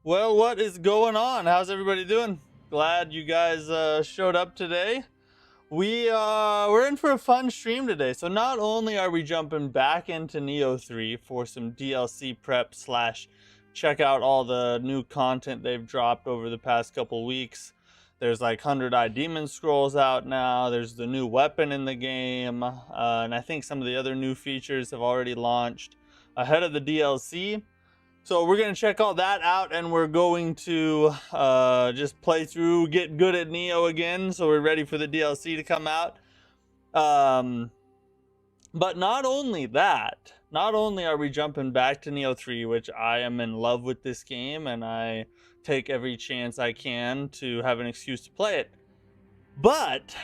Well, what is going on? How's everybody doing? Glad you guys showed up today. We're in for a fun stream today. So not only are we jumping back into Nioh 3 for some DLC prep slash check out all the new content they've dropped over the past couple weeks. There's like 100 Eye Demon Scrolls out now. There's the new weapon in the game, and I think some of the other new features have already launched ahead of the DLC. So we're going to check all that out, and we're going to just play through, get good at Nioh again, so we're ready for the DLC to come out. But not only that, not only are we jumping back to Nioh 3, which I am in love with this game, and I take every chance I can to have an excuse to play it. But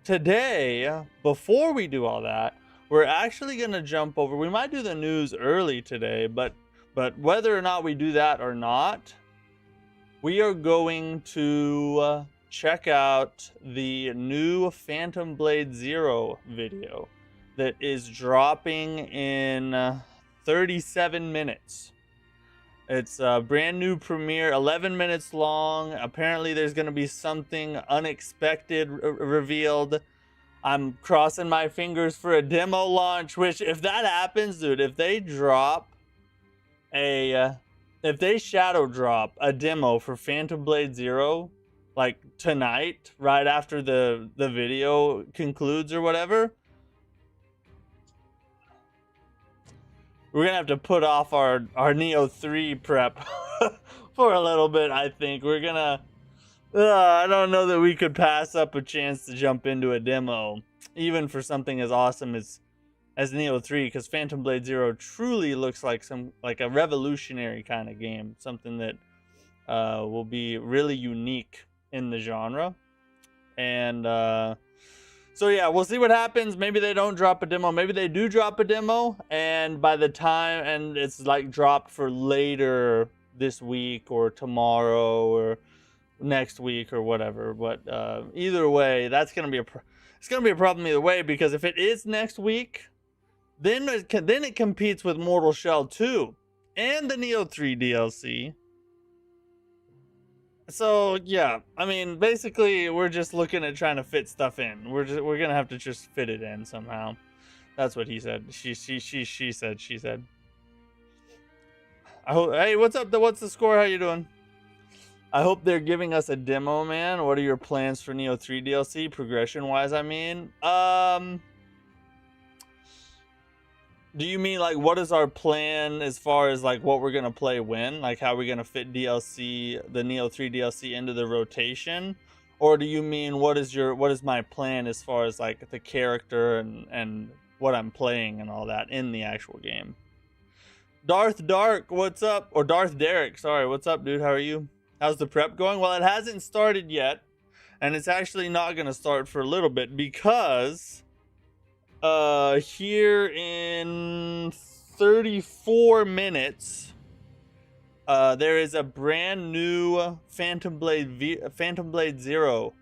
today, before we do all that, we're actually going to jump over. We might do the news early today, but whether or not we do that or not, we are going to check out the new Phantom Blade Zero video that is dropping in 37 minutes. It's a brand new premiere, 11 minutes long. Apparently there's going to be something unexpected revealed. I'm crossing my fingers for a demo launch, which if that happens, dude, if they drop if they shadow drop a demo for Phantom Blade Zero like tonight, right after the video concludes or whatever, we're gonna have to put off our Nioh 3 prep for a little bit. I think we're gonna I don't know that we could pass up a chance to jump into a demo, even for something as awesome as Nioh 3, because Phantom Blade Zero truly looks like a revolutionary kind of game, something that will be really unique in the genre. And so yeah, we'll see what happens. Maybe they don't drop a demo, maybe they do drop a demo, and by the time, and it's like dropped for later this week or tomorrow or next week or whatever. But either way, that's gonna be it's gonna be a problem either way, because if it is next week, then it competes with Mortal Shell 2 and the Nioh 3 DLC. So yeah, I mean, basically we're just looking at trying to fit stuff in. We're gonna have to just fit it in somehow. That's what he said. She said. Hey, what's up? What's the score? How you doing? I hope they're giving us a demo, man. What are your plans for Nioh 3 DLC, progression wise? I mean, do you mean like what is our plan as far as like what we're gonna play when? Like how we're gonna fit DLC, the Nioh 3 DLC into the rotation? Or do you mean what is my plan as far as like the character and what I'm playing and all that in the actual game? Darth Dark, what's up? Or Darth Derek, sorry, what's up, dude? How are you? How's the prep going? Well, it hasn't started yet, and it's actually not gonna start for a little bit because here in 34 minutes there is a brand new Phantom Blade Zero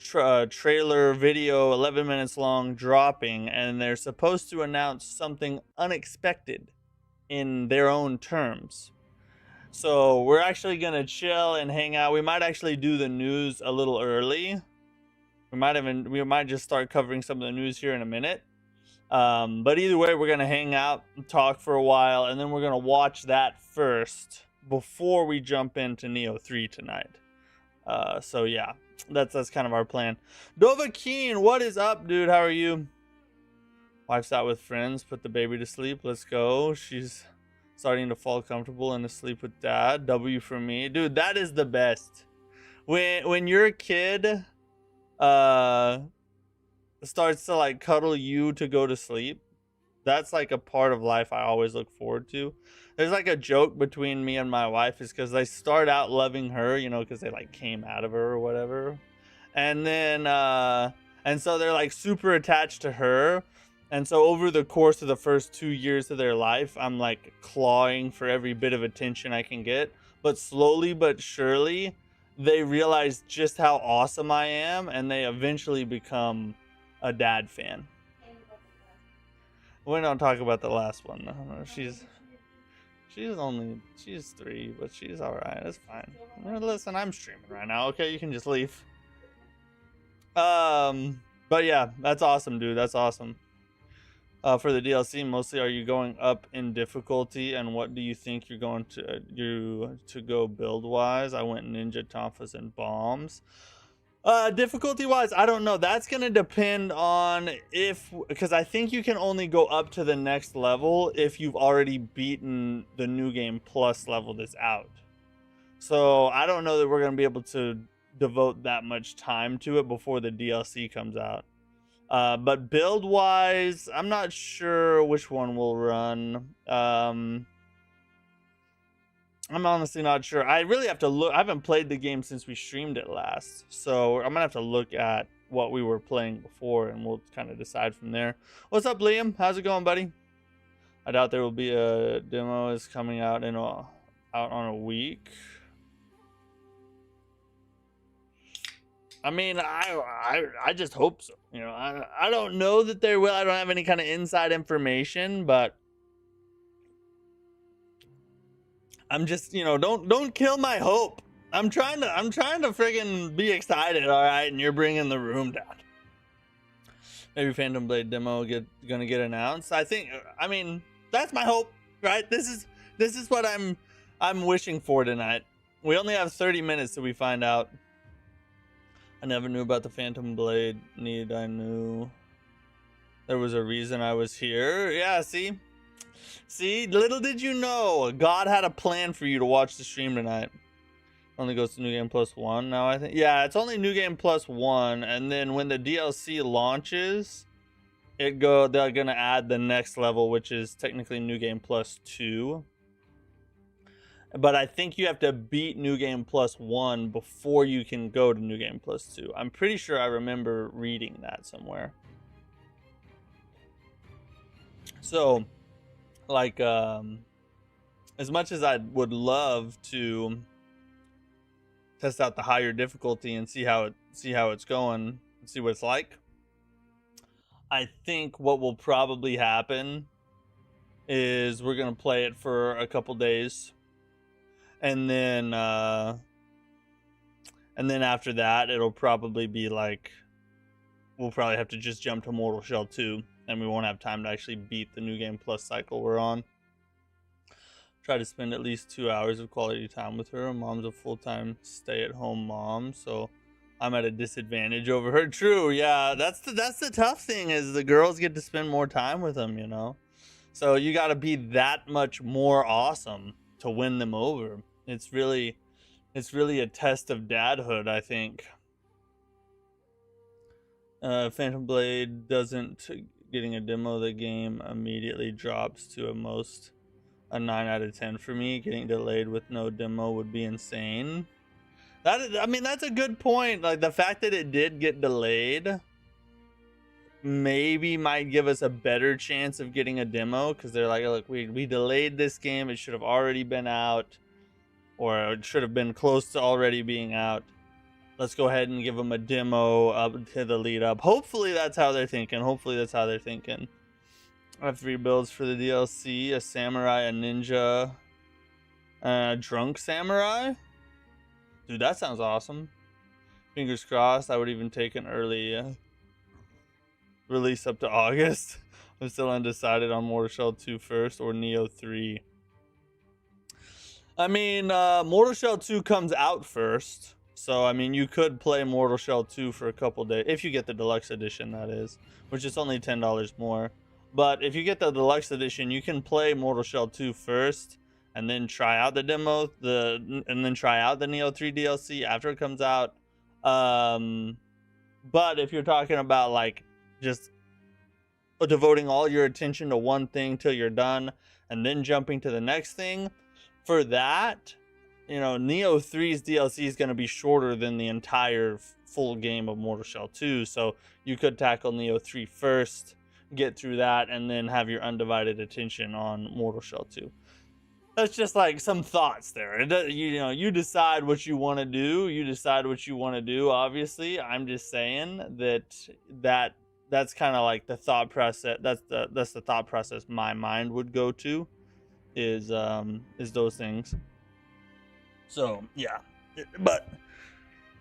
trailer video, 11 minutes long, dropping, and they're supposed to announce something unexpected in their own terms. So we're actually gonna chill and hang out. We might actually do the news a little early. We might just start covering some of the news here in a minute. But either way, we're gonna hang out and talk for a while, and then we're gonna watch that first before we jump into Nioh 3 tonight. So yeah, that's kind of our plan. Dova Keen, what is up, dude? How are you? Wife's out with friends, put the baby to sleep. Let's go. She's starting to fall comfortable and asleep with dad. W for me, dude. That is the best. When your kid starts to like cuddle you to go to sleep, that's like a part of life I always look forward to. There's like a joke between me and my wife, is because they start out loving her, you know, because they like came out of her or whatever, and then and so they're like super attached to her, and so over the course of the first 2 years of their life, I'm like clawing for every bit of attention I can get, but slowly but surely they realize just how awesome I am, and they eventually become a dad fan. We don't talk about the last one. She's 3, but she's alright. That's fine. Listen, I'm streaming right now. Okay, you can just leave. But yeah, that's awesome, dude. That's awesome. For the DLC, mostly, are you going up in difficulty, and what do you think you're going to go build wise? I went ninja tonfas and bombs. Difficulty wise, I don't know. That's gonna depend on because I think you can only go up to the next level if you've already beaten the new game plus level that's out. So I don't know that we're gonna be able to devote that much time to it before the DLC comes out. But build wise, I'm not sure which one will run. I'm honestly not sure. I really have to look. I haven't played the game since we streamed it last, so I'm gonna have to look at what we were playing before, and we'll kind of decide from there. What's up, Liam? How's it going, buddy? I doubt there will be a demo is coming out out on a week. I mean, I just hope so. You know, I don't know that there will. I don't have any kind of inside information, but I'm just, you know, don't kill my hope. I'm trying to friggin' be excited, all right, and you're bringing the room down. Maybe Phantom Blade demo gonna get announced. I mean, that's my hope, right? This is what I'm wishing for tonight. We only have 30 minutes till we find out. I never knew about the Phantom Blade need. I knew there was a reason I was here. Yeah, see, little did you know, God had a plan for you to watch the stream tonight. Only goes to New Game Plus 1 now, I think. Yeah, it's only New Game Plus 1, and then when the DLC launches, they're gonna add the next level, which is technically New Game Plus 2. But I think you have to beat New Game Plus 1 before you can go to New Game Plus 2. I'm pretty sure I remember reading that somewhere. So, like, as much as I would love to test out the higher difficulty and see how it's going, see what it's like, I think what will probably happen is we're gonna play it for a couple days. And then after that, it'll probably be like, we'll probably have to just jump to Mortal Shell 2, and we won't have time to actually beat the New Game Plus cycle we're on. Try to spend at least 2 hours of quality time with her. Mom's a full-time stay-at-home mom, so I'm at a disadvantage over her. True, yeah, that's the tough thing, is the girls get to spend more time with them, you know. So you got to be that much more awesome to win them over. It's really a test of dadhood, I think. Phantom Blade getting a demo of the game immediately drops to a 9 out of 10 for me. Getting delayed with no demo would be insane. I mean, that's a good point. Like, the fact that it did get delayed maybe might give us a better chance of getting a demo, because they're like, look, we delayed this game. It should have already been out, or it should have been close to already being out. Let's go ahead and give them a demo up to the lead up. Hopefully that's how they're thinking. I have 3 builds for the DLC: a samurai, a ninja, a drunk samurai. Dude, that sounds awesome. Fingers crossed. I would even take an early release up to August. I'm still undecided on Mortal Shell 2 first or Nioh 3. I mean, Mortal Shell 2 comes out first, so I mean, you could play Mortal Shell 2 for a couple days if you get the deluxe edition, that is, which is only $10 more. But if you get the deluxe edition, you can play Mortal Shell 2 first and then try out the demo, and then try out the Nioh 3 DLC after it comes out. But if you're talking about like just devoting all your attention to one thing till you're done and then jumping to the next thing, for that, you know, Nioh 3's DLC is going to be shorter than the entire full game of Mortal Shell 2. So you could tackle Nioh 3 first, get through that, and then have your undivided attention on Mortal Shell 2. That's just like some thoughts there. You decide what you want to do. Obviously, I'm just saying that's kind of like the thought process. That's the thought process my mind would go to is those things. So yeah, but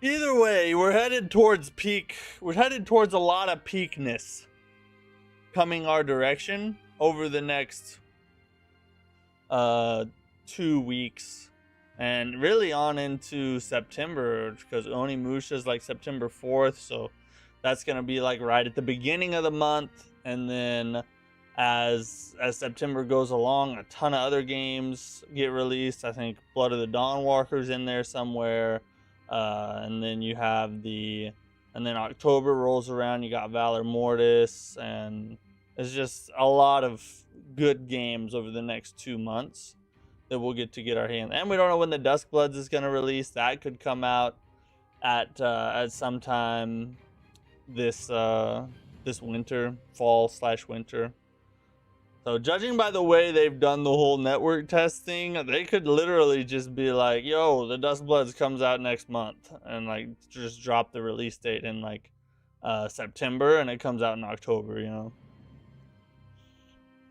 either way, we're headed towards peak. We're headed towards a lot of peakness coming our direction over the next 2 weeks, and really on into September, because Onimusha is like September 4th, so that's gonna be like right at the beginning of the month. And then as September goes along, a ton of other games get released. I think Blood of the Dawnwalker's in there somewhere, and then you have and then October rolls around, you got Valor Mortis, and it's just a lot of good games over the next 2 months that we'll get our hands. And we don't know when the Duskbloods is going to release. That could come out at some time this winter, fall/winter. So judging by the way they've done the whole network testing, they could literally just be like, yo, the Duskbloods comes out next month, and like just drop the release date in like September, and it comes out in October, you know.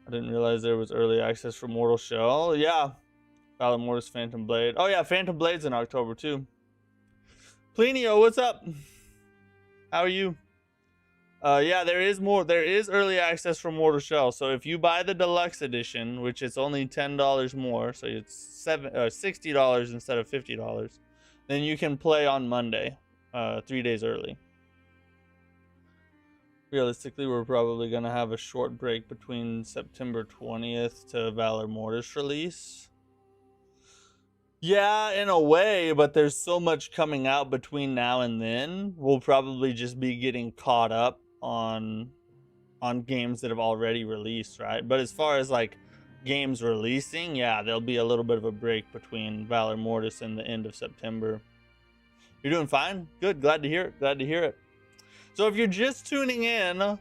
I didn't realize there was early access for Mortal Shell. Yeah. Valor Mortis, Phantom Blade. Oh yeah, Phantom Blade's in October too. Plenio, what's up? How are you? Yeah, there is early access for Mortal Shell. So if you buy the deluxe edition, which is only $10 more, so it's $60 instead of $50, then you can play on Monday, 3 days early. Realistically, we're probably going to have a short break between September 20th to Valor Mortis release. Yeah, in a way, but there's so much coming out between now and then. We'll probably just be getting caught up on games that have already released, right? But as far as like games releasing, yeah, there'll be a little bit of a break between Valor Mortis and the end of September. You're doing fine? Good. Glad to hear it. So if you're just tuning in,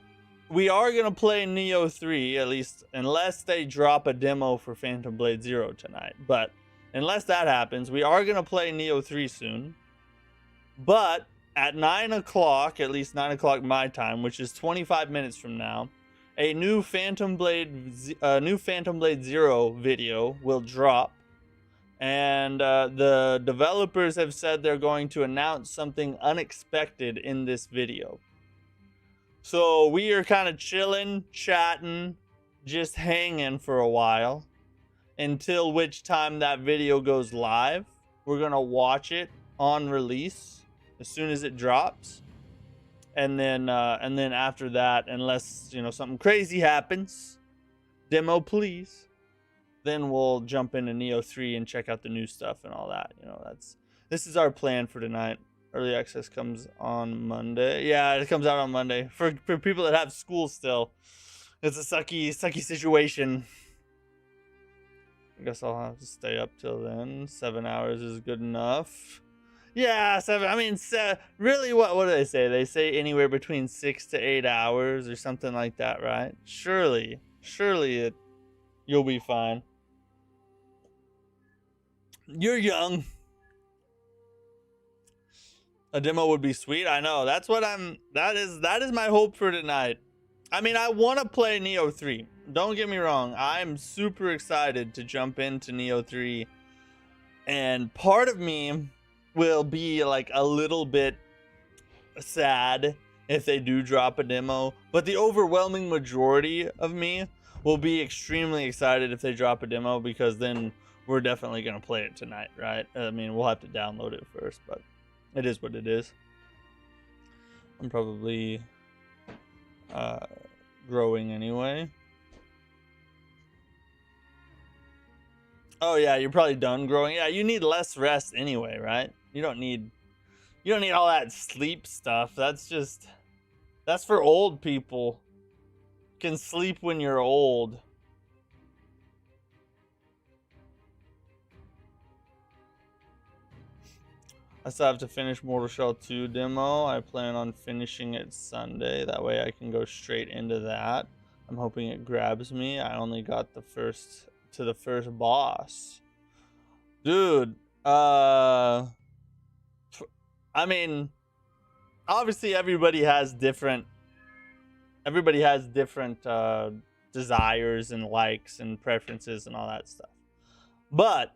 we are going to play Nioh 3, at least unless they drop a demo for Phantom Blade Zero tonight. But unless that happens, we are going to play Nioh 3 soon. But at 9 o'clock, at least 9 o'clock my time, which is 25 minutes from now, a new Phantom Blade Zero video will drop. And the developers have said they're going to announce something unexpected in this video. So we are kind of chilling, chatting, just hanging for a while until which time that video goes live. We're going to watch it on release as soon as it drops. And then after that, unless, you know, something crazy happens, demo please, then we'll jump into Nioh 3 and check out the new stuff and all that. You know, this is our plan for tonight. Early access comes on Monday. Yeah, it comes out on Monday. For people that have school still, it's a sucky situation. I guess I'll have to stay up till then. 7 hours is good enough. Yeah, 7. I mean, really, what do they say? They say anywhere between 6 to 8 hours or something like that, right? Surely you'll be fine. You're young. A demo would be sweet. I know. That is my hope for tonight. I mean, I want to play Nioh 3. Don't get me wrong. I'm super excited to jump into Nioh 3. And part of me will be like a little bit sad if they do drop a demo. But the overwhelming majority of me will be extremely excited if they drop a demo, because then we're definitely going to play it tonight, right? I mean, we'll have to download it first, but it is what it is. I'm probably growing anyway. Oh yeah, you're probably done growing. Yeah, you need less rest anyway, right? You don't need all that sleep stuff. That's for old people. You can sleep when you're old. I still have to finish Mortal Shell 2 demo. I plan on finishing it Sunday. That way I can go straight into that. I'm hoping it grabs me. I only got the first boss. Dude, I mean, obviously everybody has different desires and likes and preferences and all that stuff. But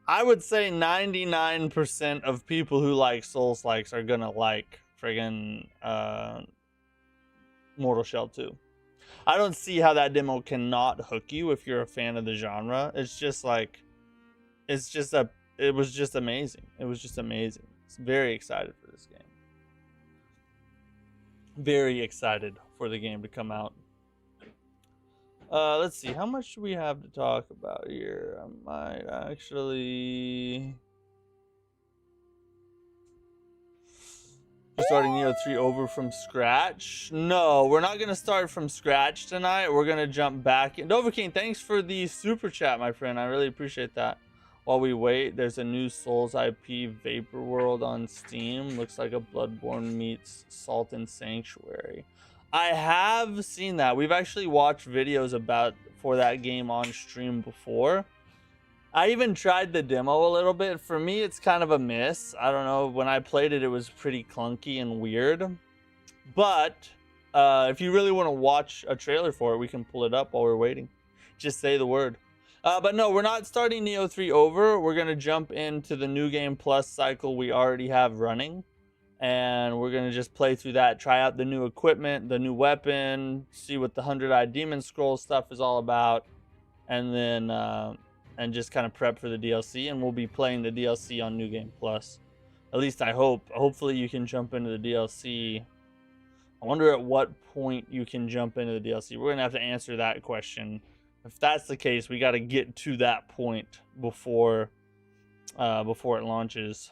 I would say 99% of people who like Souls-likes are gonna like friggin' Mortal Shell 2. I don't see how that demo cannot hook you if you're a fan of the genre. It's just like, it was just amazing. It was just amazing. Very excited for this game. Very excited for the game to come out. Let's see, how much do we have to talk about here? I might actually... We're starting Nioh 3 over from scratch? No, we're not going to start from scratch tonight. We're going to jump back in. Dovaking, thanks for the super chat, my friend. I really appreciate that. While we wait, there's a new Souls IP Vapor World on Steam. Looks like a Bloodborne meets Salt and Sanctuary. I have seen that. We've actually watched videos for that game on stream before. I even tried the demo a little bit. For me, it's kind of a miss. I don't know. When I played it, it was pretty clunky and weird. But if you really want to watch a trailer for it, we can pull it up while we're waiting. Just say the word. But no, we're not starting Nioh 3 over. We're going to jump into the New Game Plus cycle we already have running. And we're going to just play through that, try out the new equipment, the new weapon, see what the 100-Eyed Demon Scroll stuff is all about. And then... and just kind of prep for the DLC, and we'll be playing the DLC on New Game Plus. At least I hope. Hopefully you can jump into the DLC. I wonder at what point you can jump into the DLC. We're going to have to answer that question. If that's the case, we got to get to that point before it launches.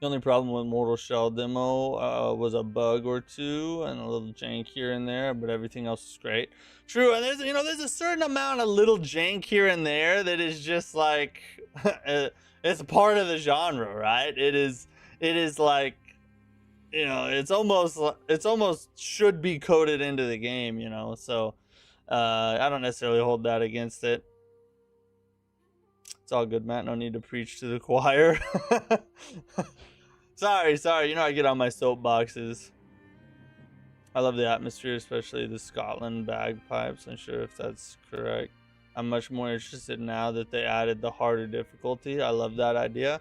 The only problem with Mortal Shell demo was a bug or two and a little jank here and there, but everything else is great. True, and there's a certain amount of little jank here and there that is just like it's part of the genre, right? It is like, it's almost should be coded into the game, So I don't necessarily hold that against it. It's all good, Matt. No need to preach to the choir. Sorry. I get on my soapboxes. I love the atmosphere, especially the Scotland bagpipes. I'm sure if that's correct. I'm much more interested now that they added the harder difficulty. I love that idea.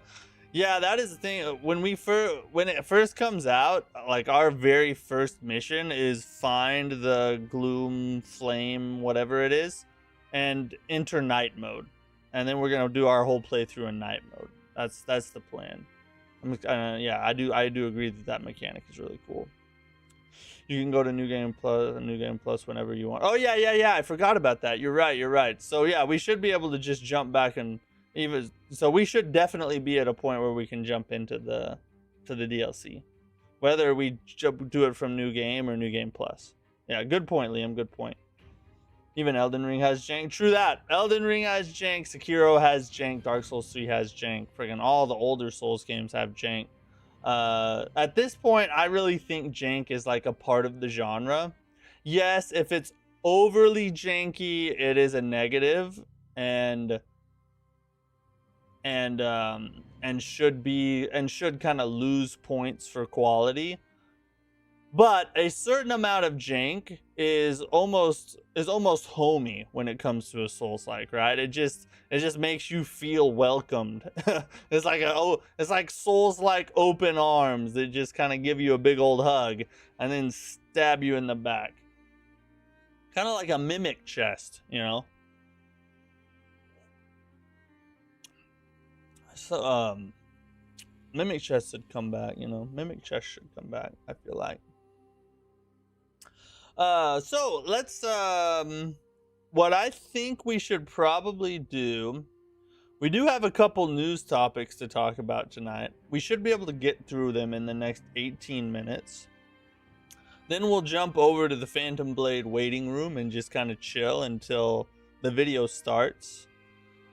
Yeah, that is the thing. When it first comes out, like our very first mission is find the gloom flame, whatever it is, and enter night mode. And then we're gonna do our whole playthrough in night mode. That's the plan. Yeah, I do agree that mechanic is really cool. You can go to New Game Plus whenever you want. Oh yeah. I forgot about that. You're right. So yeah, we should be able to just jump back and so we should definitely be at a point where we can jump into the DLC, whether we do it from New Game or New Game Plus. Yeah, good point, Liam. Good point. Even Elden Ring has jank. True that. Elden Ring has jank. Sekiro has jank. Dark Souls 3 has jank. Friggin' all the older Souls games have jank. At this point, I really think jank is like a part of the genre. Yes, if it's overly janky, it is a negative and should kind of lose points for quality. But a certain amount of jank is almost homey when it comes to a Souls-like, right? It just makes you feel welcomed. It's like Souls-like open arms that just kind of give you a big old hug and then stab you in the back. Kind of like a mimic chest, So mimic chest should come back, Mimic chest should come back, I feel like. So let's, what I think we should probably do, we do have a couple news topics to talk about tonight. We should be able to get through them in the next 18 minutes. Then we'll jump over to the Phantom Blade waiting room and just kind of chill until the video starts.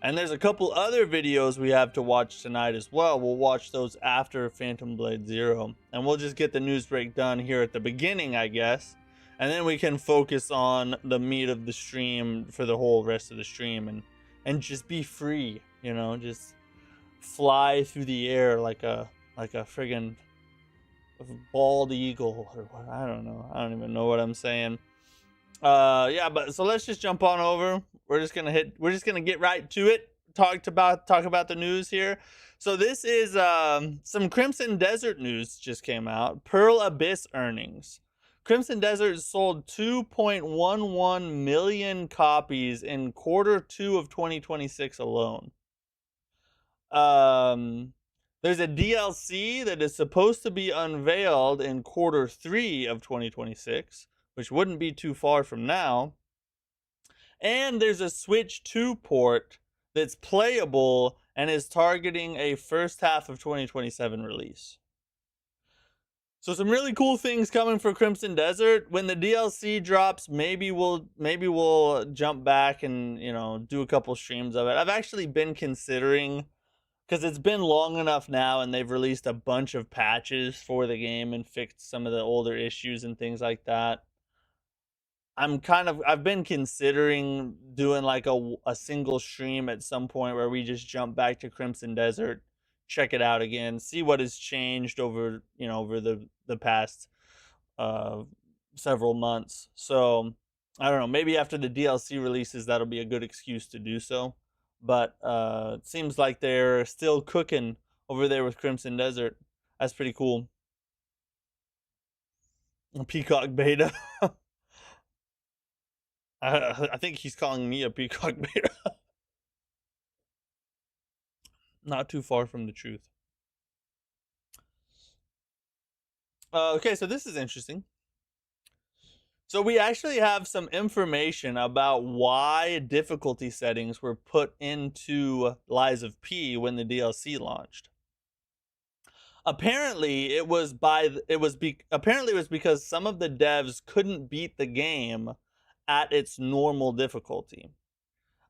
And there's a couple other videos we have to watch tonight as well. We'll watch those after Phantom Blade 0. And we'll just get the news break done here at the beginning, I guess. And then we can focus on the meat of the stream for the whole rest of the stream and just be free, just fly through the air like a friggin' bald eagle or what. I don't know. I don't even know what I'm saying. Yeah, but so let's just jump on over. We're just gonna get right to it. Talk about the news here. So this is some Crimson Desert news just came out. Pearl Abyss earnings. Crimson Desert sold 2.11 million copies in quarter 2 of 2026 alone. Um there's a DLC that is supposed to be unveiled in quarter 3 of 2026, which wouldn't be too far from now. And there's a Switch 2 port that's playable and is targeting a first half of 2027 release. So some really cool things coming for Crimson Desert. When the DLC drops, maybe we'll jump back and, do a couple streams of it. I've actually been considering, because it's been long enough now and they've released a bunch of patches for the game and fixed some of the older issues and things like that. I've been considering doing like a single stream at some point where we just jump back to Crimson Desert, check it out again, see what has changed over the past uh several months. So I don't know, maybe after the DLC releases that'll be a good excuse to do so. But it seems like they're still cooking over there with Crimson Desert. That's pretty cool. Peacock beta. I think he's calling me a peacock beta. Not too far from the truth. Okay, so this is interesting. So we actually have some information about why difficulty settings were put into Lies of P when the DLC launched. Apparently, apparently it was because some of the devs couldn't beat the game at its normal difficulty.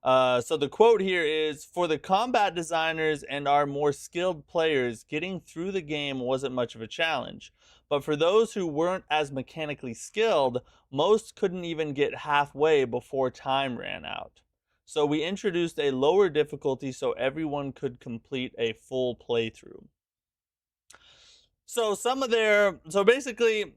So the quote here is, for the combat designers and our more skilled players, getting through the game wasn't much of a challenge. But for those who weren't as mechanically skilled, most couldn't even get halfway before time ran out. So we introduced a lower difficulty so everyone could complete a full playthrough. So some of their so basically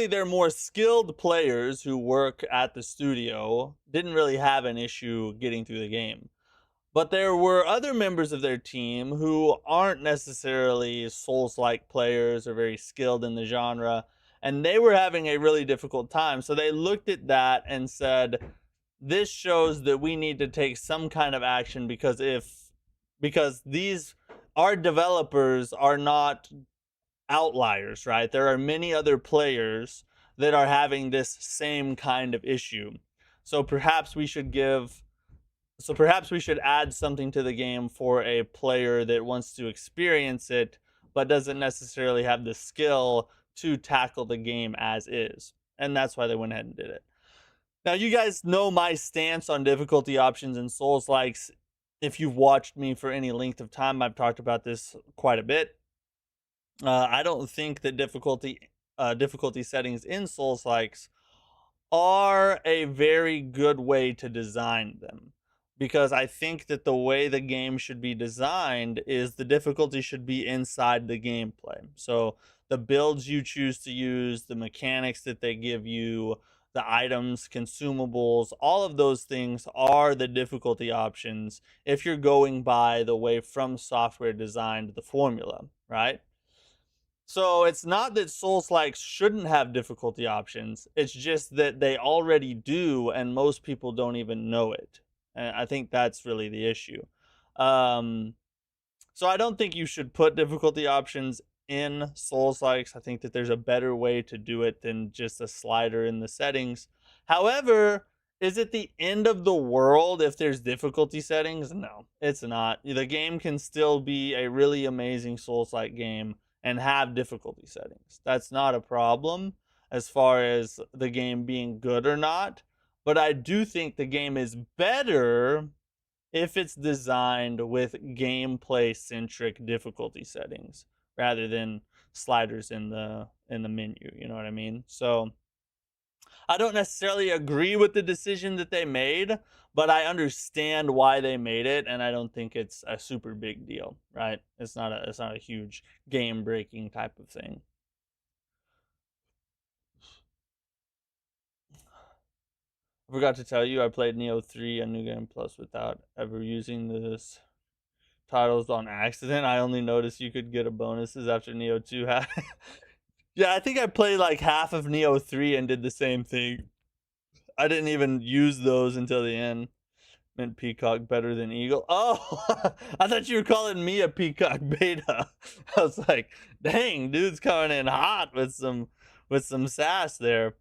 their more skilled players who work at the studio didn't really have an issue getting through the game. But there were other members of their team who aren't necessarily Souls-like players or very skilled in the genre, and they were having a really difficult time. So they looked at that and said, this shows that we need to take some kind of action, because these our developers are not outliers, right? There are many other players that are having this same kind of issue. So perhaps we should add something to the game for a player that wants to experience it but doesn't necessarily have the skill to tackle the game as is. And that's why they went ahead and did it. Now, you guys know my stance on difficulty options in Souls likes. If you've watched me for any length of time, I've talked about this quite a bit. I don't think that difficulty settings in Souls likes are a very good way to design them, because I think that the way the game should be designed is the difficulty should be inside the gameplay. So the builds you choose to use, the mechanics that they give you, the items, consumables, all of those things are the difficulty options if you're going by the way From Software designed the formula, right? So it's not that Souls likes shouldn't have difficulty options. It's just that they already do, and most people don't even know it. And I think that's really the issue. Um, so I don't think you should put difficulty options in Souls likes. I think that there's a better way to do it than just a slider in the settings. However, is it the end of the world if there's difficulty settings? No, it's not. The game can still be a really amazing Souls like game and have difficulty settings. That's not a problem as far as the game being good or not. But I do think the game is better if it's designed with gameplay centric difficulty settings rather than sliders in the menu, you know what I mean? So I don't necessarily agree with the decision that they made, but I understand why they made it, and I don't think it's a super big deal, right? It's not a huge game breaking type of thing. I forgot to tell you, I played Nioh 3 and New Game Plus without ever using this titles on accident. I only noticed you could get a bonuses after Nioh 2 had. Yeah, I think I played like half of Nioh 3 and did the same thing. I didn't even use those until the end. Meant peacock better than eagle. Oh, I thought you were calling me a peacock beta. I was like, dang, dude's coming in hot with some sass there.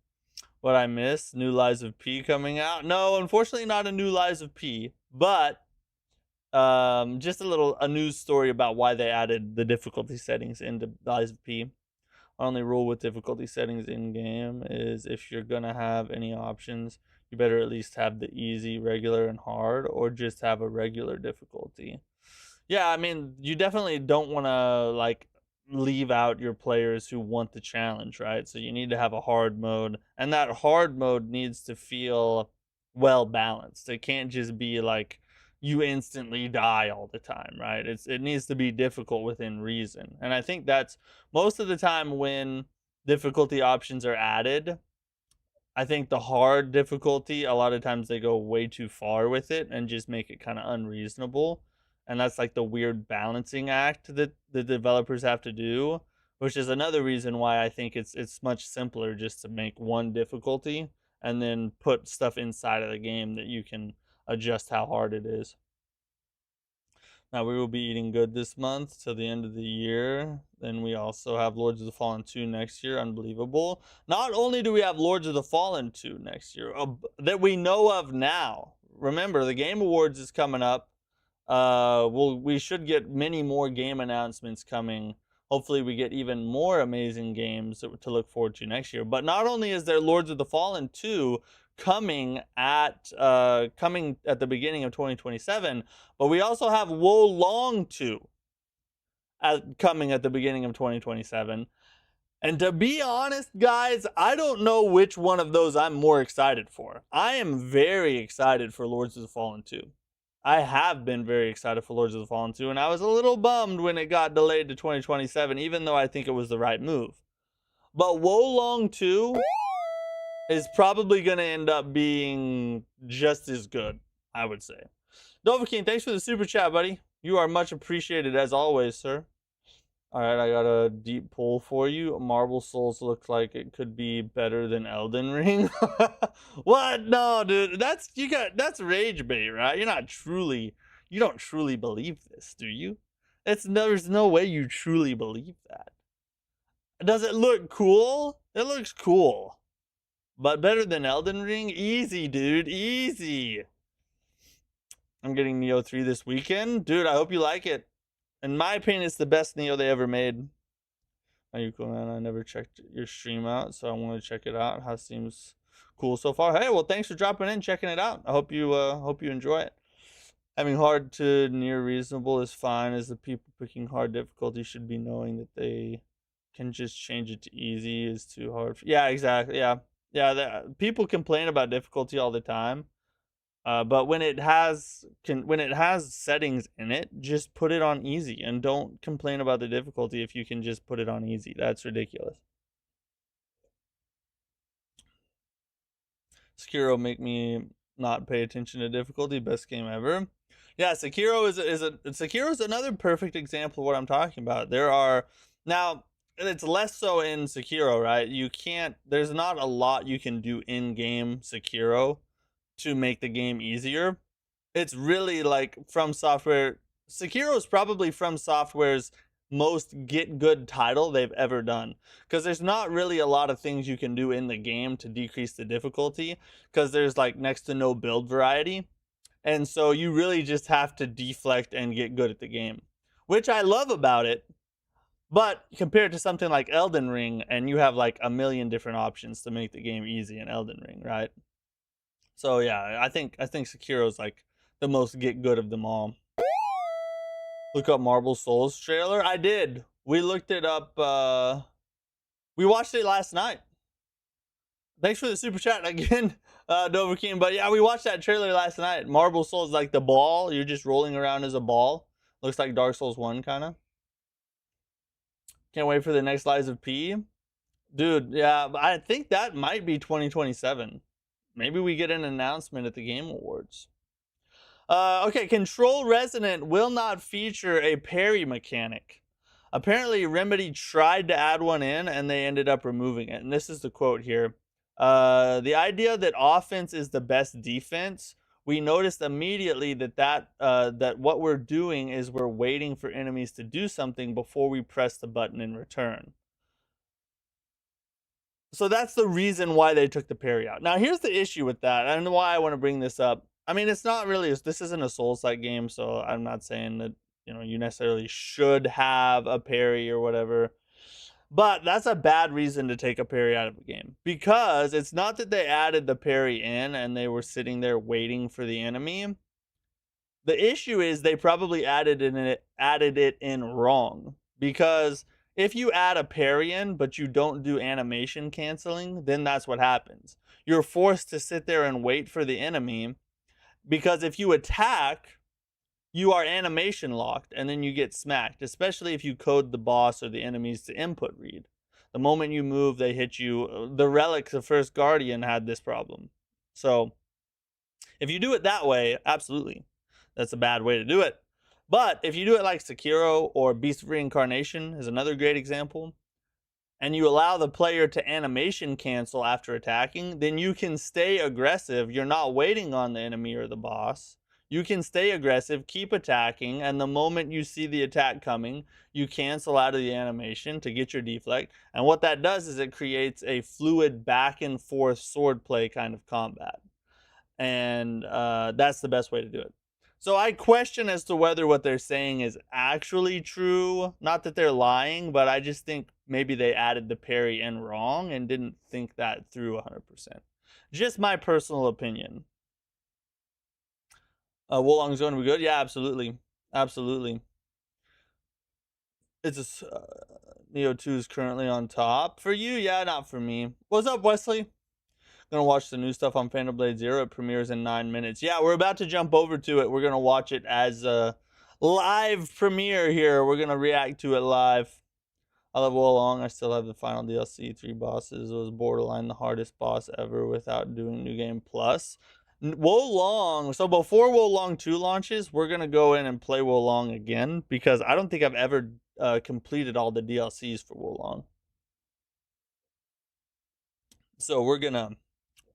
What I missed? New Lies of P coming out? No, unfortunately not a New Lies of P, but just a news story about why they added the difficulty settings into Lies of P. Only rule with difficulty settings in game is if you're gonna have any options, you better at least have the easy, regular, and hard, or just have a regular difficulty. Yeah, I mean, you definitely don't want to like leave out your players who want the challenge, right? So you need to have a hard mode, and that hard mode needs to feel well balanced. It can't just be like you instantly die all the time, right? It needs to be difficult within reason. And I think that's most of the time when difficulty options are added, I think the hard difficulty, a lot of times they go way too far with it and just make it kind of unreasonable. And that's like the weird balancing act that the developers have to do, which is another reason why I think it's much simpler just to make one difficulty and then put stuff inside of the game that you can adjust how hard it is. Now we will be eating good this month till the end of the year. Then we also have Lords of the Fallen 2 next year. Unbelievable. Not only do we have Lords of the Fallen 2 next year, that we know of now. Remember, the Game Awards is coming up. We should get many more game announcements coming. Hopefully we get even more amazing games to look forward to next year. But not only is there Lords of the Fallen 2 coming at the beginning of 2027, but we also have Wo Long 2 coming at the beginning of 2027. And to be honest, guys, I don't know which one of those I'm more excited for. I am very excited for Lords of the Fallen 2. I have been very excited for Lords of the Fallen 2, and I was a little bummed when it got delayed to 2027, even though I think it was the right move. But Wo Long 2 is probably going to end up being just as good, I would say. Dovahkiin, thanks for the super chat, buddy. You are much appreciated as always, sir. All right, I got a deep pull for you. Marble Souls looks like it could be better than Elden Ring. What? No, dude. That's rage bait, right? You don't truly believe this, do you? There's no way you truly believe that. Does it look cool? It looks cool. But better than Elden Ring? Easy, dude. Easy. I'm getting Nioh 3 this weekend. Dude, I hope you like it. In my opinion, it's the best Nioh they ever made. Are you cool, man? I never checked your stream out, so I want to check it out. How it seems cool so far. Hey, well, thanks for dropping in, checking it out. I hope you enjoy it. Having hard to near reasonable is fine, as the people picking hard difficulty should be knowing that they can just change it to easy is too hard. Yeah, exactly. Yeah. People complain about difficulty all the time. But when it has settings in it, just put it on easy and don't complain about the difficulty if you can just put it on easy. That's ridiculous. Sekiro make me not pay attention to difficulty. Best game ever. Yeah, Sekiro's another perfect example of what I'm talking about. There are now it's less so in Sekiro, right? There's not a lot you can do in game Sekiro to make the game easier. It's really like From Software. Sekiro is probably From Software's most get good title they've ever done, because there's not really a lot of things you can do in the game to decrease the difficulty, because there's like next to no build variety, and so you really just have to deflect and get good at the game, which I love about it. But compared to something like Elden Ring, and you have like a million different options to make the game easy in Elden Ring, right? So yeah, I think Sekiro's like the most get good of them all. Look up Marble Souls trailer. I did. We looked it up. We watched it last night. Thanks for the super chat again, Dovahkiin. But yeah, we watched that trailer last night. Marble Souls, like the ball. You're just rolling around as a ball. Looks like Dark Souls 1 kind of. Can't wait for the next Lies of P. Dude, yeah, I think that might be 2027. Maybe we get an announcement at the Game Awards. Okay, Control Resonant will not feature a parry mechanic. Apparently, Remedy tried to add one in, and they ended up removing it. And this is the quote here. The idea that offense is the best defense, we noticed immediately that what we're doing is we're waiting for enemies to do something before we press the button in return. So that's the reason why they took the parry out. Now, here's the issue with that, and why I want to bring this up. I mean, it's not really, this isn't a Souls-like game, so I'm not saying that, you necessarily should have a parry or whatever. But that's a bad reason to take a parry out of a game. Because it's not that they added the parry in and they were sitting there waiting for the enemy. The issue is they probably added it in wrong. Because if you add a parry in, but you don't do animation canceling, then that's what happens. You're forced to sit there and wait for the enemy, because if you attack, you are animation locked, and then you get smacked, especially if you code the boss or the enemies to input read. The moment you move, they hit you. The Relics of First Guardian had this problem. So if you do it that way, absolutely, that's a bad way to do it. But if you do it like Sekiro or Beast of Reincarnation is another great example, and you allow the player to animation cancel after attacking, then you can stay aggressive. You're not waiting on the enemy or the boss. You can stay aggressive, keep attacking, and the moment you see the attack coming, you cancel out of the animation to get your deflect. And what that does is it creates a fluid back and forth swordplay kind of combat. And that's the best way to do it. So I question as to whether what they're saying is actually true. Not that they're lying, but I just think maybe they added the parry in wrong and didn't think that through 100%. Just my personal opinion. Wolong's going to be good? Yeah, absolutely. Absolutely. It's Nioh 2 is currently on top. For you, yeah, not for me. What's up, Wesley? Gonna watch the new stuff on Phantom Blade Zero. It premieres in 9 minutes. Yeah, we're about to jump over to it. We're gonna watch it as a live premiere here. We're gonna react to it live. I love Wolong. I still have the final DLC, 3 bosses. It was borderline the hardest boss ever without doing New Game Plus. Wolong. So before Wolong 2 launches, we're gonna go in and play Wolong again, because I don't think I've ever completed all the DLCs for Wolong. So we're gonna.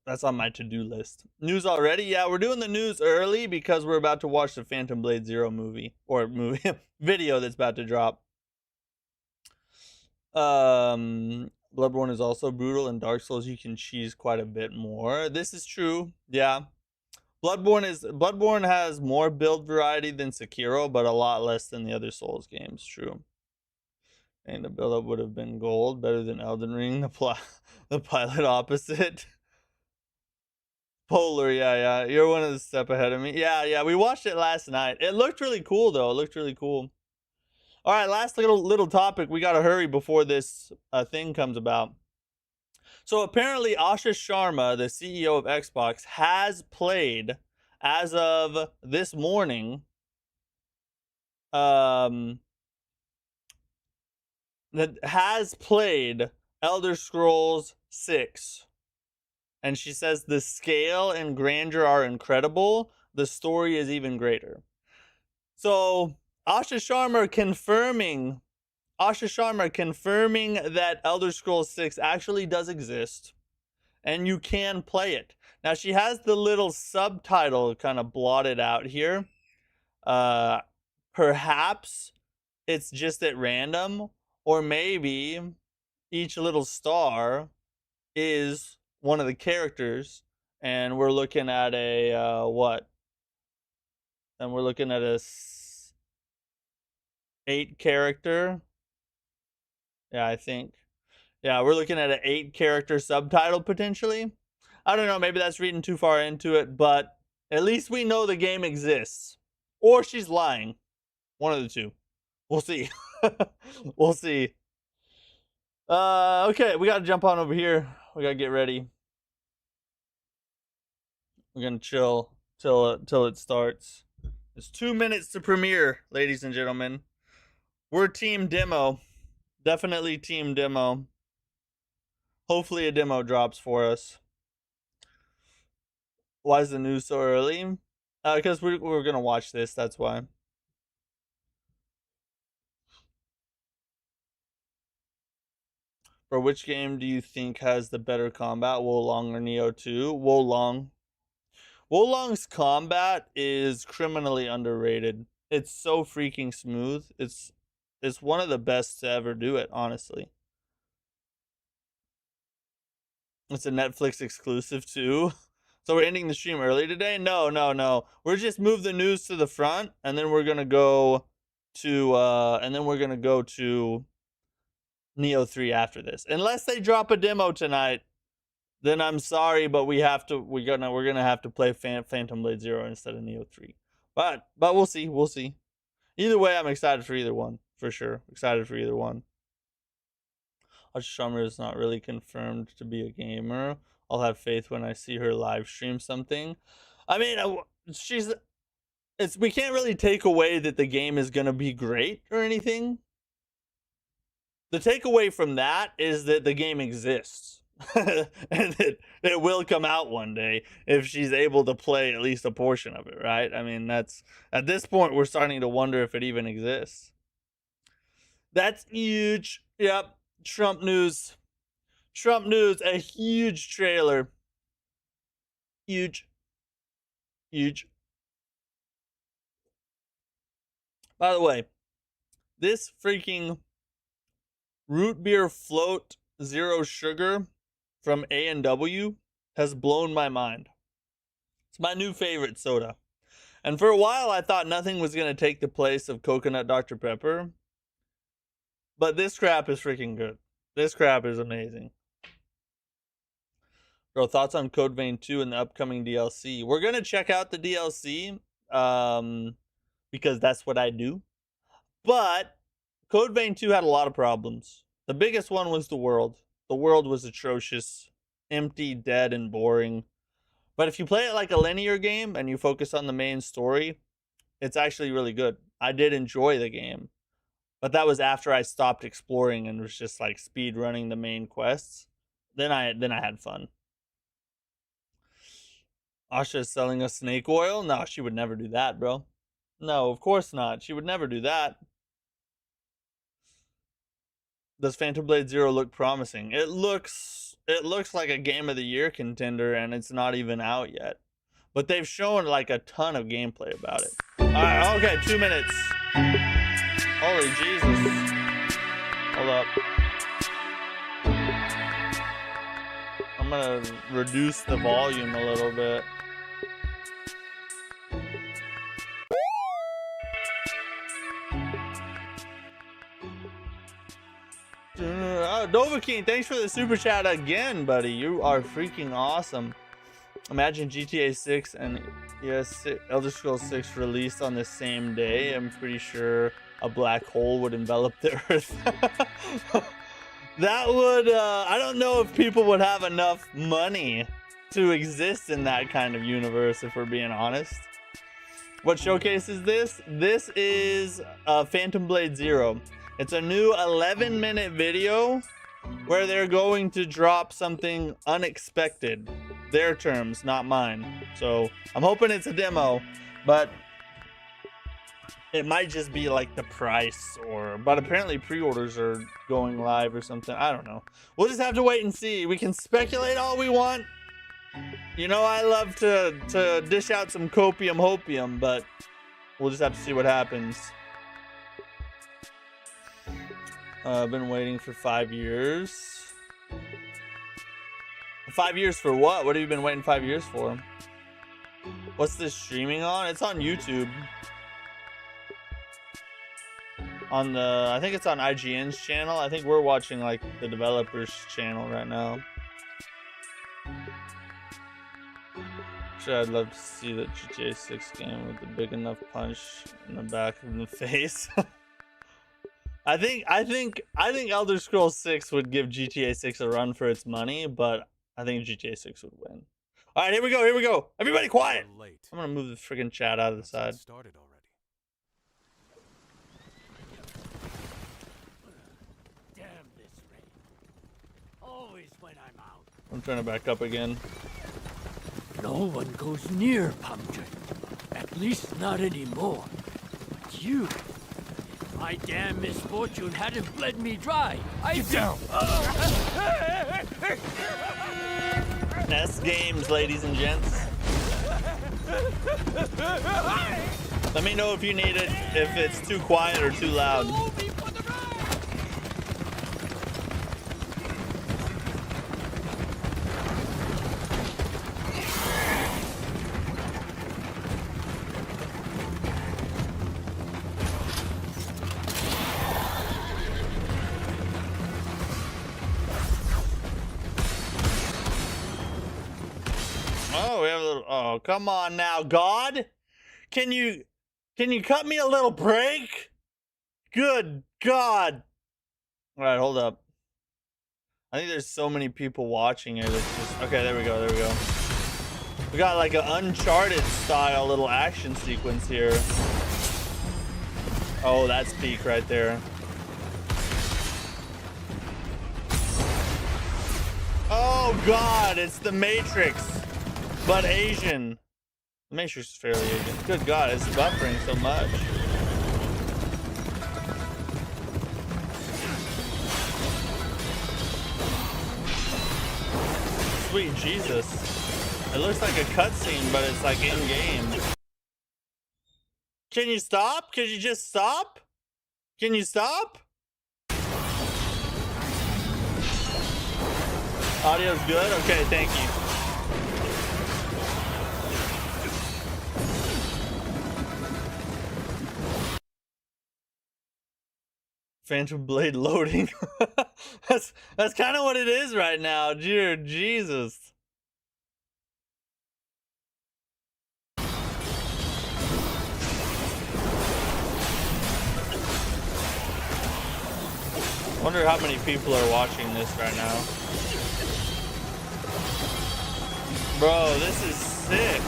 That's on my to-do list. News already? Yeah, we're doing the news early because we're about to watch the Phantom Blade Zero movie video that's about to drop. Bloodborne is also brutal. In Dark Souls, you can cheese quite a bit more. This is true. Yeah, Bloodborne has more build variety than Sekiro, but a lot less than the other Souls games. True. And the build-up would have been gold, better than Elden Ring. The pilot opposite. Polar, yeah. You're one of the step ahead of me. Yeah. We watched it last night. It looked really cool, though. It looked really cool. All right, last little topic. We gotta hurry before this thing comes about. So apparently, Ashish Sharma, the CEO of Xbox, has played, as of this morning, that has played Elder Scrolls 6. And she says the scale and grandeur are incredible. The story is even greater. So Ashish Sharma confirming that Elder Scrolls 6 actually does exist, and you can play it. Now she has the little subtitle kind of blotted out here. Perhaps it's just at random, or maybe each little star is one of the characters, and we're looking at a what? And we're looking at a 8 character. Yeah, I think. Yeah, we're looking at an 8 character subtitle potentially. I don't know, maybe that's reading too far into it, but at least we know the game exists. Or she's lying. One of the two. We'll see. We'll see. Okay, we gotta jump on over here. We gotta get ready. We're gonna chill till it starts. It's 2 minutes to premiere, ladies and gentlemen. We're team demo. Definitely team demo. Hopefully a demo drops for us. Why is the news so early? Because we're gonna watch this. That's why. For which game do you think has the better combat, Wolong or Nioh 2? Wolong. Wolong's combat is criminally underrated. It's so freaking smooth. It's one of the best to ever do it, honestly. It's a Netflix exclusive too. So we're ending the stream early today? No. We're just move the news to the front, and then we're gonna go to Nioh 3 after this. Unless they drop a demo tonight, then I'm sorry, but we're gonna have to play Phantom Blade 0 instead of Nioh 3. But we'll see. We'll see. Either way, I'm excited for either one. For sure. Excited for either one. Summer is not really confirmed to be a gamer. I'll have faith when I see her live stream something. I mean, we can't really take away that the game is gonna be great or anything. The takeaway from that is that the game exists. And that it will come out one day if she's able to play at least a portion of it, right? I mean, that's at this point we're starting to wonder if it even exists. That's huge. Yep. Trump news, a huge trailer. Huge. By the way, this freaking root beer float 0 sugar from A&W has blown my mind. It's my new favorite soda. And for a while I thought nothing was going to take the place of coconut Dr. Pepper. But this crap is freaking good. This crap is amazing. Bro, thoughts on Code Vein 2 and the upcoming DLC? We're going to check out the DLC because that's what I do. But Code Vein 2 had a lot of problems. The biggest one was the world. The world was atrocious, empty, dead, and boring. But if you play it like a linear game and you focus on the main story, it's actually really good. I did enjoy the game. But that was after I stopped exploring and was just like speed running the main quests. Then I had fun. Asha is selling us snake oil? No, she would never do that, bro. No, of course not. She would never do that. Does Phantom Blade 0 look promising? It looks like a game of the year contender, and it's not even out yet. But they've shown like a ton of gameplay about it. Alright, okay, 2 minutes. Holy Jesus. Hold up. I'm gonna reduce the volume a little bit. Novaking, thanks for the super chat again, buddy. You are freaking awesome. Imagine GTA 6 and Elder Scrolls 6 released on the same day. I'm pretty sure a black hole would envelop the earth. That would, I don't know if people would have enough money to exist in that kind of universe, if we're being honest. What showcase is this? This is Phantom Blade 0. It's a new 11-minute video where they're going to drop something unexpected. Their terms, not mine. So I'm hoping it's a demo, but it might just be like the price, but apparently pre-orders are going live or something. I don't know. We'll just have to wait and see. We can speculate all we want. You know, I love to dish out some copium hopium, but we'll just have to see what happens. I've been waiting for 5 years. 5 years for what? What have you been waiting 5 years for? What's this streaming on? It's on YouTube. I think it's on IGN's channel. I think we're watching like the developer's channel right now. Actually, I'd love to see that GTA 6 game with a big enough punch in the back of the face. I think Elder Scrolls 6 would give GTA 6 a run for its money, but I think GTA 6 would win. All right, here we go. Everybody quiet. I'm gonna move the freaking chat out of the side. Started already. Damn this rain. Always when I'm out. I'm trying to back up again. No one goes near Pumpkin. At least not anymore. But you... If my damn misfortune hadn't bled me dry, Get down! Nest games, ladies and gents. Let me know if you need it, if it's too quiet or too loud. Oh, we have a little. Oh, come on now, God. Can you cut me a little break? Good God. All right, hold up. I think there's so many people watching it. It's just okay. There we go. There we go. We got like an Uncharted style little action sequence here. Oh, that's peak right there. Oh God, it's the Matrix, but Asian. The Matrix is fairly Asian. Good God, it's buffering so much. Sweet Jesus. It looks like a cutscene, but it's like in-game. Can you stop? Can you just stop? Can you stop? Audio's good? Okay, thank you. Phantom Blade loading. that's kind of what it is right now. Dear Jesus. Wonder how many people are watching this right now. Bro, this is sick.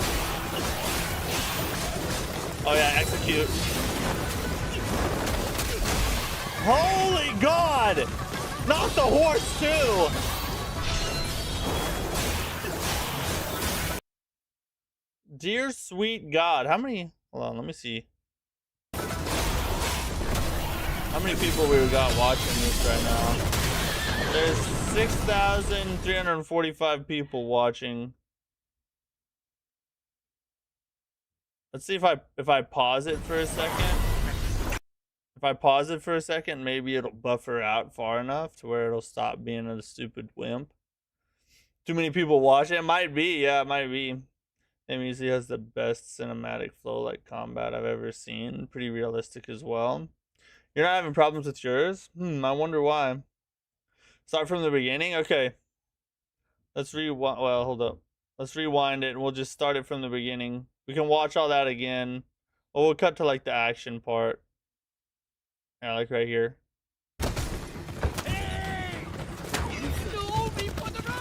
Oh yeah, execute. Holy God! Not the horse too! Dear sweet God, how many? Hold on, let me see. How many people we got watching this right now? There's 6,345 people watching. Let's see if I pause it for a second. If I pause it for a second, maybe it'll buffer out far enough to where it'll stop being a stupid wimp. Too many people watching? It might be, yeah, it might be. MUZ has the best cinematic flow like combat I've ever seen. Pretty realistic as well. You're not having problems with yours? I wonder why. Start from the beginning? Okay. Let's rewind. Well, hold up. Let's rewind it and we'll just start it from the beginning. We can watch all that again. Or we'll cut to like the action part. Yeah, like right here. Hey! You still owe me for the ride!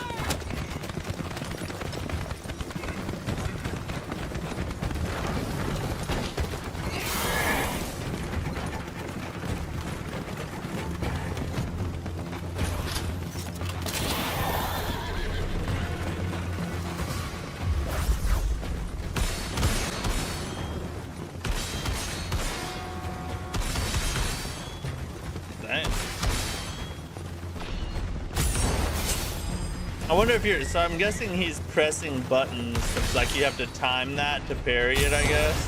I wonder if you're, so I'm guessing he's pressing buttons, like you have to time that to parry it, I guess.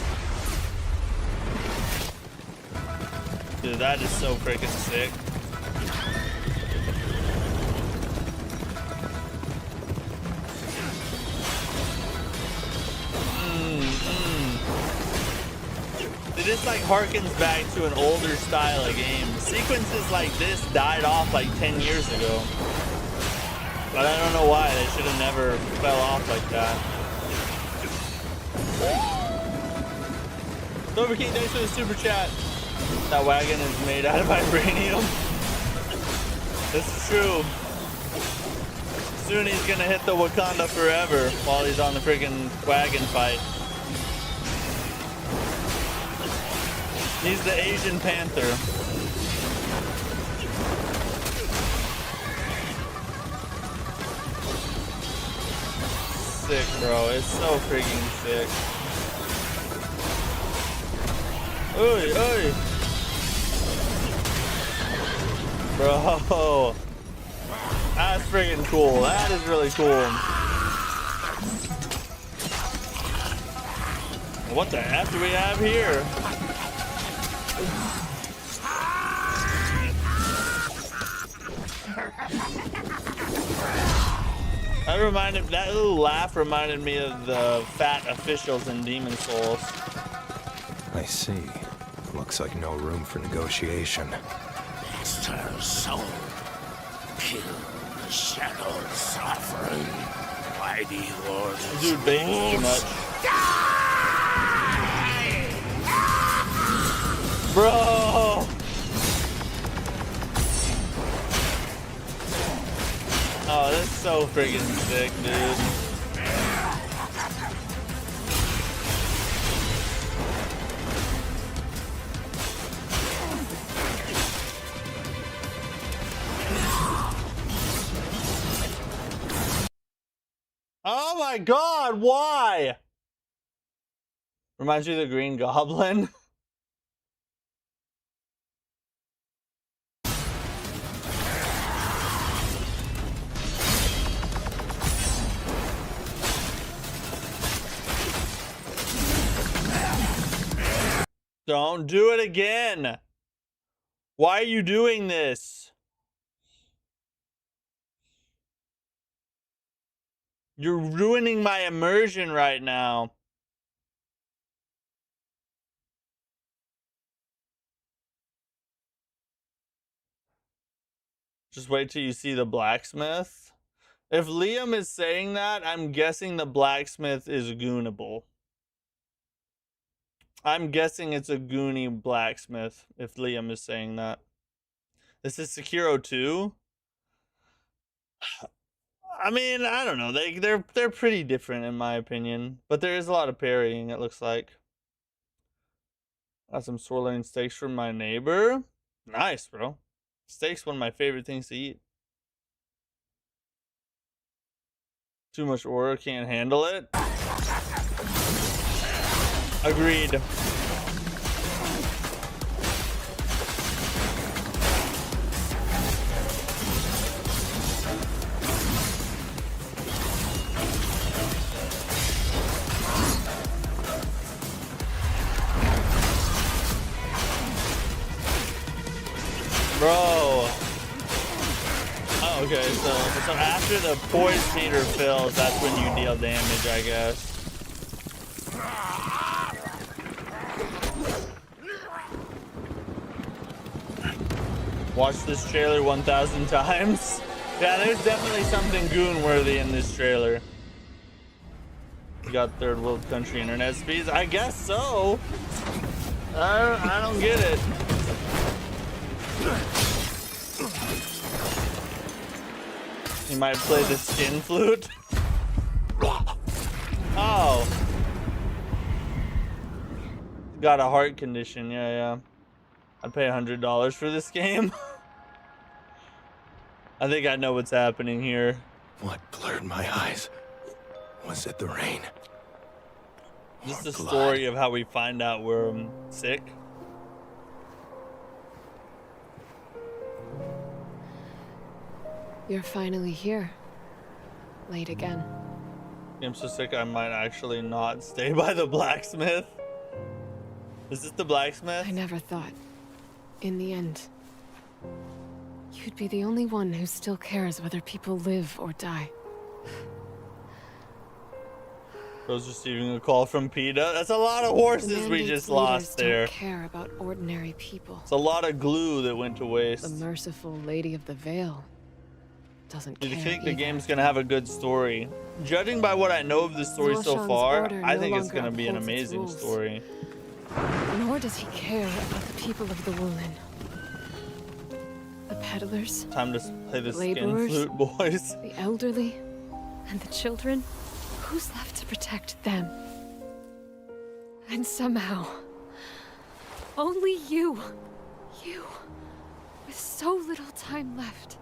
Dude, that is so freaking sick. Dude, this like harkens back to an older style of game. Sequences like this died off like 10 years ago. But I don't know why. They should have never fell off like that. Silver King, thanks for the super chat. That wagon is made out of vibranium. This is true. Soon he's gonna hit the Wakanda forever while he's on the freaking wagon fight. He's the Asian Panther. sick, bro. It's so freaking sick. Oy, oy. Bro. That's freaking cool. That is really cool. What the F do we have here? That little laugh reminded me of the fat officials in Demon Souls. I see. Looks like no room for negotiation. Master soul, kill the shadow's suffering. Mighty orders. Dude bangs too much. Bro! Oh, that's so freaking sick, dude. Oh my god, why? Reminds you of the Green Goblin. Don't do it again. Why are you doing this? You're ruining my immersion right now. Just wait till you see the blacksmith. If Liam is saying that, I'm guessing the blacksmith is goonable. I'm guessing it's a goony blacksmith if Liam is saying that. This is Sekiro 2. I mean, I don't know. They're pretty different in my opinion, but there is a lot of parrying, it looks like. Got some swirling steaks from my neighbor. Nice, bro. Steak's one of my favorite things to eat. Too much aura, can't handle it. Agreed. Bro. Oh, okay. So after the poise meter fills, that's when you deal damage, I guess. Watch this trailer 1,000 times. Yeah, there's definitely something goon-worthy in this trailer. You got third world country internet speeds? I guess so. I don't get it. You might play the skin flute. Oh. Got a heart condition, yeah. I'd pay $100 for this game. I think I know what's happening here. What blurred my eyes? Was it the rain? This is the story of how we find out we're sick. You're finally here. Late again. I'm so sick I might actually not stay by the blacksmith. Is this the blacksmith? I never thought, in the end, you'd be the only one who still cares whether people live or die. Bro's receiving a call from PETA. That's a lot of horses we just lost there. Don't care about ordinary people. It's a lot of glue that went to waste. The merciful Lady of the Veil doesn't care. Do you think either. the game's gonna have a good story? Judging by what I know of the story so Zolshan's far, order I no think it's longer gonna be an upholds its amazing rules. story. Nor does he care about the people of the Wulin. The peddlers, Time to play the skin Laborers? flute, boys. the elderly, and the children. Who's left to protect them? And somehow, only you, with so little time left.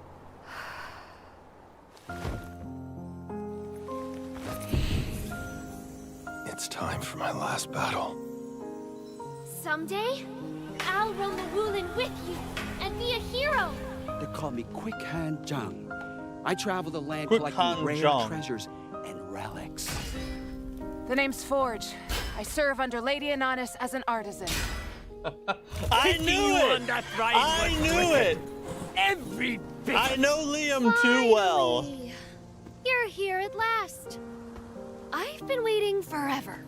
It's time for my last battle. Someday, I'll roam the Wulin with you and be a hero. They call me Quick Hand Zhang. I travel the land Quick collecting Hand rare Zhang. treasures and relics. The name's Forge. I serve under Lady Ananis as an artisan. I knew it! I knew it! Every bit. I know Liam too well. Finally. You're here at last. I've been waiting forever.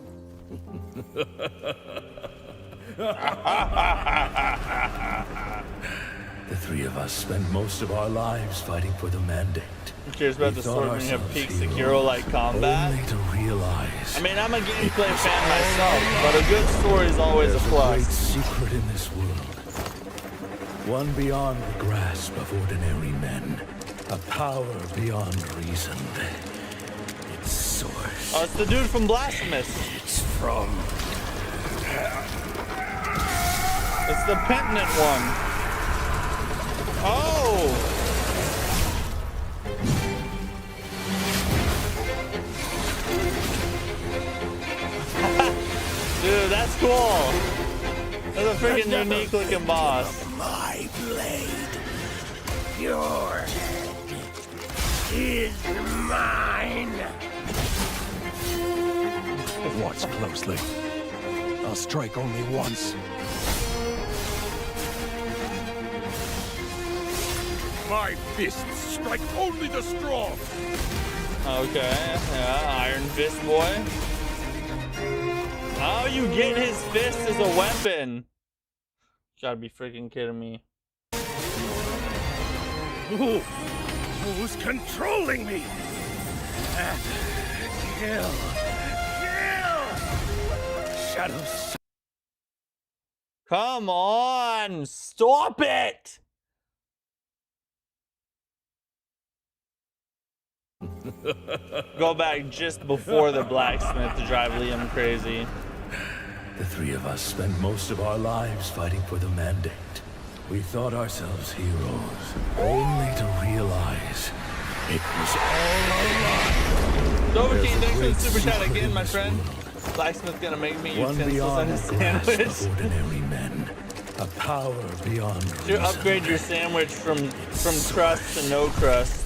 The three of us spent most of our lives fighting for the mandate. Who cares about We the thought sword when you have ourselves peak heroes, Sekiro-like combat? Only to realize I mean, I'm a gameplay fan myself, but a good story is always a there's a great plus. secret in this world. One beyond the grasp of ordinary men. A power beyond reason. Its source. Oh, it's the dude from Blasphemous. It's from... It's the penitent one. Oh! Dude, that's cool. That's a freaking unique looking boss. My blade. Your is mine. Watch closely. I'll strike only once. My fists strike only the strong. Okay, yeah, Iron Fist boy. Oh, you get his fist as a weapon. Gotta be freaking kidding me. Who's controlling me? Kill. Shadows. Come on, stop it! Go back just before the blacksmith to drive Liam crazy. The three of us spent most of our lives fighting for the mandate. We thought ourselves heroes, only to realize it was all a lie. Dover King, There's a thanks for the great super chat secret again, in my this friend. world. Blacksmith gonna make me One utensils beyond and a the grasp sandwich. of ordinary men. A power beyond To reason. upgrade your sandwich from crust to no crust.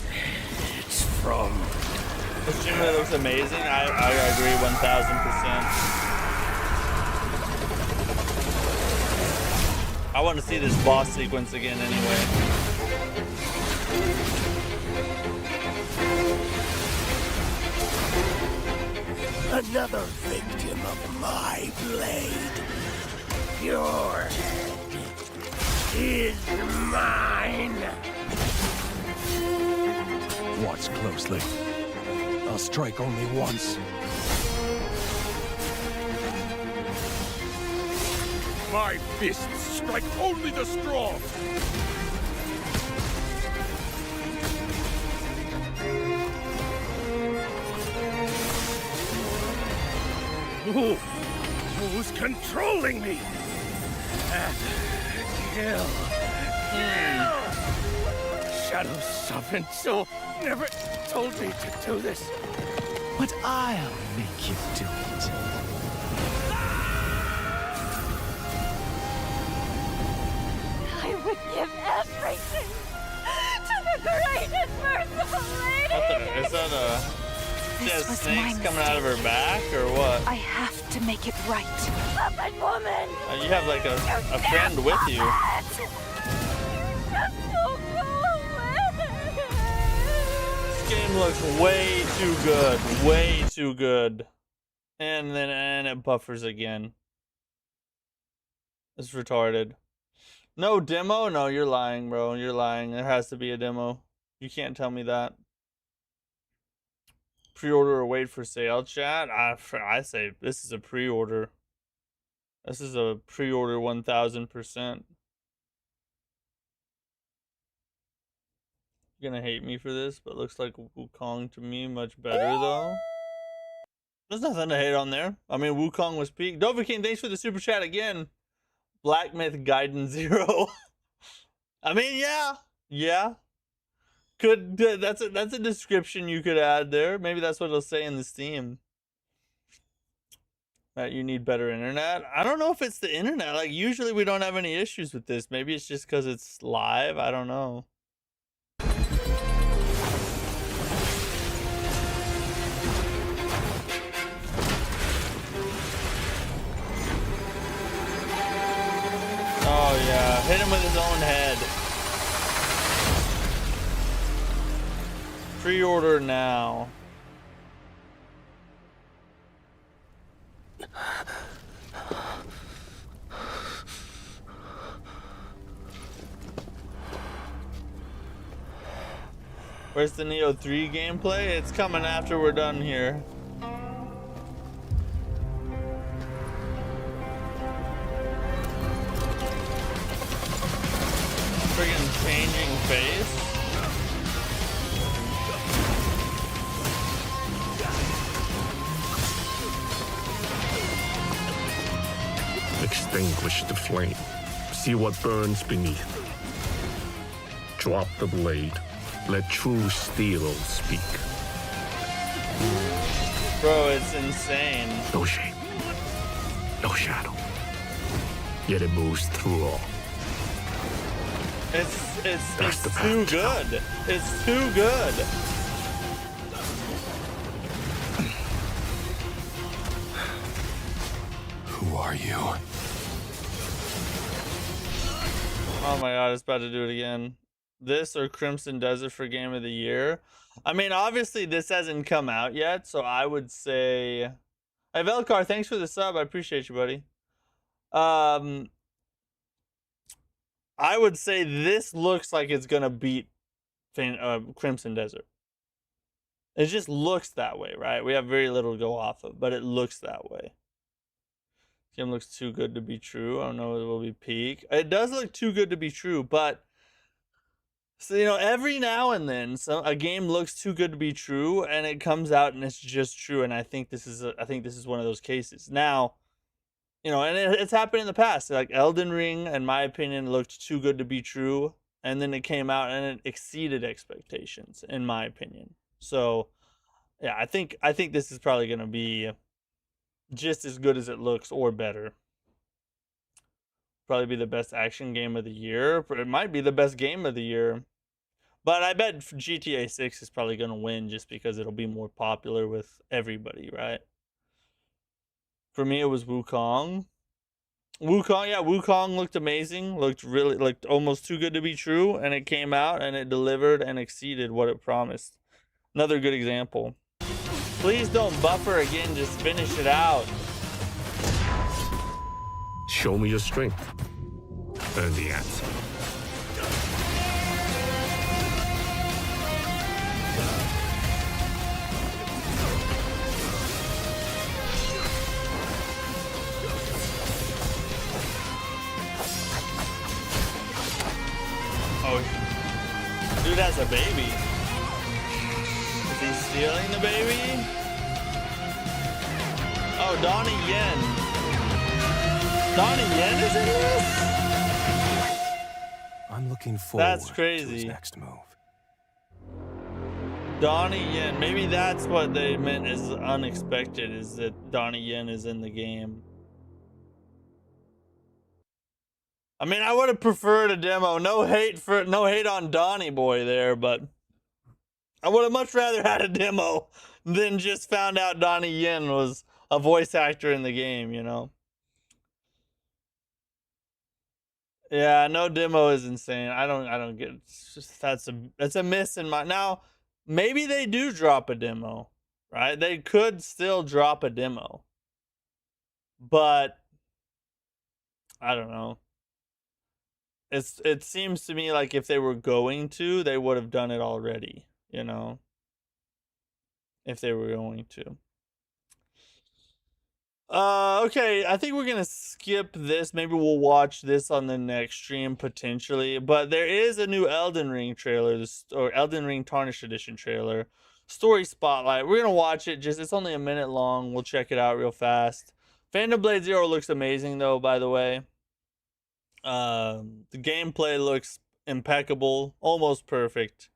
It's from... This generally looks amazing. I agree 1000%. I want to see this boss sequence again anyway. Another victim of my blade. Your is mine. Watch closely. I'll strike only once. My fists strike only the strong. Who's controlling me? Kill. Shadow Sovereign Soul never told me to do this. But I'll make you do it. I would give everything to the great and merciful lady. What the, is that she has snakes coming out of her back or what? I have to make it right. Puppet woman. You have like a friend with you. Just so This game looks way too good. Way too good. And it buffers again. It's retarded. No demo? No, you're lying, bro. You're lying. There has to be a demo. You can't tell me that. Pre-order or wait for sale, chat? I say this is a pre-order. This is a pre-order 1000%. You're gonna hate me for this, but looks like Wukong to me much better though. There's nothing to hate on there. I mean, Wukong was peak. Dover King, thanks for the super chat again. Black Myth Gaiden 0. I mean, yeah. Could that's a description you could add there. Maybe that's what it'll say in the Steam. That you need better internet. I don't know if it's the internet. Like, usually we don't have any issues with this. Maybe it's just because it's live. I don't know. Oh yeah, hit him with his own head. Pre-order now. Where's the Nioh 3 gameplay? It's coming after we're done here. Friggin' changing face. Extinguish the flame. See what burns beneath. Drop the blade. Let true steel speak. Bro, it's insane. No shape. No shadow. Yet it moves through all. It's too good. It's too good. Who are you? Oh my god, it's about to do it again. This or Crimson Desert for Game of the Year? I mean, obviously this hasn't come out yet, so I would say... Hey, Velcar, thanks for the sub. I appreciate you, buddy. I would say this looks like it's gonna beat Crimson Desert. It just looks that way, right? We have very little to go off of, but it looks that way. Game looks too good to be true. I don't know if it will be peak. It does look too good to be true, but so, you know, every now and then a game looks too good to be true, and it comes out and it's just true. And I think this is one of those cases. Now, you know, and it's happened in the past. Like Elden Ring, in my opinion, looked too good to be true, and then it came out and it exceeded expectations, in my opinion. So, yeah, I think this is probably gonna be just as good as it looks or better. Probably be the best action game of the year. It might be the best game of the year. But I bet GTA 6 is probably going to win just because it'll be more popular with everybody, right? For me, it was Wukong. Wukong looked amazing. Looked almost too good to be true. And it came out and it delivered and exceeded what it promised. Another good example. Please don't buffer again. Just finish it out. Show me your strength. And the answer. Oh, dude has a baby. Is he stealing the baby? Oh, Donnie Yen. Donnie Yen is in this? I'm looking forward That's crazy. to his next move. Donnie Yen. Maybe that's what they meant as unexpected, is that Donnie Yen is in the game. I mean, I would have preferred a demo. No hate on Donnie Boy there, but I would have much rather had a demo than just found out Donnie Yen was a voice actor in the game, you know? Yeah, no demo is insane. I don't get it. It's just that's a miss in my... Now, maybe they do drop a demo, right? They could still drop a demo. But I don't know. It seems to me like if they were going to, they would have done it already, you know? If they were going to. Okay, I think we're gonna skip this. Maybe we'll watch this on the next stream potentially. But there is a new Elden Ring trailer, or Elden Ring Tarnished Edition trailer. Story spotlight. We're gonna watch it. It's only a minute long. We'll check it out real fast. Phantom Blade Zero looks amazing though, by the way. The gameplay looks impeccable, almost perfect,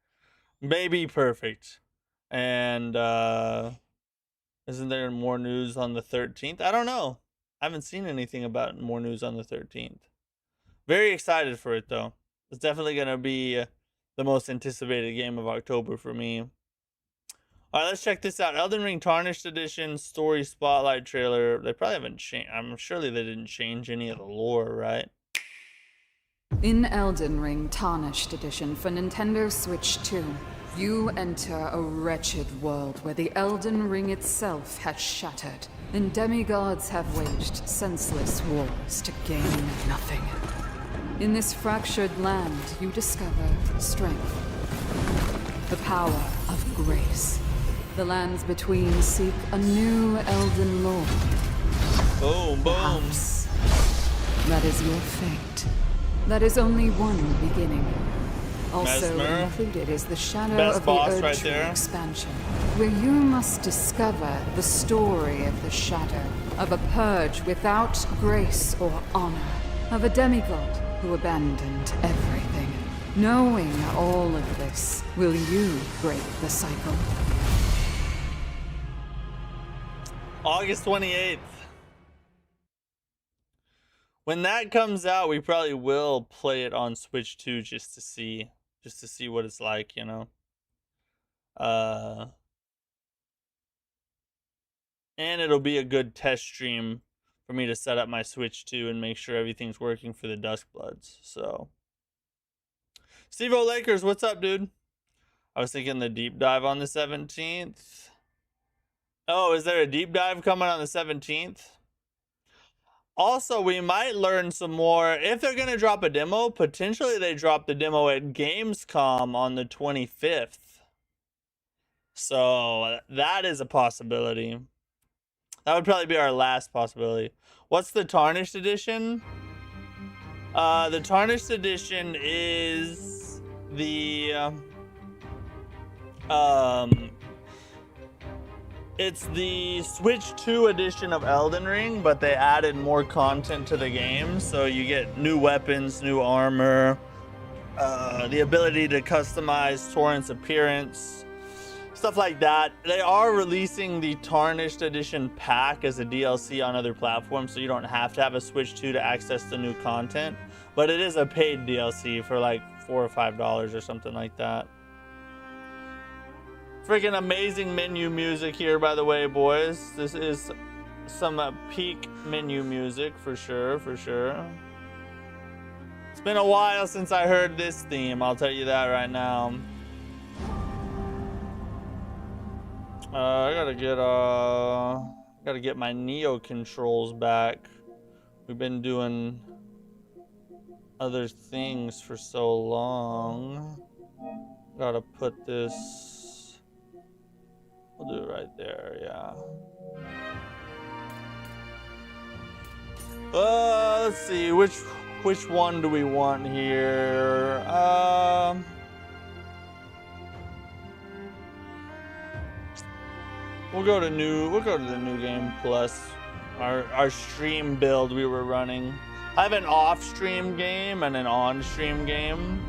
maybe perfect, and Isn't there more news on the 13th? I don't know. I haven't seen anything about more news on the 13th. Very excited for it, though. It's definitely going to be the most anticipated game of October for me. All right, let's check this out. Elden Ring Tarnished Edition Story Spotlight trailer. They probably haven't changed. I'm surely they didn't change any of the lore, right? In Elden Ring Tarnished Edition for Nintendo Switch 2, you enter a wretched world where the Elden Ring itself has shattered, and demigods have waged senseless wars to gain nothing. In this fractured land, you discover strength, the power of grace. The lands between seek a new Elden Lord. Boom, boom. Perhaps that is your fate. That is only one beginning. Also Mesmer. included is the Shadow Best of the boss Erdtree right there. expansion, where you must discover the story of the Shadow, of a purge without grace or honor, of a demigod who abandoned everything. Knowing all of this, will you break the cycle? August 28th. When that comes out, we probably will play it on Switch 2 just to see what it's like, you know. And it'll be a good test stream for me to set up my Switch 2 and make sure everything's working for the Duskbloods. So, Steve-O Lakers, what's up, dude? I was thinking the deep dive on the 17th. Oh, is there a deep dive coming on the 17th? Also, we might learn some more. If they're going to drop a demo, potentially they drop the demo at Gamescom on the 25th. So, that is a possibility. That would probably be our last possibility. What's the Tarnished Edition? The Tarnished Edition is the... it's the Switch 2 edition of Elden Ring, but they added more content to the game. So you get new weapons, new armor, the ability to customize Torrent's appearance, stuff like that. They are releasing the Tarnished Edition pack as a DLC on other platforms, so you don't have to have a Switch 2 to access the new content. But it is a paid DLC for like $4 or $5 or something like that. Freaking amazing menu music here, by the way, boys. This is some peak menu music for sure, for sure. It's been a while since I heard this theme, I'll tell you that right now. I gotta get my Nioh controls back. We've been doing other things for so long. Gotta put this. We'll do it right there, yeah. Let's see, which one do we want here? We'll go to the new game plus our stream build we were running. I have an off-stream game and an on-stream game.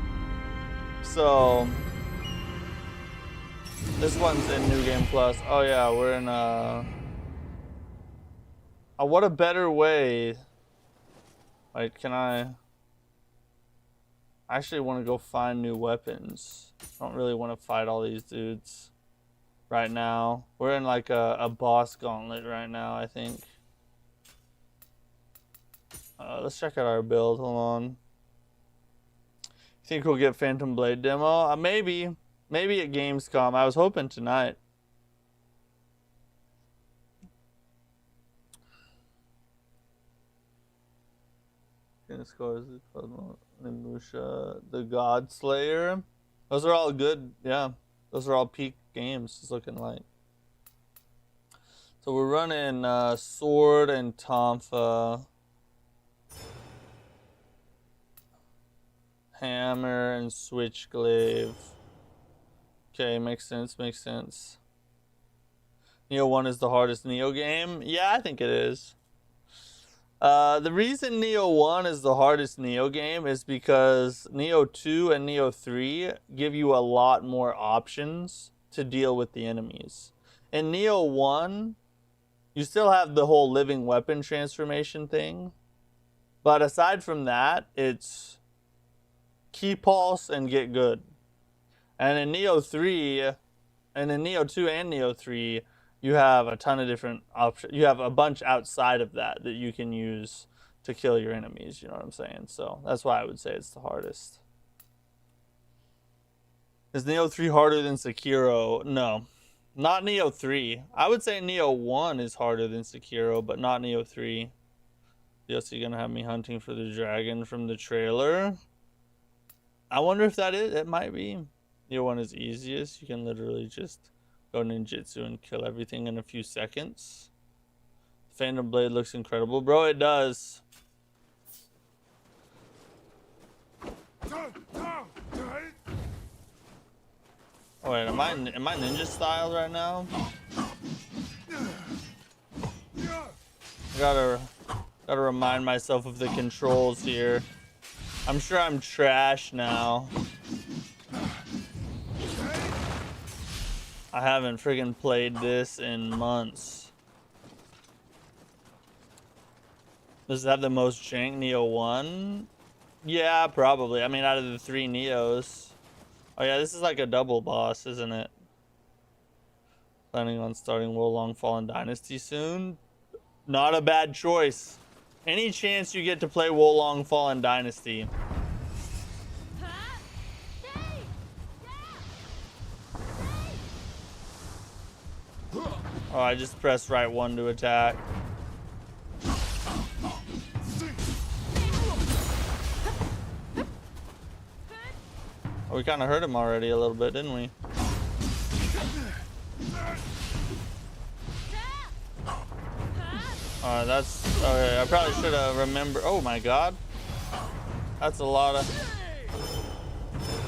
So this one's in New Game Plus. Oh yeah, we're in what a better way. Like, can I actually want to go find new weapons. I don't really want to fight all these dudes right now. We're in like a boss gauntlet right now, I think. Let's check out our build. Hold on. Think we'll get Phantom Blade demo? Maybe at Gamescom. I was hoping tonight. Nimusha, the God Slayer. Those are all good. Yeah, those are all peak games. It's looking like. So we're running Sword and Tonfa, Hammer and Switchglaive. Okay, makes sense. Makes sense. Nioh 1 is the hardest Nioh game. Yeah, I think it is. The reason Nioh 1 is the hardest Nioh game is because Nioh 2 and Nioh 3 give you a lot more options to deal with the enemies. In Nioh 1, You still have the whole living weapon transformation thing. But aside from that, it's key pulse and get good. And in Nioh 3, and in Nioh 2 and Nioh 3, you have a ton of different options. You have a bunch outside of that you can use to kill your enemies, you know what I'm saying? So that's why I would say it's the hardest. Is Nioh 3 harder than Sekiro? No. Not Nioh 3. I would say Nioh 1 is harder than Sekiro, but not Nioh 3. Yes, you're gonna have me hunting for the dragon from the trailer. I wonder if that is. It might be. Nioh 1 is easiest. You can literally just go ninjutsu and kill everything in a few seconds. Phantom Blade looks incredible. Bro, it does. Oh, wait, am I ninja styled right now? I gotta remind myself of the controls here. I'm sure I'm trash now. I haven't friggin' played this in months. Does it have the most jank Nioh 1? Yeah, probably. I mean, out of the 3 Niohs. Oh yeah, this is like a double boss, isn't it? Planning on starting Wolong Fallen Dynasty soon? Not a bad choice. Any chance you get to play Wolong Fallen Dynasty. Oh, I just pressed right 1 to attack. Oh, we kind of hurt him already a little bit, didn't we? Alright, that's... Okay, I probably should have remembered... Oh my god. That's a lot of...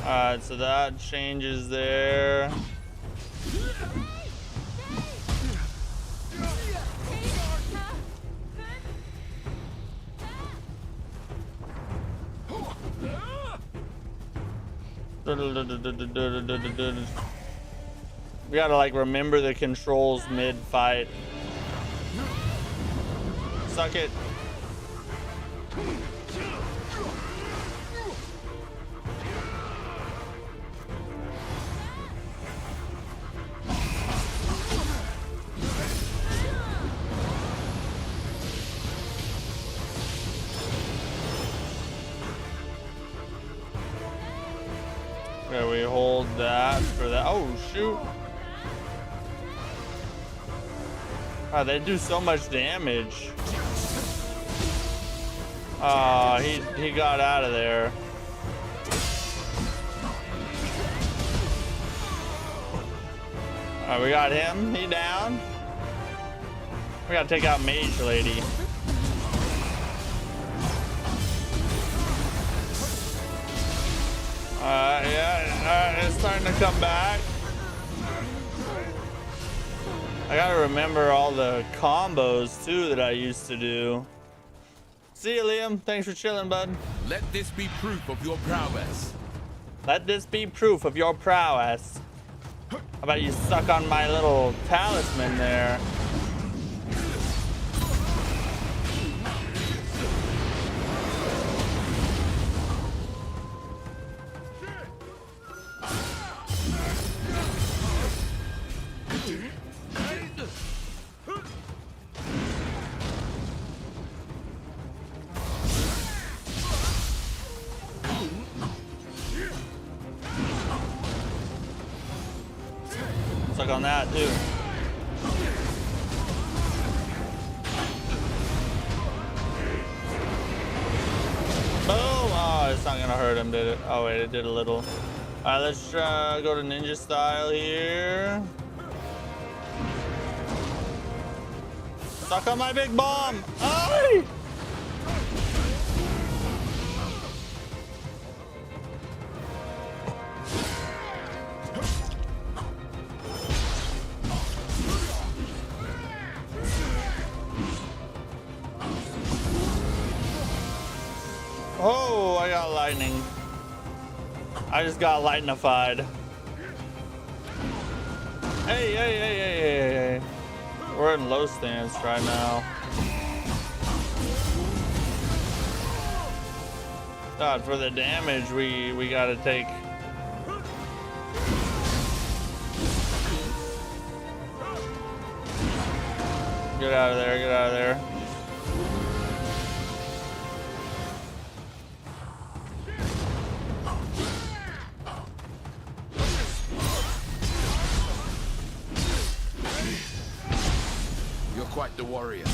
Alright, so that changes there. We gotta like remember the controls mid-fight. Suck it. Okay, we hold that for that. Oh shoot. Oh, they do so much damage. Oh, he got out of there. Alright, we got him. He down. We gotta take out Mage Lady. Yeah, it's starting to come back. I gotta remember all the combos too that I used to do. See you, Liam. Thanks for chilling, bud. Let this be proof of your prowess. Let this be proof of your prowess. How about you suck on my little talisman there? Suck on that too. Boom! Oh, it's not gonna hurt him, did it? Oh wait, it did a little. Alright, let's go to ninja style here. Suck on my big bomb! Aye! Oh, I got lightning. I just got lightnified. Hey. We're in low stance right now. God, for the damage we gotta take. Get out of there, get out of there. You're quite the warrior.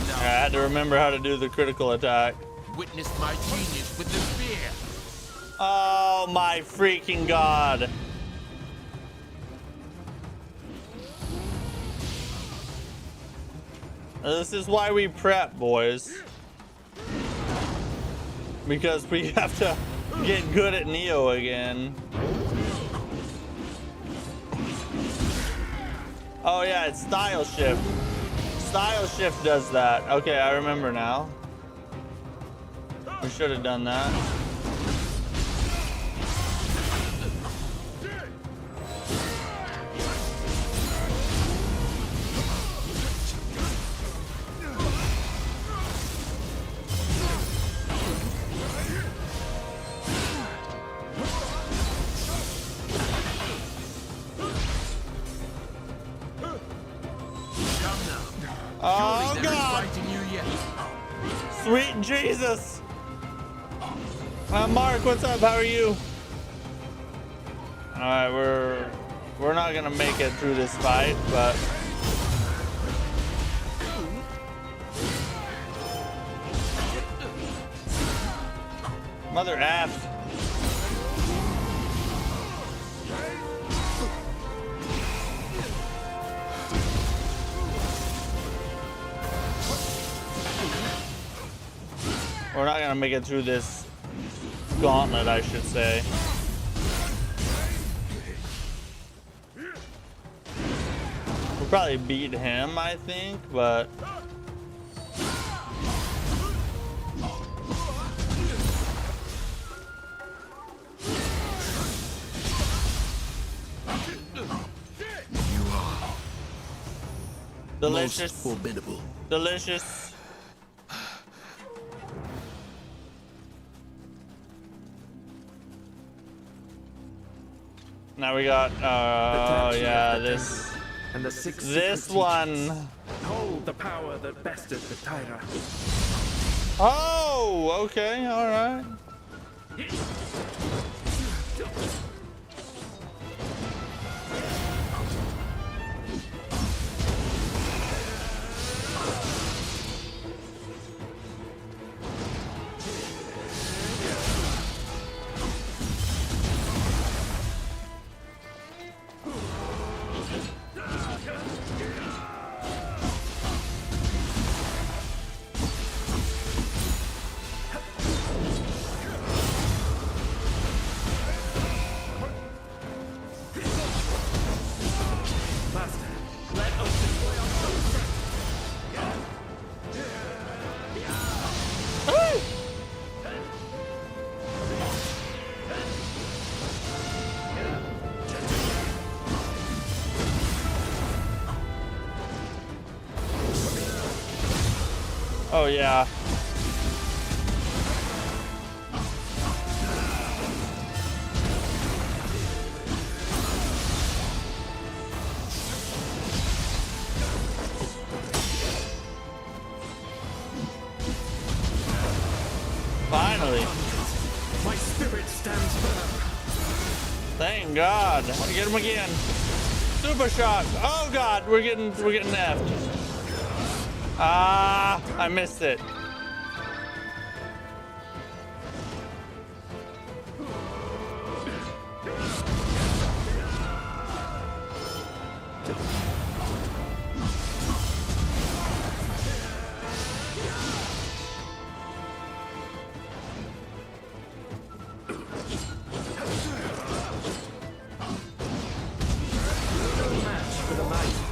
I had to remember how to do the critical attack. Witness my genius with the spear. Oh my freaking god. This is why we prep, boys. Because we have to get good at Nioh again. Oh yeah, it's style shift. Style shift does that. Okay, I remember now. We should have done that. Oh God! Sweet Jesus! Mark, what's up? How are you? All right, we're not gonna make it through this fight, but Mother F. We're not gonna make it through this gauntlet, I should say. We'll probably beat him, I think, but delicious. Most formidable. Delicious. Now we got, oh yeah, this one. Hold the power that bested the Tyra. Oh, okay, all right. Oh yeah. Finally. My spirit stands firm. Thank God. Get him again. Super shock. Oh God, we're getting effed. Ah, I missed it.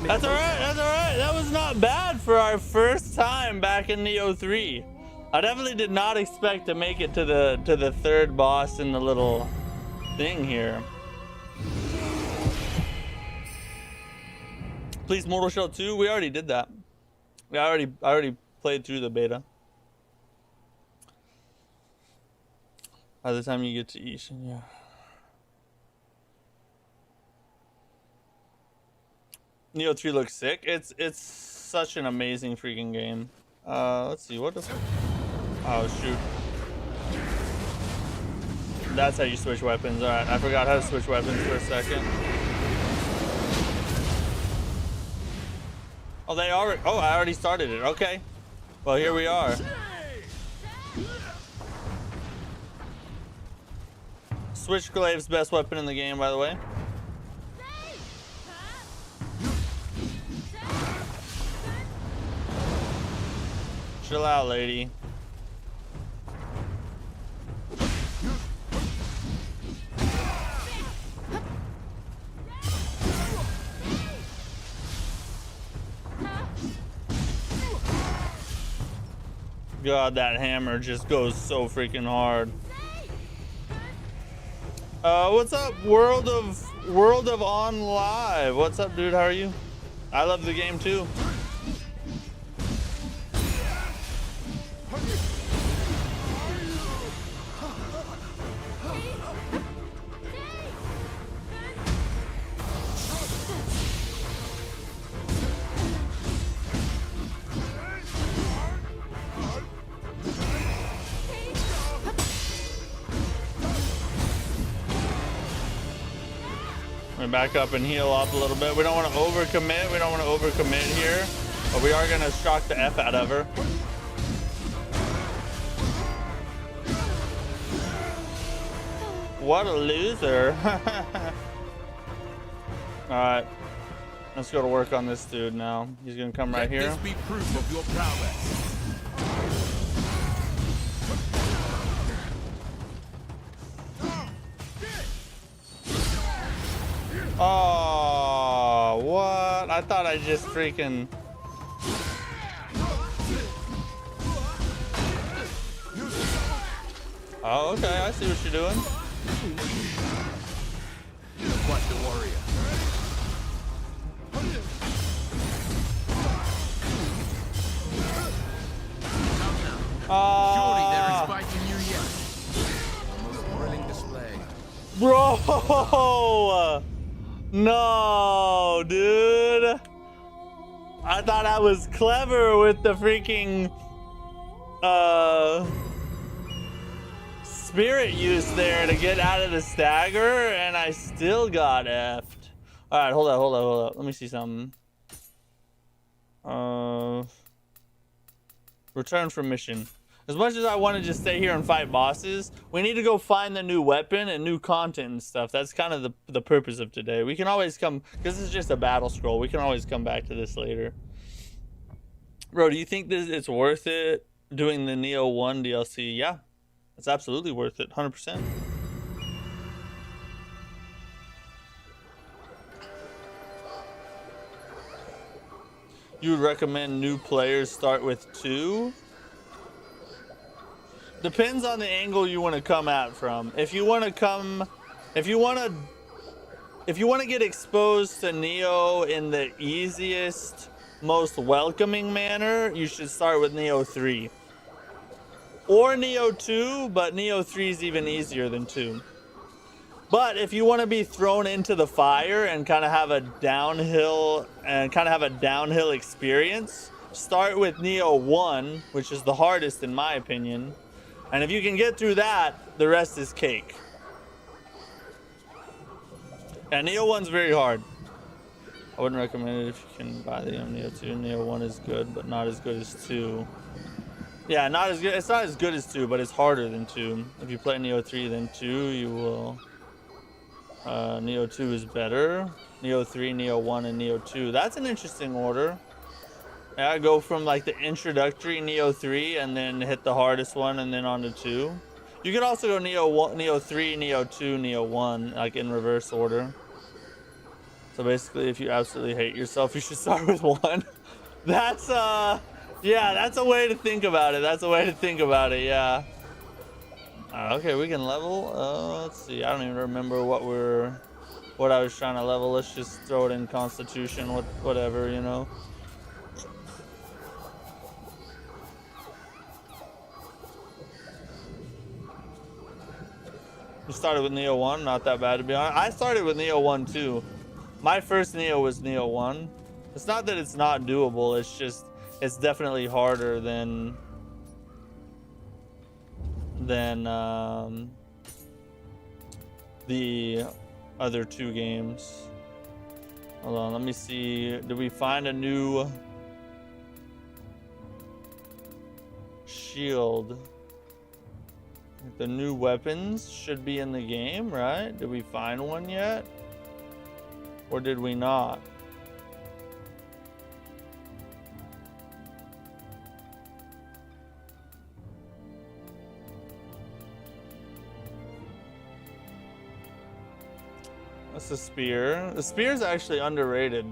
That's alright, that's alright. That was not bad for our first time back in Nioh 3. I definitely did not expect to make it to the third boss in the little thing here. Please, Mortal Shell 2. We already did that. I already played through the beta. By the time you get to Ishin, yeah. Nioh 3 looks sick. It's such an amazing freaking game. Let's see what the. Oh shoot. That's how you switch weapons. All right, I forgot how to switch weapons for a second. Oh, they already. Oh, I already started it. Okay. Well, here we are. Switchglave's best weapon in the game, by the way. Chill out, lady. God, that hammer just goes so freaking hard. What's up, World of On Live? What's up, dude? How are you? I love the game too. Back up and heal up a little bit. We don't want to overcommit. We don't want to overcommit here, but we are gonna shock the F out of her. What a loser. All right, let's go to work on this dude now. He's gonna come right here. Let this be proof of your prowess. Oh, what? I thought I just freaking... Oh, okay. I see what you're doing. You're quite the warrior. Surely there is fight in you yet. Most thrilling display. Bro! No, dude. I thought I was clever with the freaking spirit use there to get out of the stagger, and I still got effed. All right, hold up. Let me see something. Return from mission. As much as I want to just stay here and fight bosses, we need to go find the new weapon and new content and stuff. That's kind of the purpose of today. We can always come, because it's just a battle scroll. We can always come back to this later. Bro, do you think it's worth it doing the Nioh 1 DLC? Yeah, it's absolutely worth it, 100%. You would recommend new players start with 2? Depends on the angle you want to come at from. If you want to get exposed to Nioh in the easiest, most welcoming manner, you should start with Nioh 3. Or Nioh 2, but Nioh 3 is even easier than 2. But if you want to be thrown into the fire and kind of have a downhill experience, start with Nioh 1, which is the hardest in my opinion. And if you can get through that, the rest is cake. And Nioh 1's very hard. I wouldn't recommend it if you can buy the Nioh 2. Nioh 1 is good, but not as good as 2. Yeah, not as good. It's not as good as 2, but it's harder than 2. If you play Nioh 3, then 2, you will... Nioh 2 is better. Nioh 3, Nioh 1, and Nioh 2. That's an interesting order. Yeah, I go from like the introductory Nioh 3 and then hit the hardest one and then on to 2. You could also go Nioh 3, Nioh 2, Nioh 1, like in reverse order. So basically, if you absolutely hate yourself, you should start with 1. That's yeah, that's a way to think about it. Yeah. Okay, we can level. Let's see. I don't even remember what we're what I was trying to level. Let's just throw it in Constitution, whatever, you know. You started with Nioh 1, not that bad to be honest. I started with Nioh 1 too. My first Nioh was Nioh 1. It's not that it's not doable, it's just, it's definitely harder than the other two games. Hold on, let me see. Did we find a new shield? The new weapons should be in the game, right? Did we find one yet? Or did we not? That's a spear. The spear is actually underrated.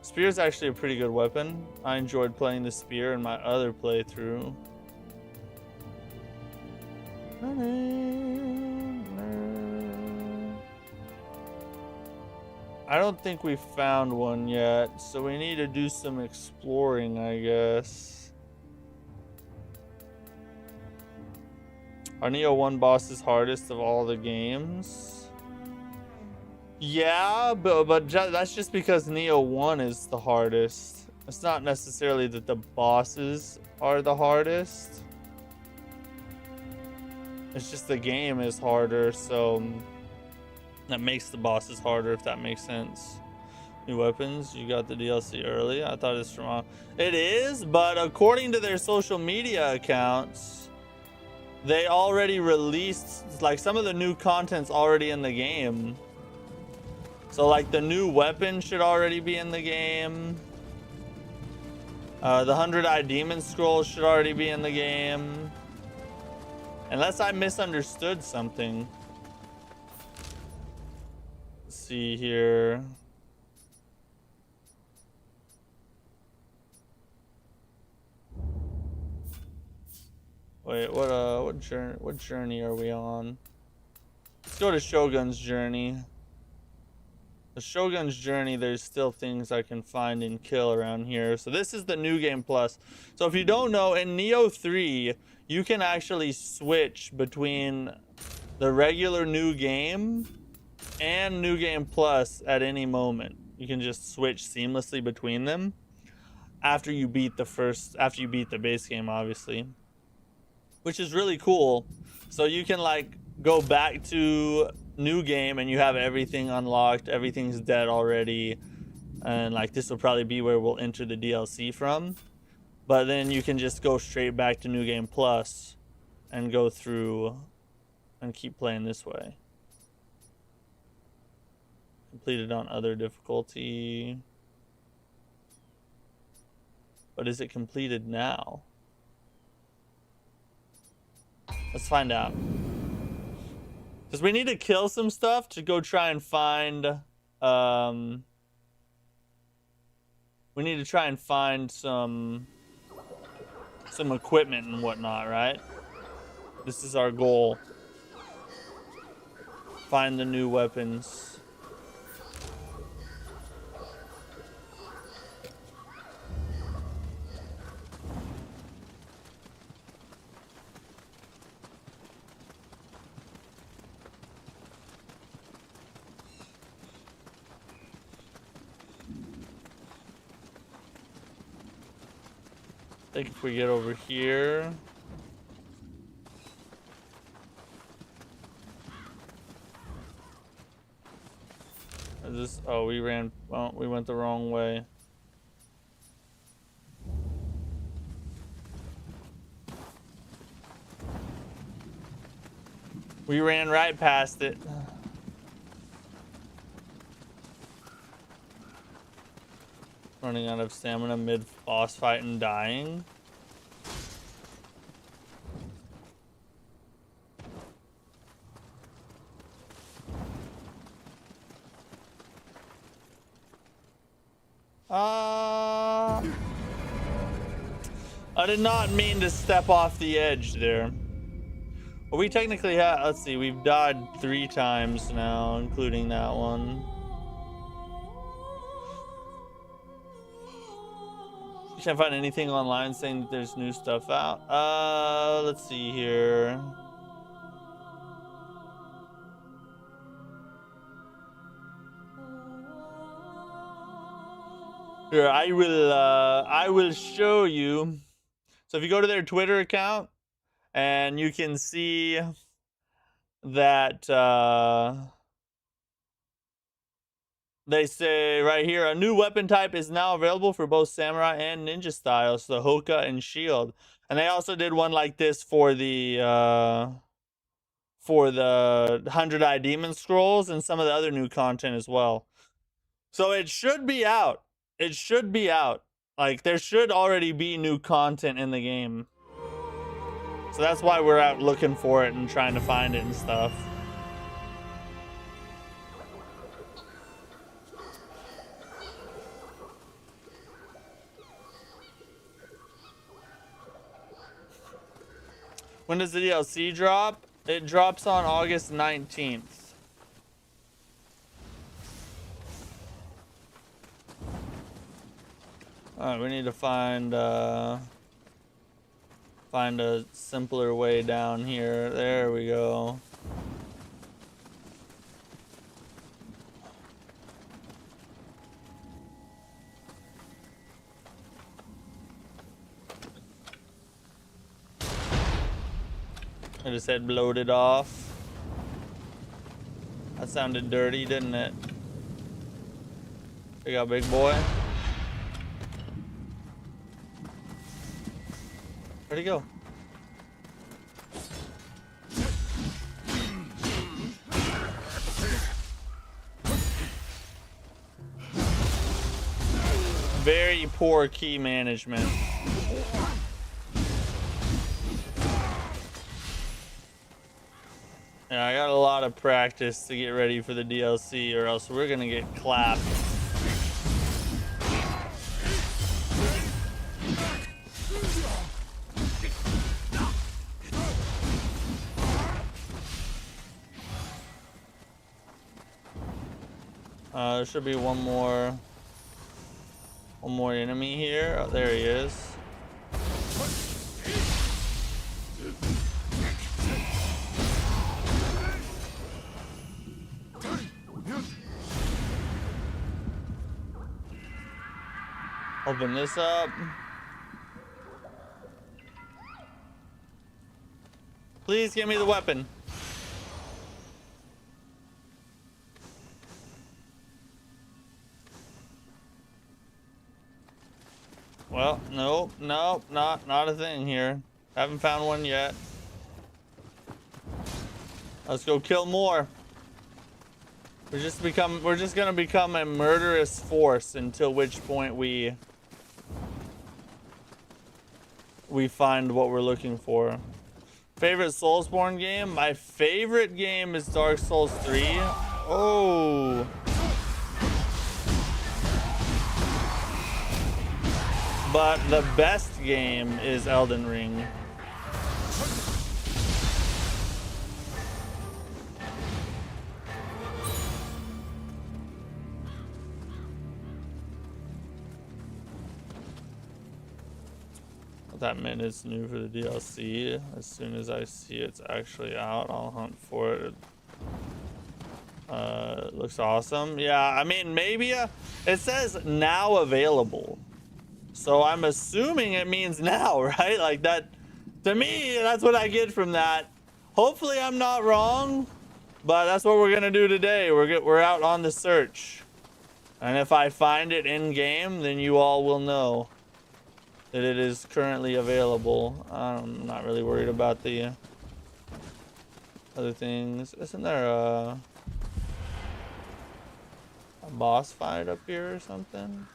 Spear is actually a pretty good weapon. I enjoyed playing the spear in my other playthrough. I don't think we found one yet, so we need to do some exploring, I guess. Are Nioh 1 bosses hardest of all the games? Yeah, but that's just because Nioh 1 is the hardest. It's not necessarily that the bosses are the hardest. It's just the game is harder, so that makes the bosses harder, if that makes sense. New weapons, you got the DLC early. I thought it's from... It is, but according to their social media accounts, they already released, like, some of the new content's already in the game. So, like, the new weapon should already be in the game. The 100-Eye Demon Scroll should already be in the game. Unless I misunderstood something. Let's see here. Wait, what journey are we on? Let's go to Shogun's journey. The Shogun's journey, there's still things I can find and kill around here. So this is the New Game Plus. So if you don't know, in Nioh 3, you can actually switch between the regular New Game and New Game Plus at any moment. You can just switch seamlessly between them after you beat the base game, obviously. Which is really cool. So you can, like, go back to New Game and you have everything unlocked, everything's dead already, and like this will probably be where we'll enter the DLC from, but then you can just go straight back to New Game Plus and go through and keep playing this way. Completed on other difficulty, but is it completed now? Let's find out. Because we need to kill some stuff to go try and find, we need to try and find some equipment and whatnot, right? This is our goal. Find the new weapons. I think if we get over here. Is this, oh, we went the wrong way. We ran right past it. Running out of stamina mid-boss fight and dying. I did not mean to step off the edge there. Well, we technically have, let's see, we've died 3 times now, including that one. You can't find anything online saying that there's new stuff out. Let's see here. Here, I will show you. So if you go to their Twitter account, and you can see that they say right here, a new weapon type is now available for both samurai and ninja styles, the Hoka and Shield. And they also did one like this for the 100-eye demon scrolls and some of the other new content as well. So it should be out. It should be out. Like, there should already be new content in the game. So that's why we're out looking for it and trying to find it and stuff. When does the DLC drop? It drops on August 19th. Alright, we need to find a simpler way down here. There we go. I just said blowed it off. That sounded dirty, didn't it? Check out big boy. Where'd he go? Very poor key management. Yeah, I got a lot of practice to get ready for the DLC, or else we're gonna get clapped. There should be one more enemy here. Oh, there he is. Open this up. Please give me the weapon. Well, nope, not a thing here. Haven't found one yet. Let's go kill more. We're just gonna become a murderous force until which point we find what we're looking for. Favorite Soulsborne game? My favorite game is Dark Souls 3. Oh. But the best game is Elden Ring. That minute's new for the DLC. As soon as I see it's actually out, I'll hunt for it. It looks awesome. Yeah, I mean, maybe it says now available. So I'm assuming it means now, right? Like that, to me, that's what I get from that. Hopefully I'm not wrong, but that's what we're gonna do today. We're out on the search. And if I find it in game, then you all will know that it is currently available. I'm not really worried about the other things. Isn't there a boss fight up here or something?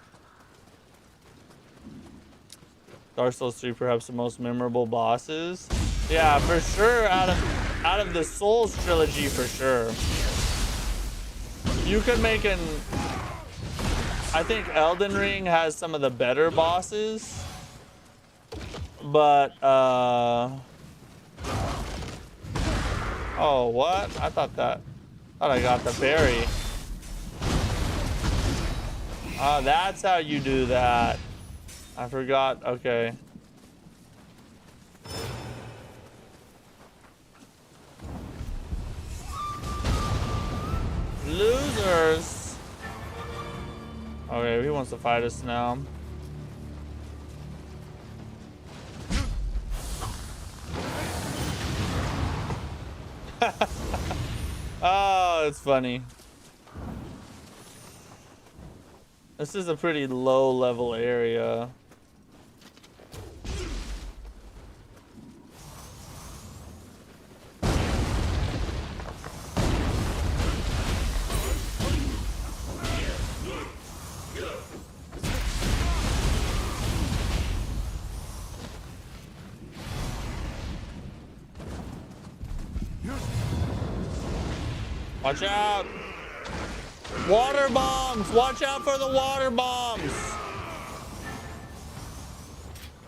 Dark Souls 3, perhaps the most memorable bosses. Yeah, for sure. Out of the Souls trilogy, for sure. You could make I think Elden Ring has some of the better bosses, Oh, what? I thought I got the berry. Oh, that's how you do that. I forgot. Okay. Losers. Okay, he wants to fight us now. Oh, it's funny. This is a pretty low level area. Watch out! Water bombs! Watch out for the water bombs!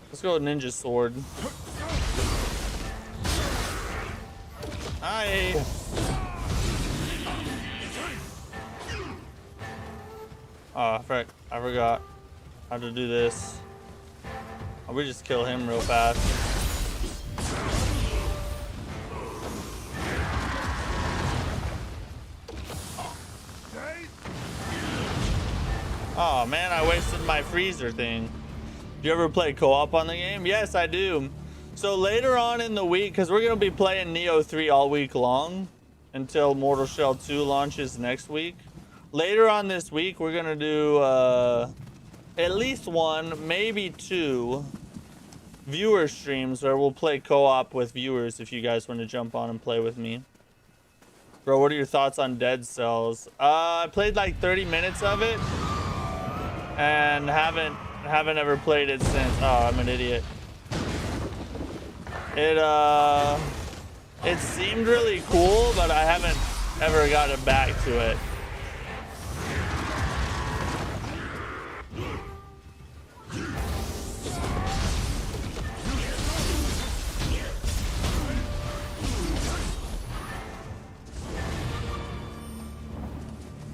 Let's go with ninja sword. Hi! Oh, frick. I forgot how to do this. Oh, we just kill him real fast. Oh man, I wasted my freezer thing. Do you ever play co-op on the game? Yes, I do. So later on in the week, because we're going to be playing Nioh 3 all week long until Mortal Shell 2 launches next week. Later on this week, we're going to do at least one, maybe two viewer streams where we'll play co-op with viewers if you guys want to jump on and play with me. Bro, what are your thoughts on Dead Cells? I played like 30 minutes of it and haven't ever played it since. Oh, I'm an idiot. It seemed really cool, but I haven't ever gotten back to it.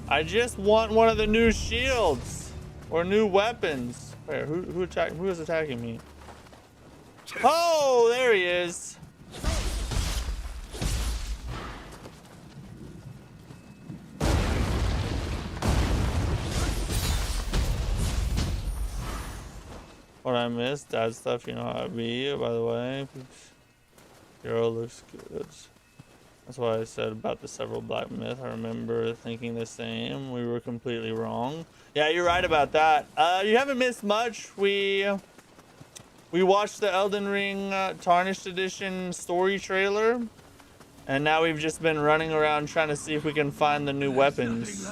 I just want one of the new shields or new weapons. Wait, who is attacking me? Oh, there he is. What I missed, dad stuff, you know how it be, by the way. Hero looks good. That's what I said about the several black myth. I remember thinking the same. We were completely wrong. Yeah, you're right about that. You haven't missed much. We watched the Elden Ring Tarnished Edition story trailer, and now we've just been running around trying to see if we can find the new weapons.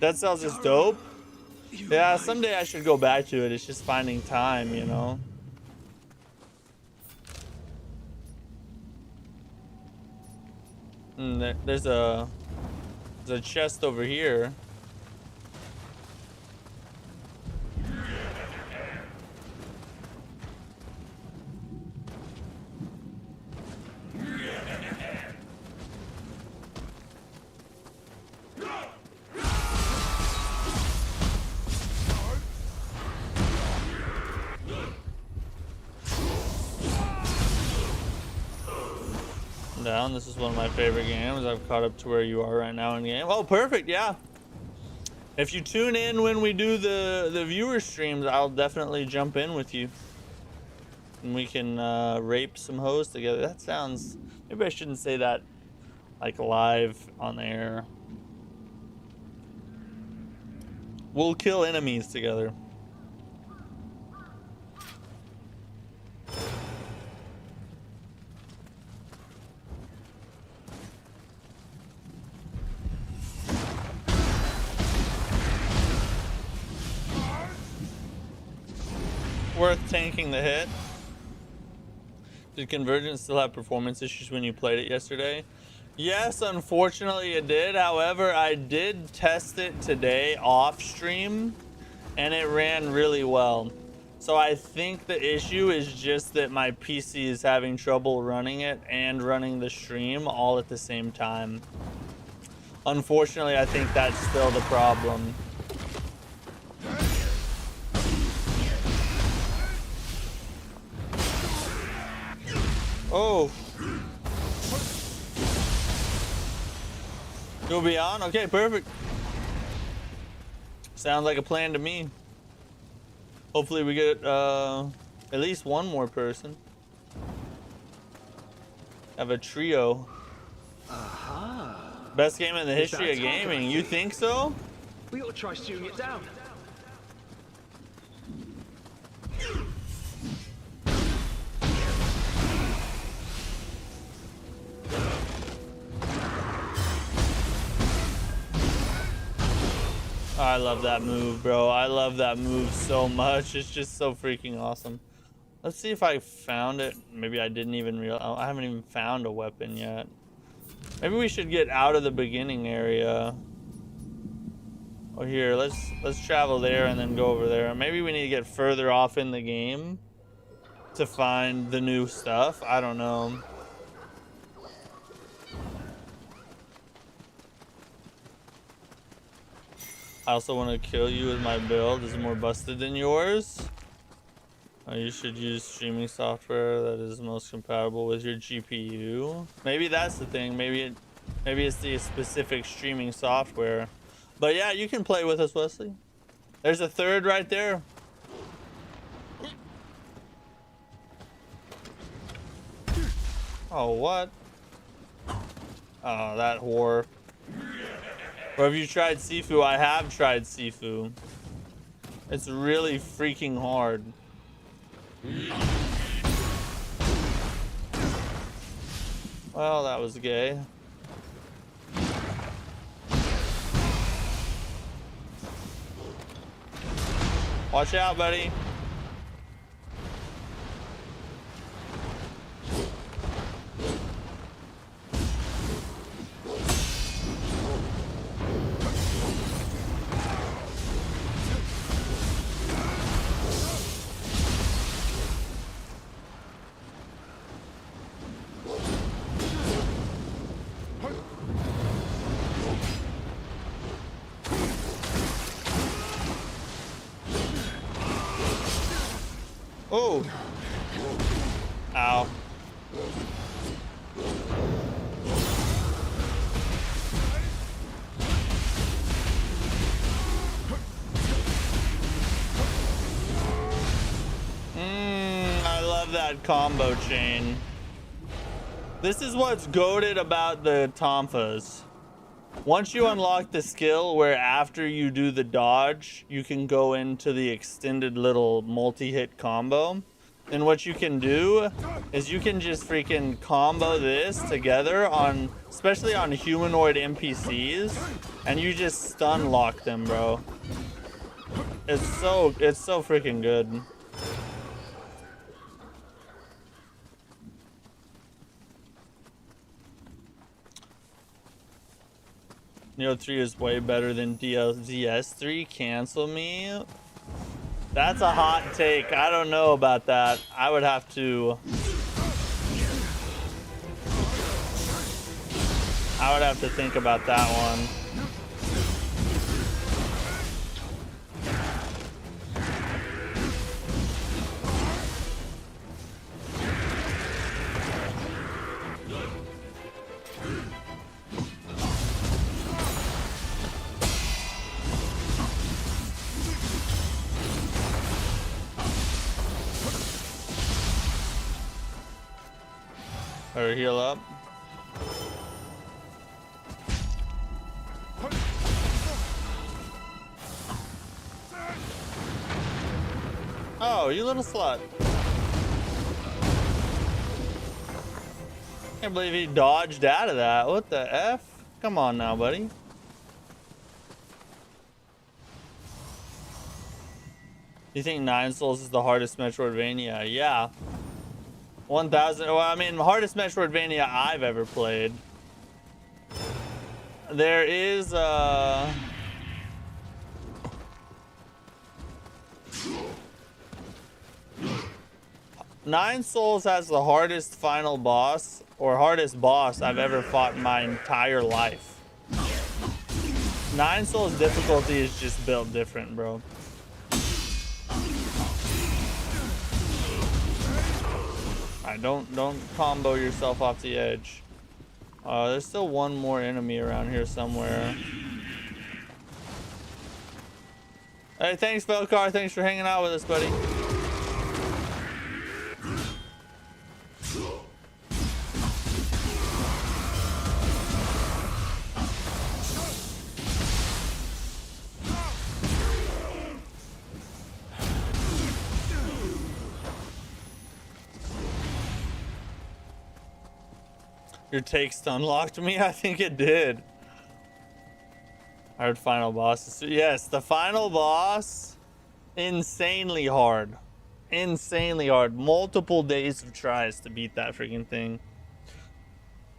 Dead Cells is dope. Yeah, someday I should go back to it. It's just finding time, you know. There's a chest over here. Down. This is one of my favorite games. I've caught up to where you are right now in the game. Oh, perfect. Yeah. If you tune in when we do the viewer streams, I'll definitely jump in with you. And we can rape some hoes together. That sounds... Maybe I shouldn't say that like live on air. We'll kill enemies together. Worth tanking the hit. Did Convergence still have performance issues when you played it yesterday? Yes, unfortunately it did. However, I did test it today off stream and it ran really well. So I think the issue is just that my PC is having trouble running it and running the stream all at the same time. Unfortunately, I think that's still the problem. Oh. You'll be on? Okay, perfect. Sounds like a plan to me. Hopefully we get at least one more person. Have a trio. Best game in the history of gaming. You think so? We ought to try shooting it down. I love that move, bro. I love that move so much. It's just so freaking awesome. Let's see if I found it. Maybe I didn't even realize. I haven't even found a weapon yet. Maybe we should get out of the beginning area. Oh, here, let's travel there and then go over there. Maybe we need to get further off in the game to find the new stuff. I don't know. I also want to kill you with my build. Is more busted than yours. You should use streaming software that is most compatible with your GPU. Maybe that's the thing. Maybe it's the specific streaming software. But yeah, you can play with us, Wesley. There's a third right there. Oh, what? Oh, that whore. Or have you tried Sifu? I have tried Sifu. It's really freaking hard. Well, that was gay. Watch out, buddy. Oh. Ow. I love that combo chain. This is what's goated about the Tonfas. Once you unlock the skill where after you do the dodge, you can go into the extended little multi-hit combo. And what you can do is you can just freaking combo this together on, especially on humanoid NPCs, and you just stun lock them, bro. It's so freaking good. Nioh 3 is way better than DS3. Cancel me. That's a hot take. I don't know about that. I would have to think about that one. Or heal up. Oh, you little slut. Can't believe he dodged out of that. What the F? Come on now, buddy. You think 9 Souls is the hardest Metroidvania? Yeah. 1000. Well, I mean, hardest Metroidvania I've ever played. There is Nine Souls has the hardest final boss, or hardest boss I've ever fought in my entire life. Nine Souls difficulty is just built different, bro. Alright, don't combo yourself off the edge. There's still one more enemy around here somewhere. Hey, thanks, Velcar. Thanks for hanging out with us, buddy. Your takes unlocked me? I think it did. I heard final boss. Yes, the final boss, insanely hard. Insanely hard. Multiple days of tries to beat that freaking thing.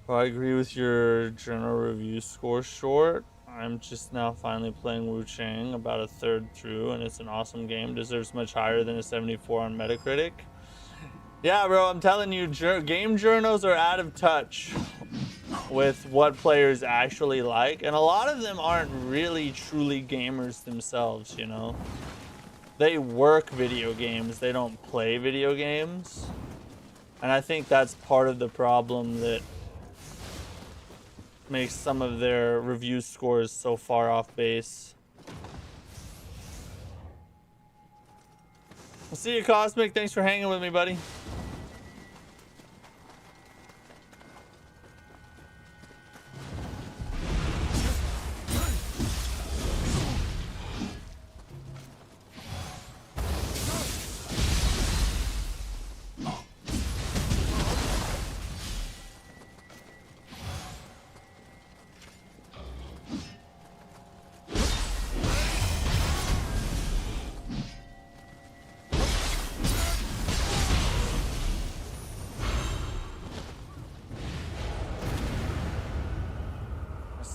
Well, I agree with your general review score short. I'm just now finally playing Wu Chang, about a third through, and it's an awesome game. Deserves much higher than a 74 on Metacritic. Yeah, bro, I'm telling you, game journals are out of touch with what players actually like, and a lot of them aren't really truly gamers themselves, you know? They work video games, they don't play video games. And I think that's part of the problem that makes some of their review scores so far off base. I'll see you, Cosmic. Thanks for hanging with me, buddy.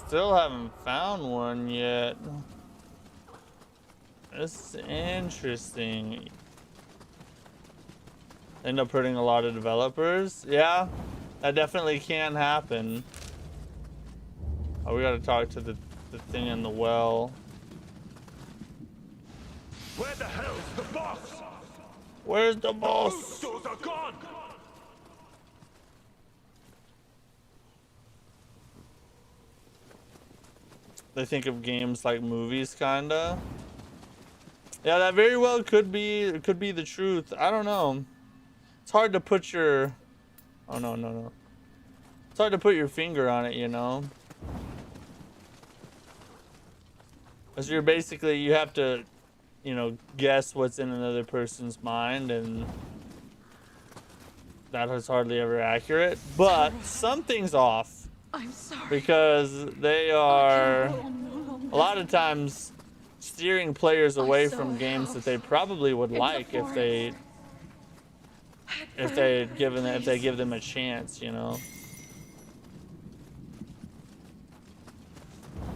Still haven't found one yet. This is interesting. End up hurting a lot of developers. Yeah, that definitely can happen. Oh, we gotta talk to the thing in the well. Where the hell's the boss? Where's the boss? Those are gone. They think of games like movies, kinda. Yeah, that very well could be the truth. I don't know. It's hard to put your... Oh, no. It's hard to put your finger on it, you know? Because you're basically, you have to, you know, guess what's in another person's mind, and that is hardly ever accurate. But something's off. I'm sorry. Because they are a lot of times steering players away from games that they probably would like if they give them a chance, you know.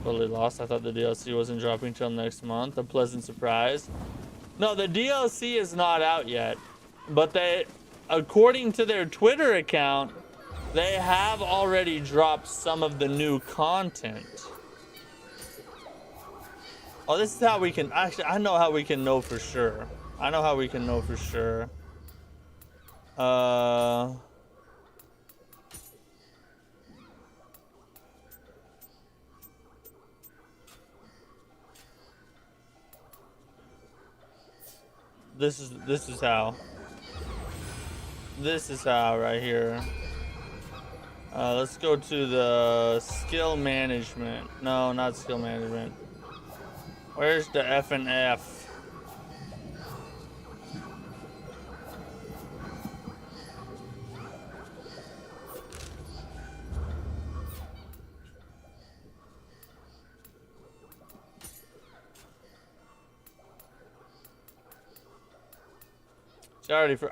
Totally lost. I thought the DLC wasn't dropping till next month. A pleasant surprise. No, the DLC is not out yet, but they, according to their Twitter account, they have already dropped some of the new content. Oh, this is how we can... Actually, I know how we can know for sure. This is how. This is how right here. Let's go to the skill management. No, not skill management. Where's the F and F?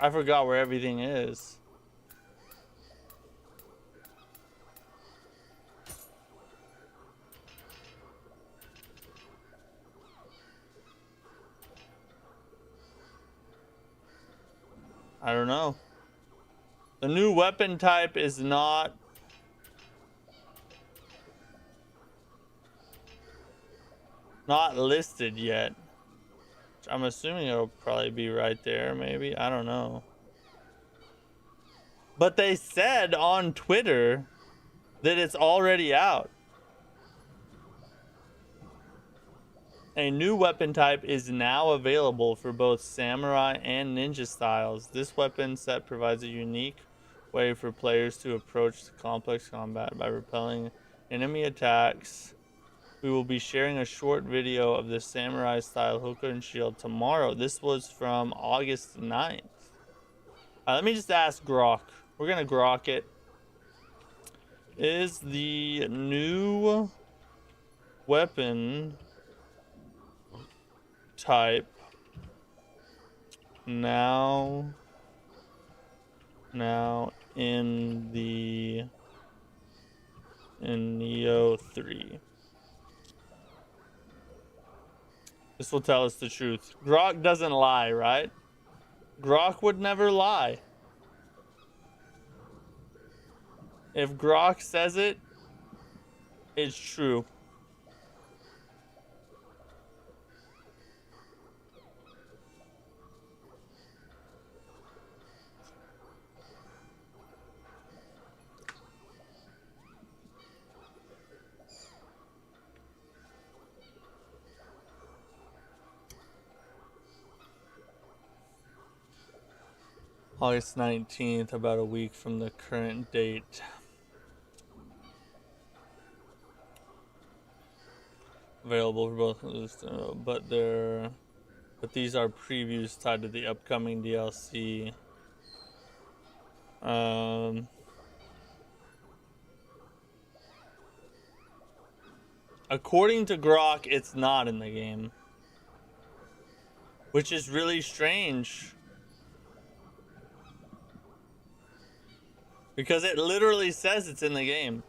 I forgot where everything is. I don't know. The new weapon type is not listed yet. I'm assuming it'll probably be right there, maybe. I don't know. But they said on Twitter that it's already out. A new weapon type is now available for both samurai and ninja styles. This weapon set provides a unique way for players to approach the complex combat by repelling enemy attacks. We will be sharing a short video of the samurai style hook and shield tomorrow. This was from August 9th. Let me just ask Grok. We're gonna Grok it. Is the new weapon type now in Nioh 3? This will tell us the truth. Grok doesn't lie, right? Grok would never lie. If Grok says it, it's true. August 19th, about a week from the current date. Available for both of those, but these are previews tied to the upcoming DLC. According to Grok, it's not in the game, which is really strange. Because it literally says it's in the game.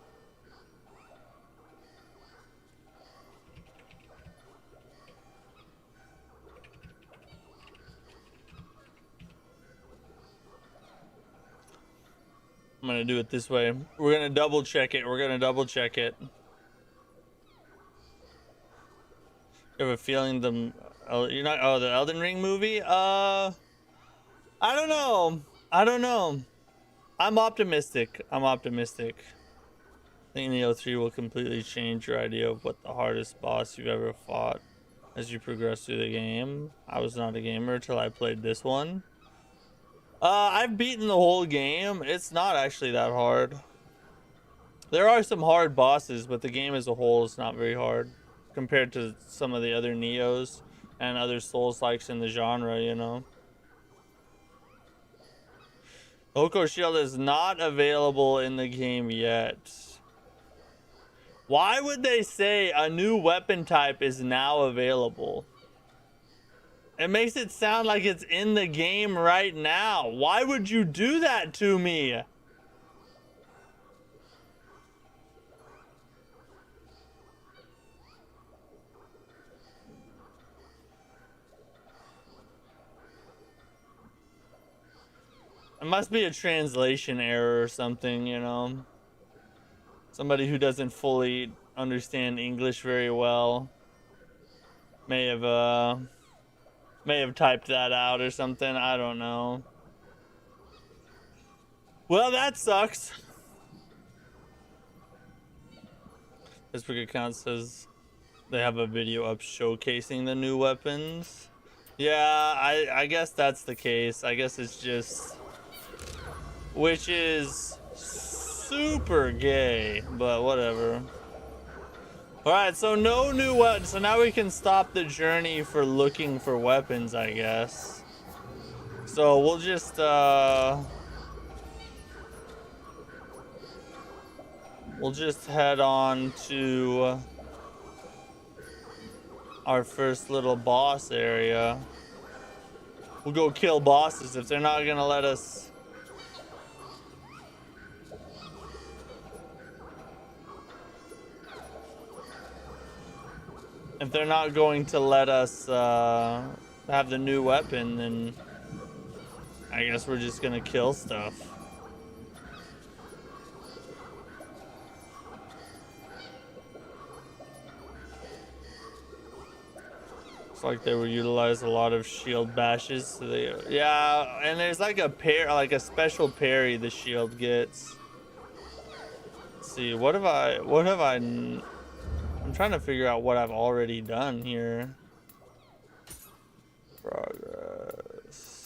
I'm gonna do it this way. We're gonna double check it. You have a feeling the Elden Ring movie? I don't know. I'm optimistic. I think Nioh 3 will completely change your idea of what the hardest boss you've ever fought as you progress through the game. I was not a gamer till I played this one. I've beaten the whole game. It's not actually that hard. There are some hard bosses, but the game as a whole is not very hard compared to some of the other Niohs and other Souls-likes in the genre, you know. Oko Shield is not available in the game yet. Why would they say a new weapon type is now available? It makes it sound like it's in the game right now. Why would you do that to me? It must be a translation error or something, you know. Somebody who doesn't fully understand English very well may have typed that out or something. I don't know. Well, that sucks. Facebook account says they have a video up showcasing the new weapons. Yeah, I guess that's the case. I guess it's just, which is super gay, but whatever. Alright, so no new weapons. So now we can stop the journey for looking for weapons, I guess. So we'll just head on to our first little boss area. We'll go kill bosses if they're not gonna let us. If they're not going to let us have the new weapon, then I guess we're just gonna kill stuff. Looks like they will utilize a lot of shield bashes. So they, yeah, and there's like a like a special parry the shield gets. Let's see, what have I? I'm trying to figure out what I've already done here. Progress.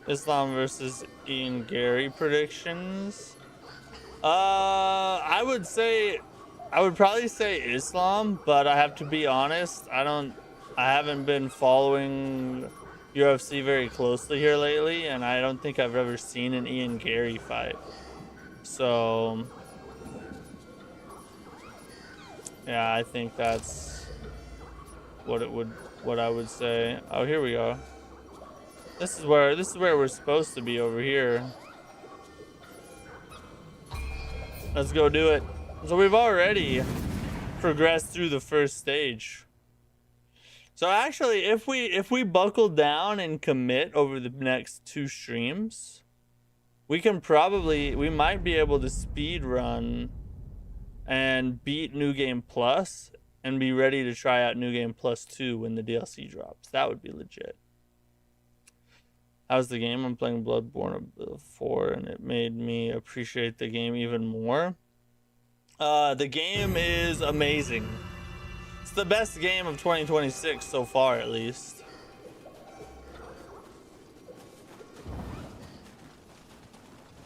Islam versus Ian Gary predictions. I would probably say Islam, but I have to be honest, I haven't been following UFC very closely here lately, and I don't think I've ever seen an Ian Gary fight. So yeah, I think that's what I would say. Oh, here we go. This is where we're supposed to be, over here. Let's go do it. So we've already progressed through the first stage. So actually, if we buckle down and commit over the next 2 streams, we might be able to speed run and beat New Game Plus and be ready to try out New Game Plus 2 when the DLC drops. That would be legit. How's the game? I'm playing Bloodborne 4, and it made me appreciate the game even more. The game is amazing. It's the best game of 2026 so far, at least.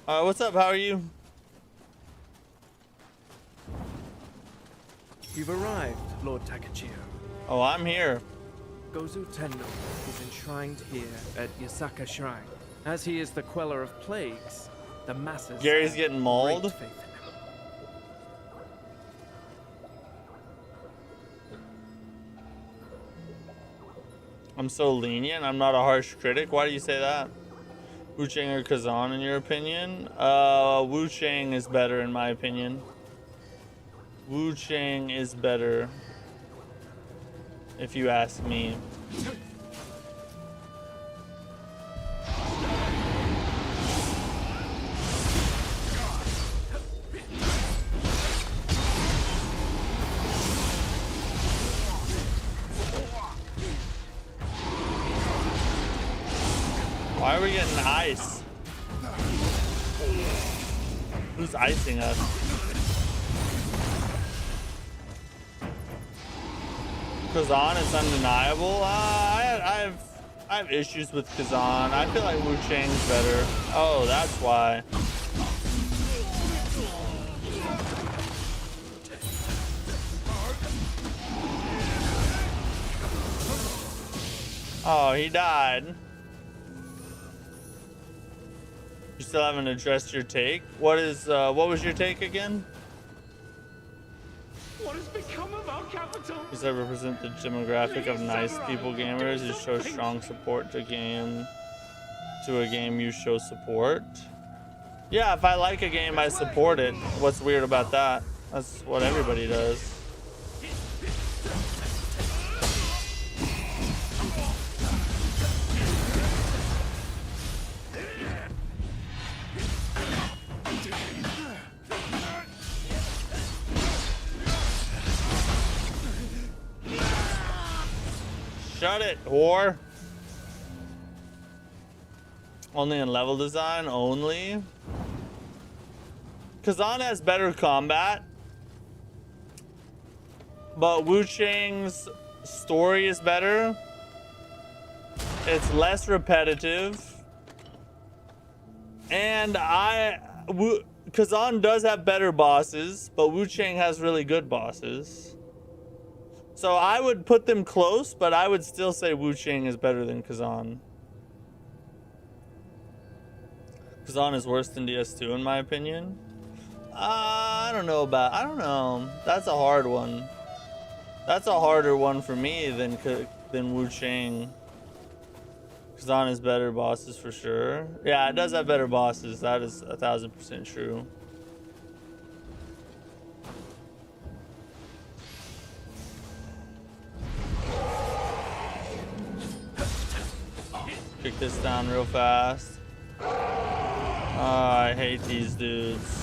What's up? How are you? You've arrived, Lord Takachio. Oh, I'm here. Gozu Tenno is enshrined here at Yasaka Shrine. As he is the queller of plagues, the masses. Gary's getting mauled. Great faith in him. I'm so lenient. I'm not a harsh critic. Why do you say that? Wu Chang or Kazan, in your opinion? Wu Chang is better, in my opinion. Wu Chang is better, if you ask me. Why are we getting ice? Who's icing us? Kazan is undeniable. I have issues with Kazan. I feel like Wu Chang's better. Oh, that's why. Oh, he died. You still haven't addressed your take? What was your take again? What has become of our capital? Because I represent the demographic of nice people gamers who show strong support to a game you show support. Yeah, if I like a game, I support it. What's weird about that? That's what everybody does. Shut it, whore. Only in level design, only. Kazan has better combat, but Wu Chang's story is better. It's less repetitive. And Kazan does have better bosses, but Wu Chang has really good bosses. So I would put them close, but I would still say Wu Chang is better than Kazan. Kazan is worse than DS2 in my opinion. I don't know about. I don't know. That's a hard one. That's a harder one for me than Wu Chang. Kazan has better bosses for sure. Yeah, it does have better bosses. That is 1000% true. Kick this down real fast. Oh, I hate these dudes.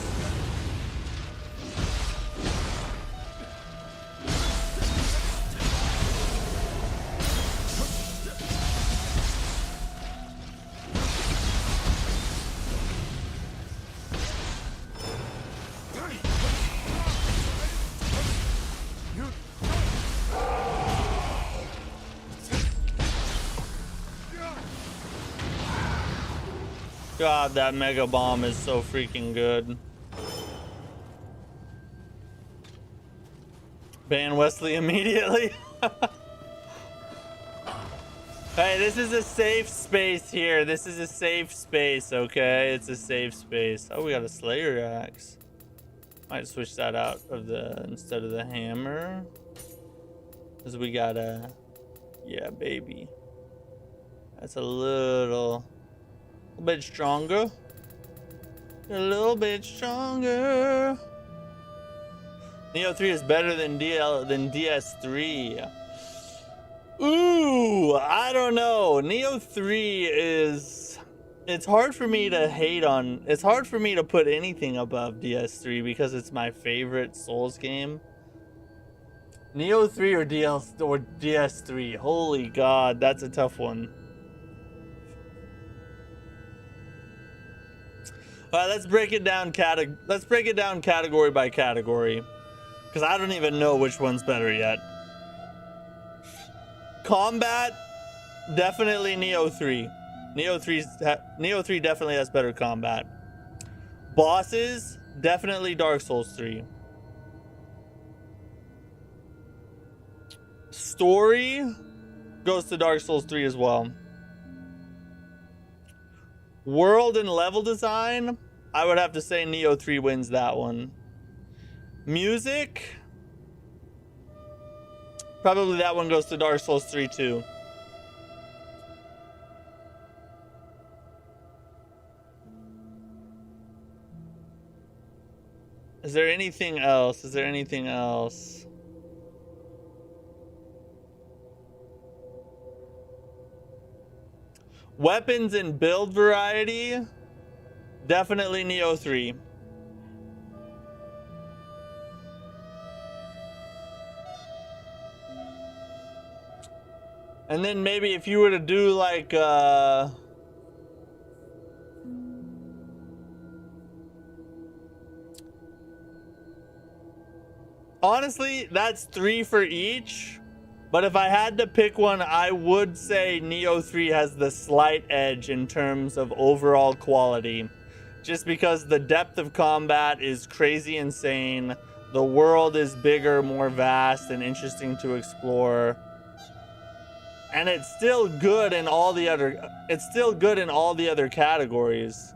God, that mega bomb is so freaking good. Ban Wesley immediately. Hey, this is a safe space here. This is a safe space, okay? It's a safe space. Oh, we got a Slayer axe. Might switch that out of instead of the hammer. Because we got a, yeah, baby. That's a little bit stronger. A little bit stronger. Nioh 3 is better than DS3. Ooh, I don't know. Nioh 3 is... It's hard for me to hate on... It's hard for me to put anything above DS3 because it's my favorite Souls game. Nioh 3 or DS3? Holy God, that's a tough one. All right, let's break it down category by category, because I don't even know which one's better yet. Combat, definitely Nioh 3. Nioh 3 definitely has better combat. Bosses, definitely Dark Souls 3. Story goes to Dark Souls 3 as well. World and level design, I would have to say Nioh 3 wins that one. Music, probably that one goes to Dark Souls 3 too. Is there anything else? Is there anything else? Weapons and build variety, definitely Nioh 3. And then maybe if you were to do like honestly, that's 3 for each. But if I had to pick one, I would say Nioh 3 has the slight edge in terms of overall quality. Just because the depth of combat is crazy insane. The world is bigger, more vast, and interesting to explore. And it's still good in all the other categories.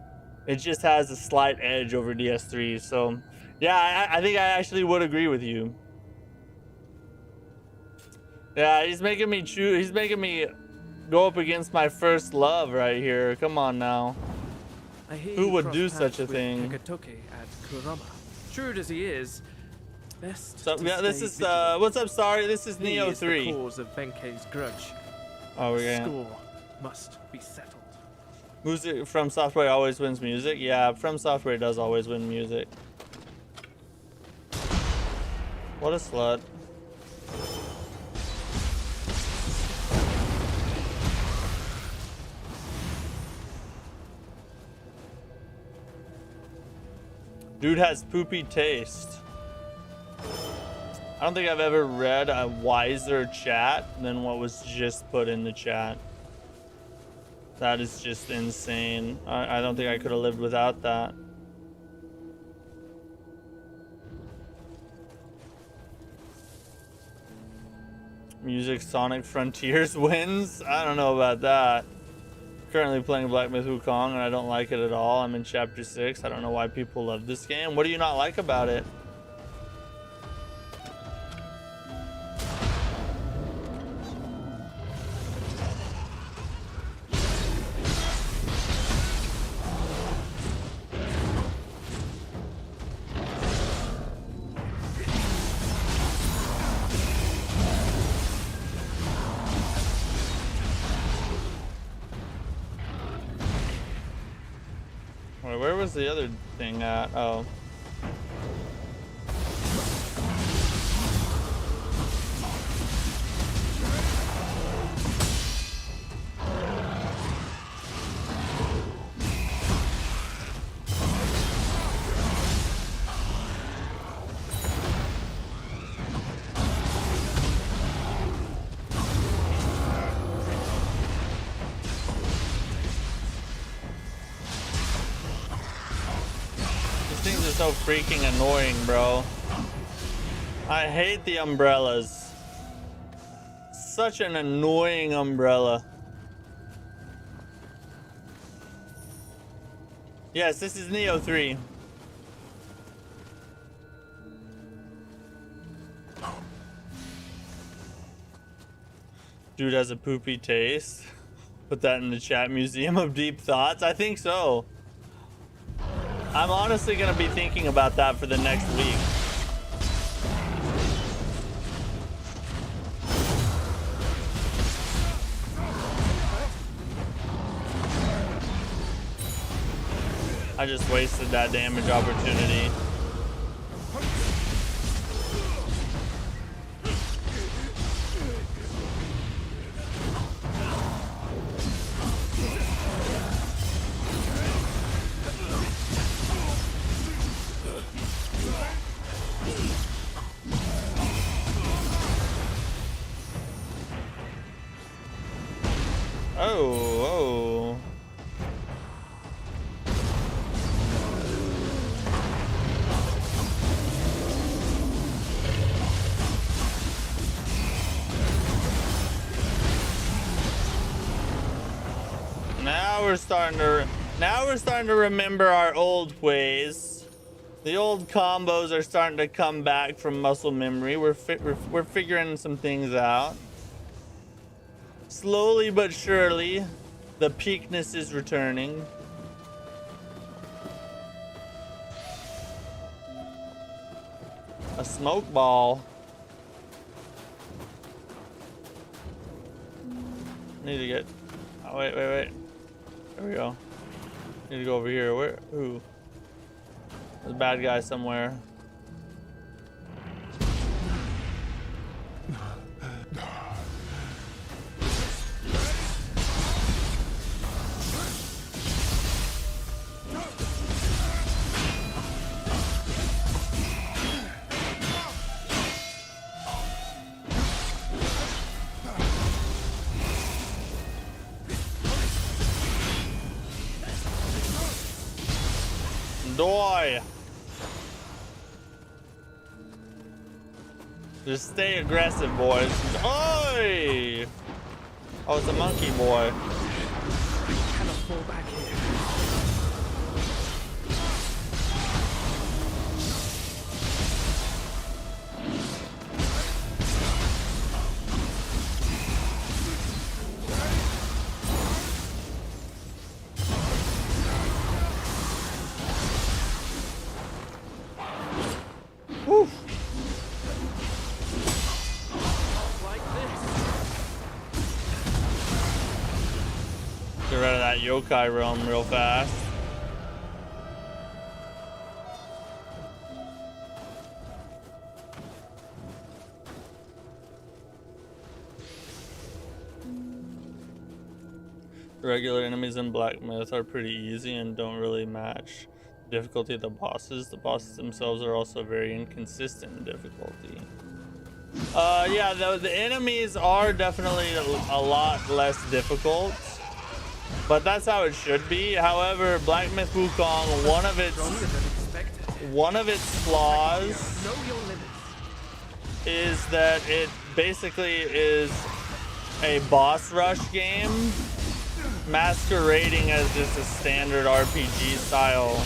It just has a slight edge over DS3. So yeah, I think I actually would agree with you. Yeah, he's making me choose. He's making me go up against my first love right here. Come on now. Who would do such a thing? Hekatoke at Kurama. Shrewd as he is, best. So yeah, this is what's up, sorry. This is Nioh 3. The cause of Benkei's grudge. Oh, we're gonna... Score must be settled. Music from Software always wins music. Yeah, From Software does always win music. What a slut. Dude has poopy taste. I don't think I've ever read a wiser chat than what was just put in the chat. That is just insane. I don't think I could have lived without that. Music Sonic Frontiers wins? I don't know about that. currently playing Black Myth Wukong and I don't like it at all. I'm in chapter 6. I don't know why people love this game. What do you not like about it? Where was the other thing at? Oh. So freaking annoying, bro. I hate the umbrellas. Such an annoying umbrella. Yes, this is Nioh 3. Dude has a poopy taste. Put that in the chat. Museum of Deep Thoughts? I think so. I'm honestly gonna be thinking about that for the next week. I just wasted that damage opportunity. Oh. Now we're starting to remember our old ways. The old combos are starting to come back from muscle memory. We're figuring some things out. Slowly but surely, the peakness is returning. A smoke ball. Need to get. Oh, wait. There we go. Need to go over here. Where? Ooh. There's a bad guy somewhere. Die. Just stay aggressive, boys. Oi! Oh, it's a monkey boy. I cannot fall back here. Get rid of that yokai realm real fast. The regular enemies in Black Myth are pretty easy and don't really match the difficulty of the bosses. The bosses themselves are also very inconsistent in difficulty. Yeah, the enemies are definitely a lot less difficult. But that's how it should be. However, Black Myth Wukong, one of its flaws is that it basically is a boss rush game masquerading as just a standard RPG style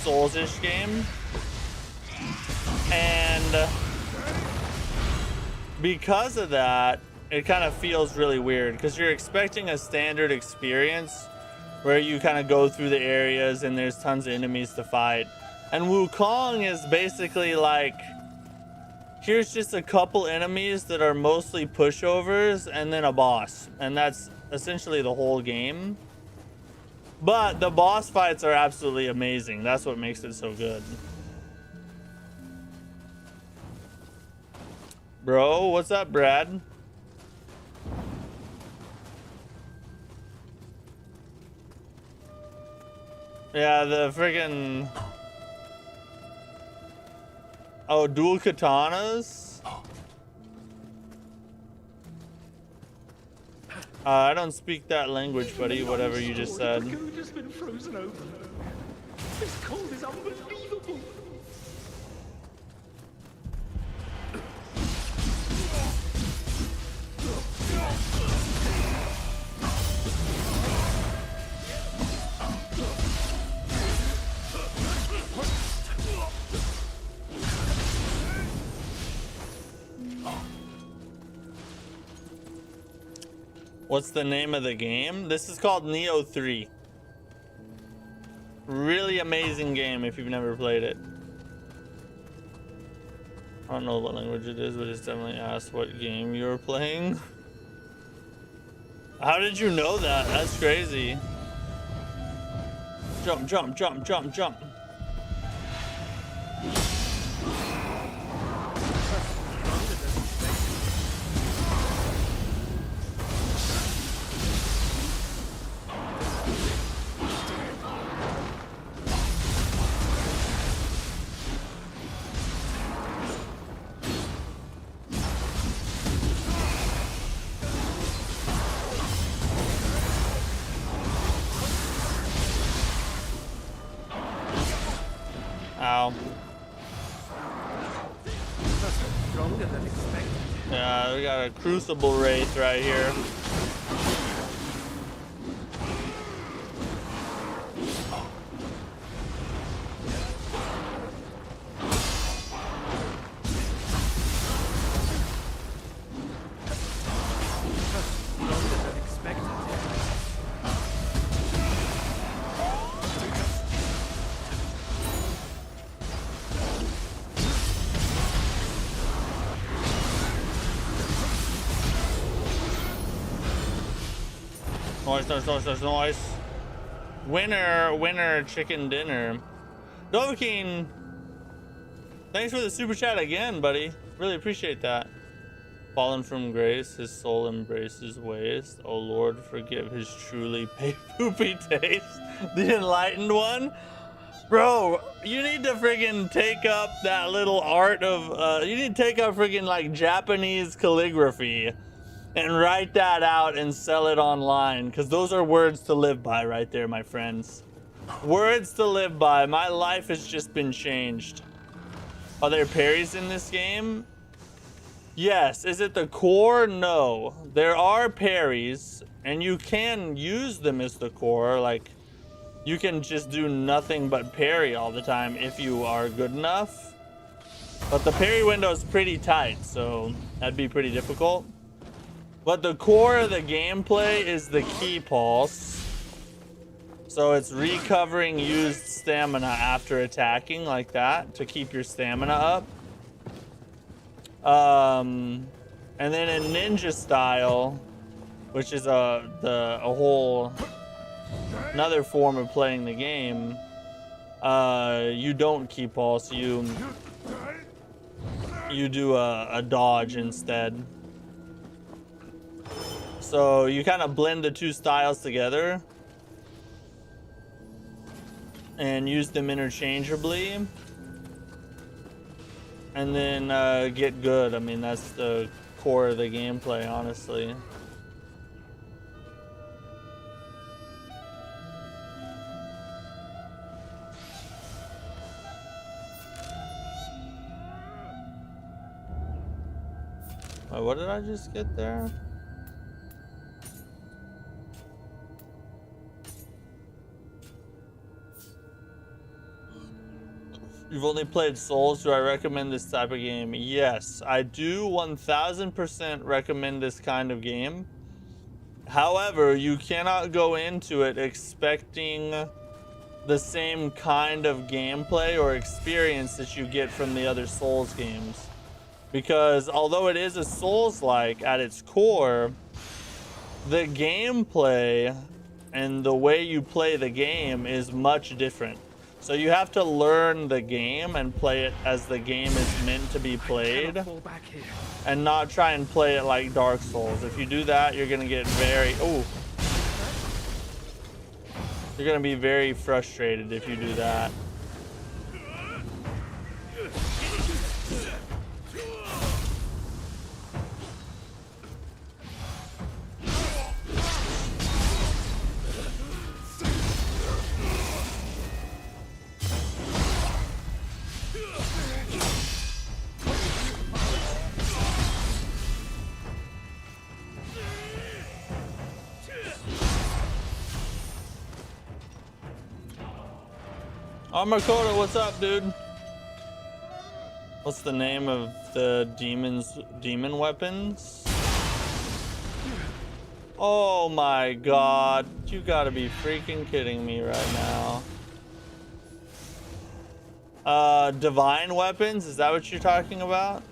Souls-ish game. And because of that, it kind of feels really weird because you're expecting a standard experience where you kind of go through the areas and there's tons of enemies to fight. And Wukong is basically like, here's just a couple enemies that are mostly pushovers and then a boss. And that's essentially the whole game. But the boss fights are absolutely amazing. That's what makes it so good. Bro, what's up, Brad? Yeah, the friggin'... Oh, dual katanas? I don't speak that language, buddy, whatever you just said. Pagoda's been frozen over. This cold is unbelievable. What's the name of the game? This is called Nioh 3. Really amazing game if you've never played it. I don't know what language it is, but it's definitely asked what game you're playing. How did you know that? That's crazy. Jump, jump, jump, jump, jump. Ow. Stronger than expected. Yeah, we got a crucible wraith right here. Noise. Winner, chicken dinner. Dovahkiin, thanks for the super chat again, buddy. Really appreciate that. Fallen from grace, his soul embraces waste. Oh Lord, forgive his truly poopy taste. The enlightened one. Bro, you need to friggin' take up that little art of, you need to take up friggin' like Japanese calligraphy and write that out and sell it online, because those are words to live by right there, my friends. Words to live by. My life has just been changed. Are there parries in this game? Yes. Is it the core? No. There are parries, and you can use them as the core. Like, you can just do nothing but parry all the time if you are good enough. But the parry window is pretty tight, so that'd be pretty difficult. But the core of the gameplay is the key pulse. So it's recovering used stamina after attacking like that to keep your stamina up. And then in ninja style, which is a whole another form of playing the game, you don't key pulse. You do a dodge instead. So you kind of blend the two styles together and use them interchangeably, and then get good. I mean, that's the core of the gameplay, honestly. Wait, what did I just get there? You've only played Souls. Do I recommend this type of game? Yes, I do 1000% recommend this kind of game. However, you cannot go into it expecting the same kind of gameplay or experience that you get from the other Souls games. Because although it is a Souls-like at its core, the gameplay and the way you play the game is much different. So you have to learn the game and play it as the game is meant to be played, and not try and play it like Dark Souls. If you do that, you're gonna get you're gonna be very frustrated if you do that. Armacoda, what's up, dude? What's the name of the demon weapons? Oh my god, you gotta be freaking kidding me right now. Divine weapons, is that what you're talking about?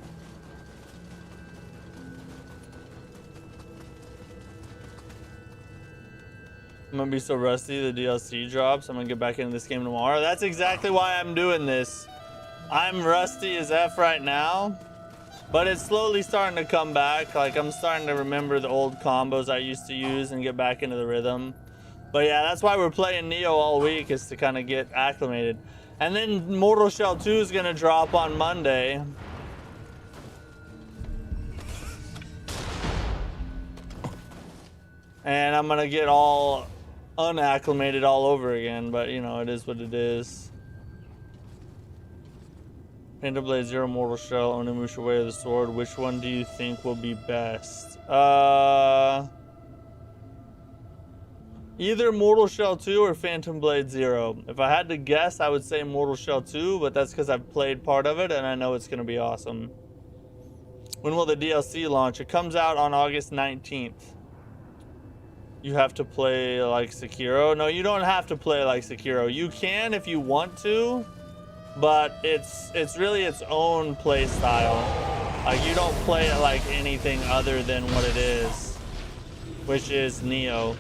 I'm gonna be so rusty, the DLC drops. I'm gonna get back into this game tomorrow. That's exactly why I'm doing this. I'm rusty as F right now, but it's slowly starting to come back. Like, I'm starting to remember the old combos I used to use and get back into the rhythm. But yeah, that's why we're playing Nioh all week, is to kind of get acclimated. And then Mortal Shell 2 is gonna drop on Monday. And I'm gonna get all unacclimated all over again, but you know, it is what it is. Phantom Blade Zero, Mortal Shell, Onimusha Way of the Sword. Which one do you think will be best? Either Mortal Shell 2 or Phantom Blade Zero. If I had to guess, I would say Mortal Shell 2, but that's because I've played part of it and I know it's gonna be awesome. When will the DLC launch? It comes out on August 19th. You have to play like Sekiro. No, you don't have to play like Sekiro. You can if you want to, but it's really its own play style. Like, you don't play it like anything other than what it is, which is Nioh.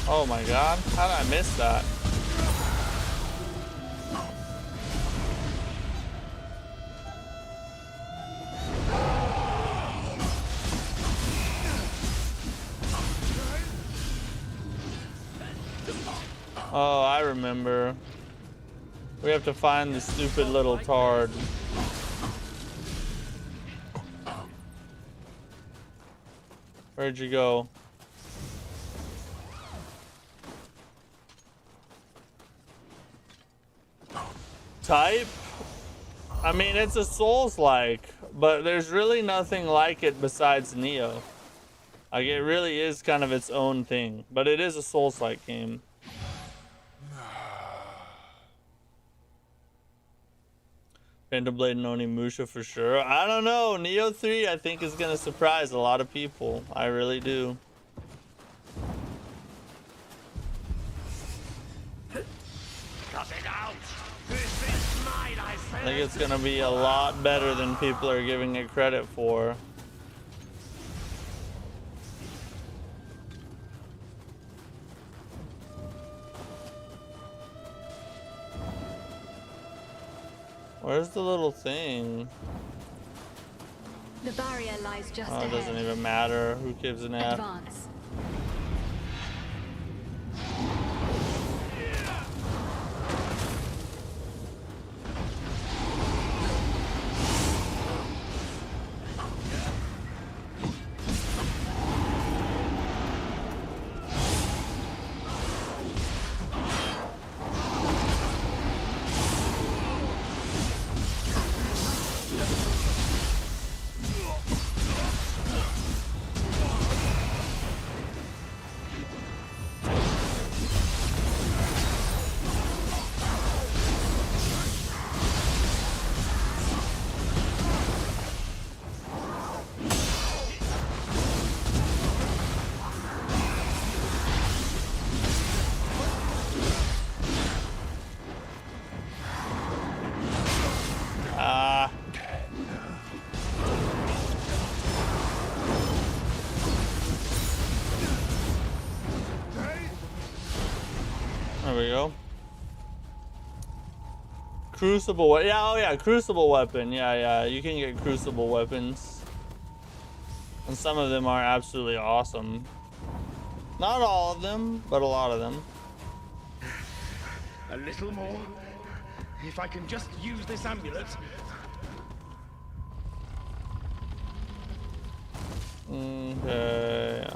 Oh my god, how did I miss that? Oh, I remember. We have to find the stupid little tard. Where'd you go? Type? I mean, it's a Souls-like, but there's really nothing like it besides Nioh. Like, it really is kind of its own thing, but it is a Souls-like game. Phantom Blade and Onimusha for sure. I don't know. Nioh 3, I think, is going to surprise a lot of people. I really do. I think it's gonna be a lot better than people are giving it credit for. Where's the little thing? The barrier lies just ahead. It doesn't even matter. Who gives an F? Advance. we go. Crucible, yeah, oh yeah, crucible weapon. Yeah, you can get crucible weapons. And some of them are absolutely awesome. Not all of them, but a lot of them. A little more. If I can just use this amulet. Okay.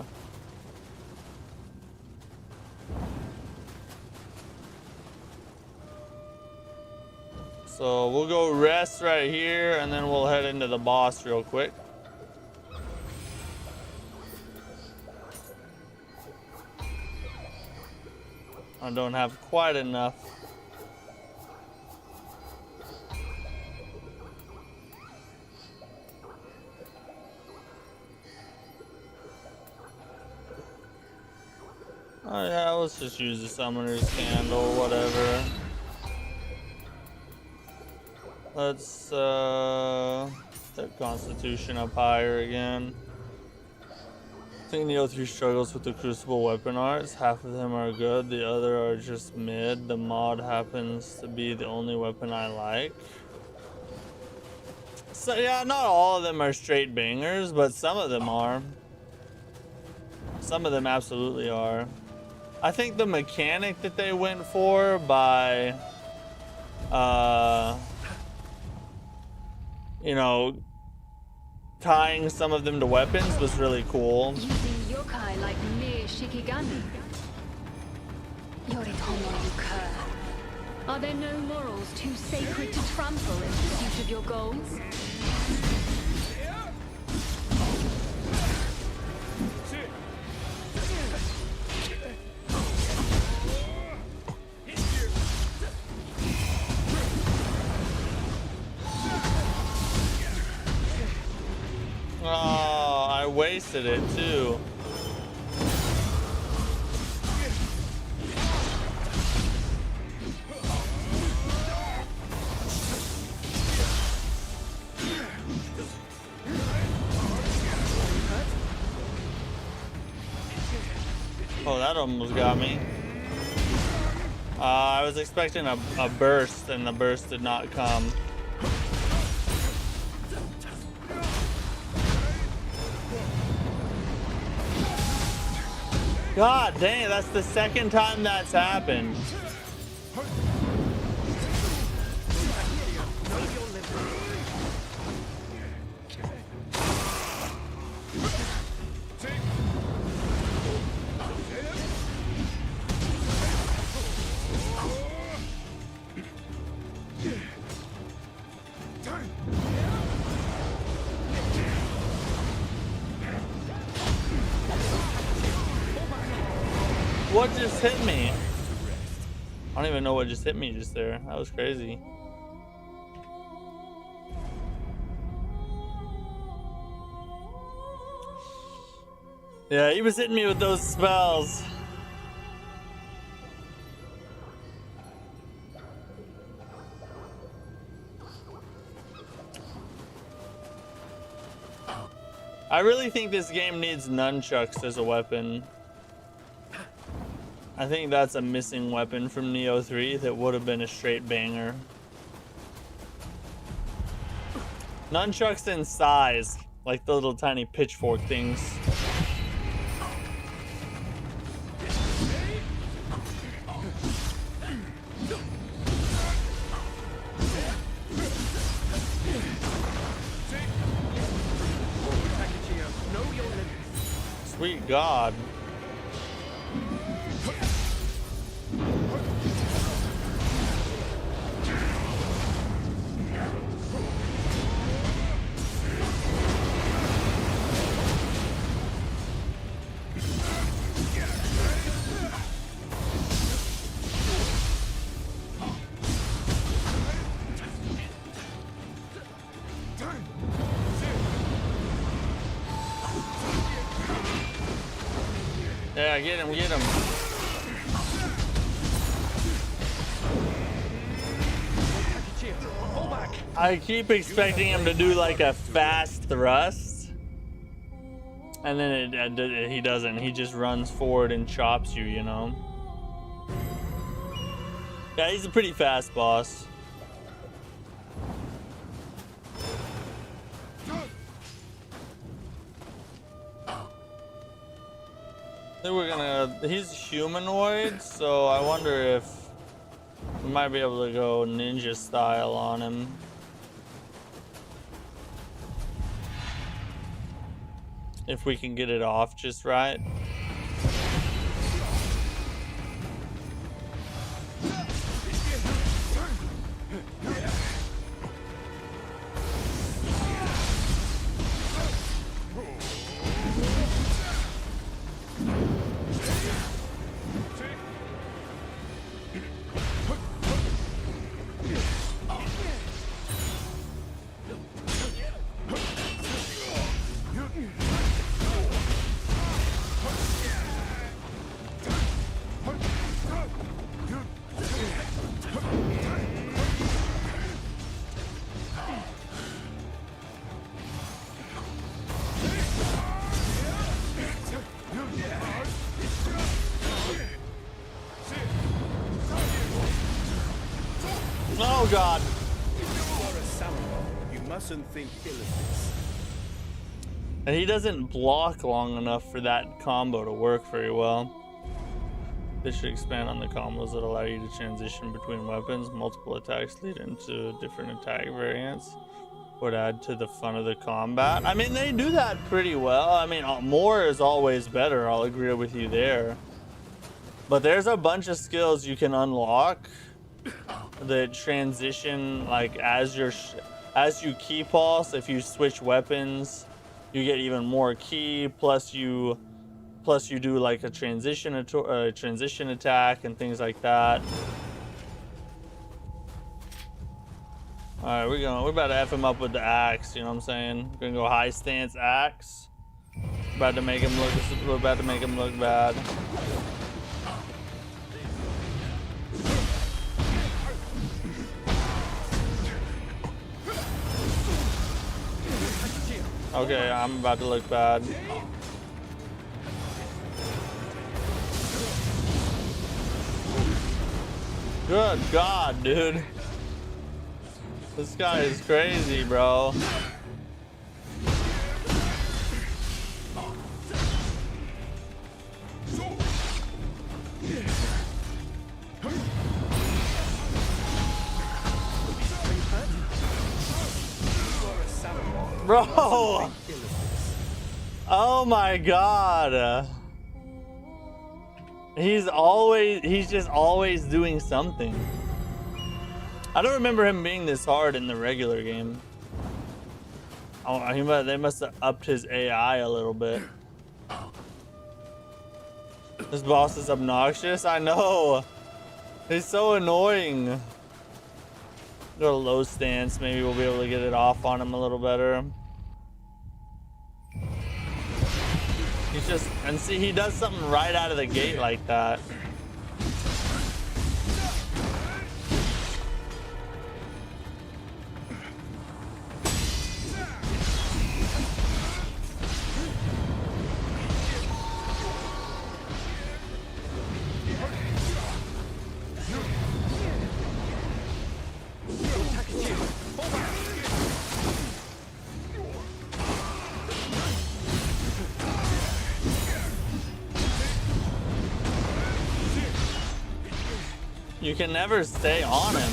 So we'll go rest right here, and then we'll head into the boss real quick. I don't have quite enough. Oh yeah, let's just use the summoner's candle, whatever. Let's set Constitution up higher again. I think Nioh 3 struggles with the Crucible weapon arts. Half of them are good, the other are just mid. The mod happens to be the only weapon I like. So yeah, not all of them are straight bangers, but some of them are. Some of them absolutely are. I think the mechanic that they went for by you know, tying some of them to weapons was really cool. Using yokai like mere shikigami. Yoritomo Yuka. Are there no morals too sacred to trample in pursuit of your goals? Oh, I wasted it too. Oh, that almost got me. I was expecting a burst, and the burst did not come. God dang, that's the second time that's happened. What just hit me? I don't even know what just hit me just there. That was crazy. Yeah, he was hitting me with those spells. I really think this game needs nunchucks as a weapon. I think that's a missing weapon from Nioh 3 that would have been a straight banger. Nunchucks in size, like the little tiny pitchfork things. Sweet God. Yeah, get him, get him. I keep expecting him to do like a fast thrust, and then he doesn't. He just runs forward and chops you, you know? Yeah, he's a pretty fast boss. I think we're gonna. He's humanoid, so I wonder if we might be able to go ninja style on him. If we can get it off just right. Oh God! You are a samurai. You mustn't think ill of this. And he doesn't block long enough for that combo to work very well. This should expand on the combos that allow you to transition between weapons. Multiple attacks lead into different attack variants. Would add to the fun of the combat. I mean, they do that pretty well. I mean, more is always better. I'll agree with you there. But there's a bunch of skills you can unlock that transition, like as you key pulse. If you switch weapons, you get even more key. Plus you do like a transition attack and things like that. All right, we're about to F him up with the axe. You know what I'm saying? We're gonna go high stance axe. About to make him look. We're about to make him look bad. Okay, I'm about to look bad. Good God, dude. This guy is crazy, bro. Bro! Oh my God! He's just always doing something. I don't remember him being this hard in the regular game. Oh, they must have upped his AI a little bit. This boss is obnoxious. I know. He's so annoying. Go to low stance. Maybe we'll be able to get it off on him a little better. He's just, and see, he does something right out of the gate like that. You can never stay on him.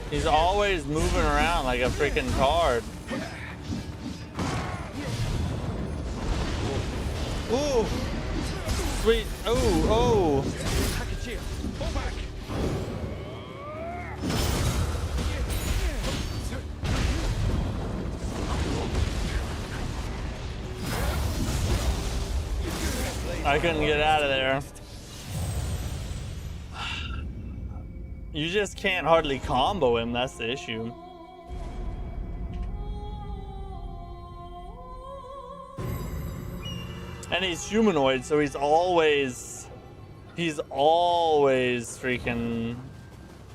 He's always moving around like a freaking card. Ooh. Sweet. Oh. I couldn't get out of there. You just can't hardly combo him, that's the issue. And he's humanoid, so he's always He's always freaking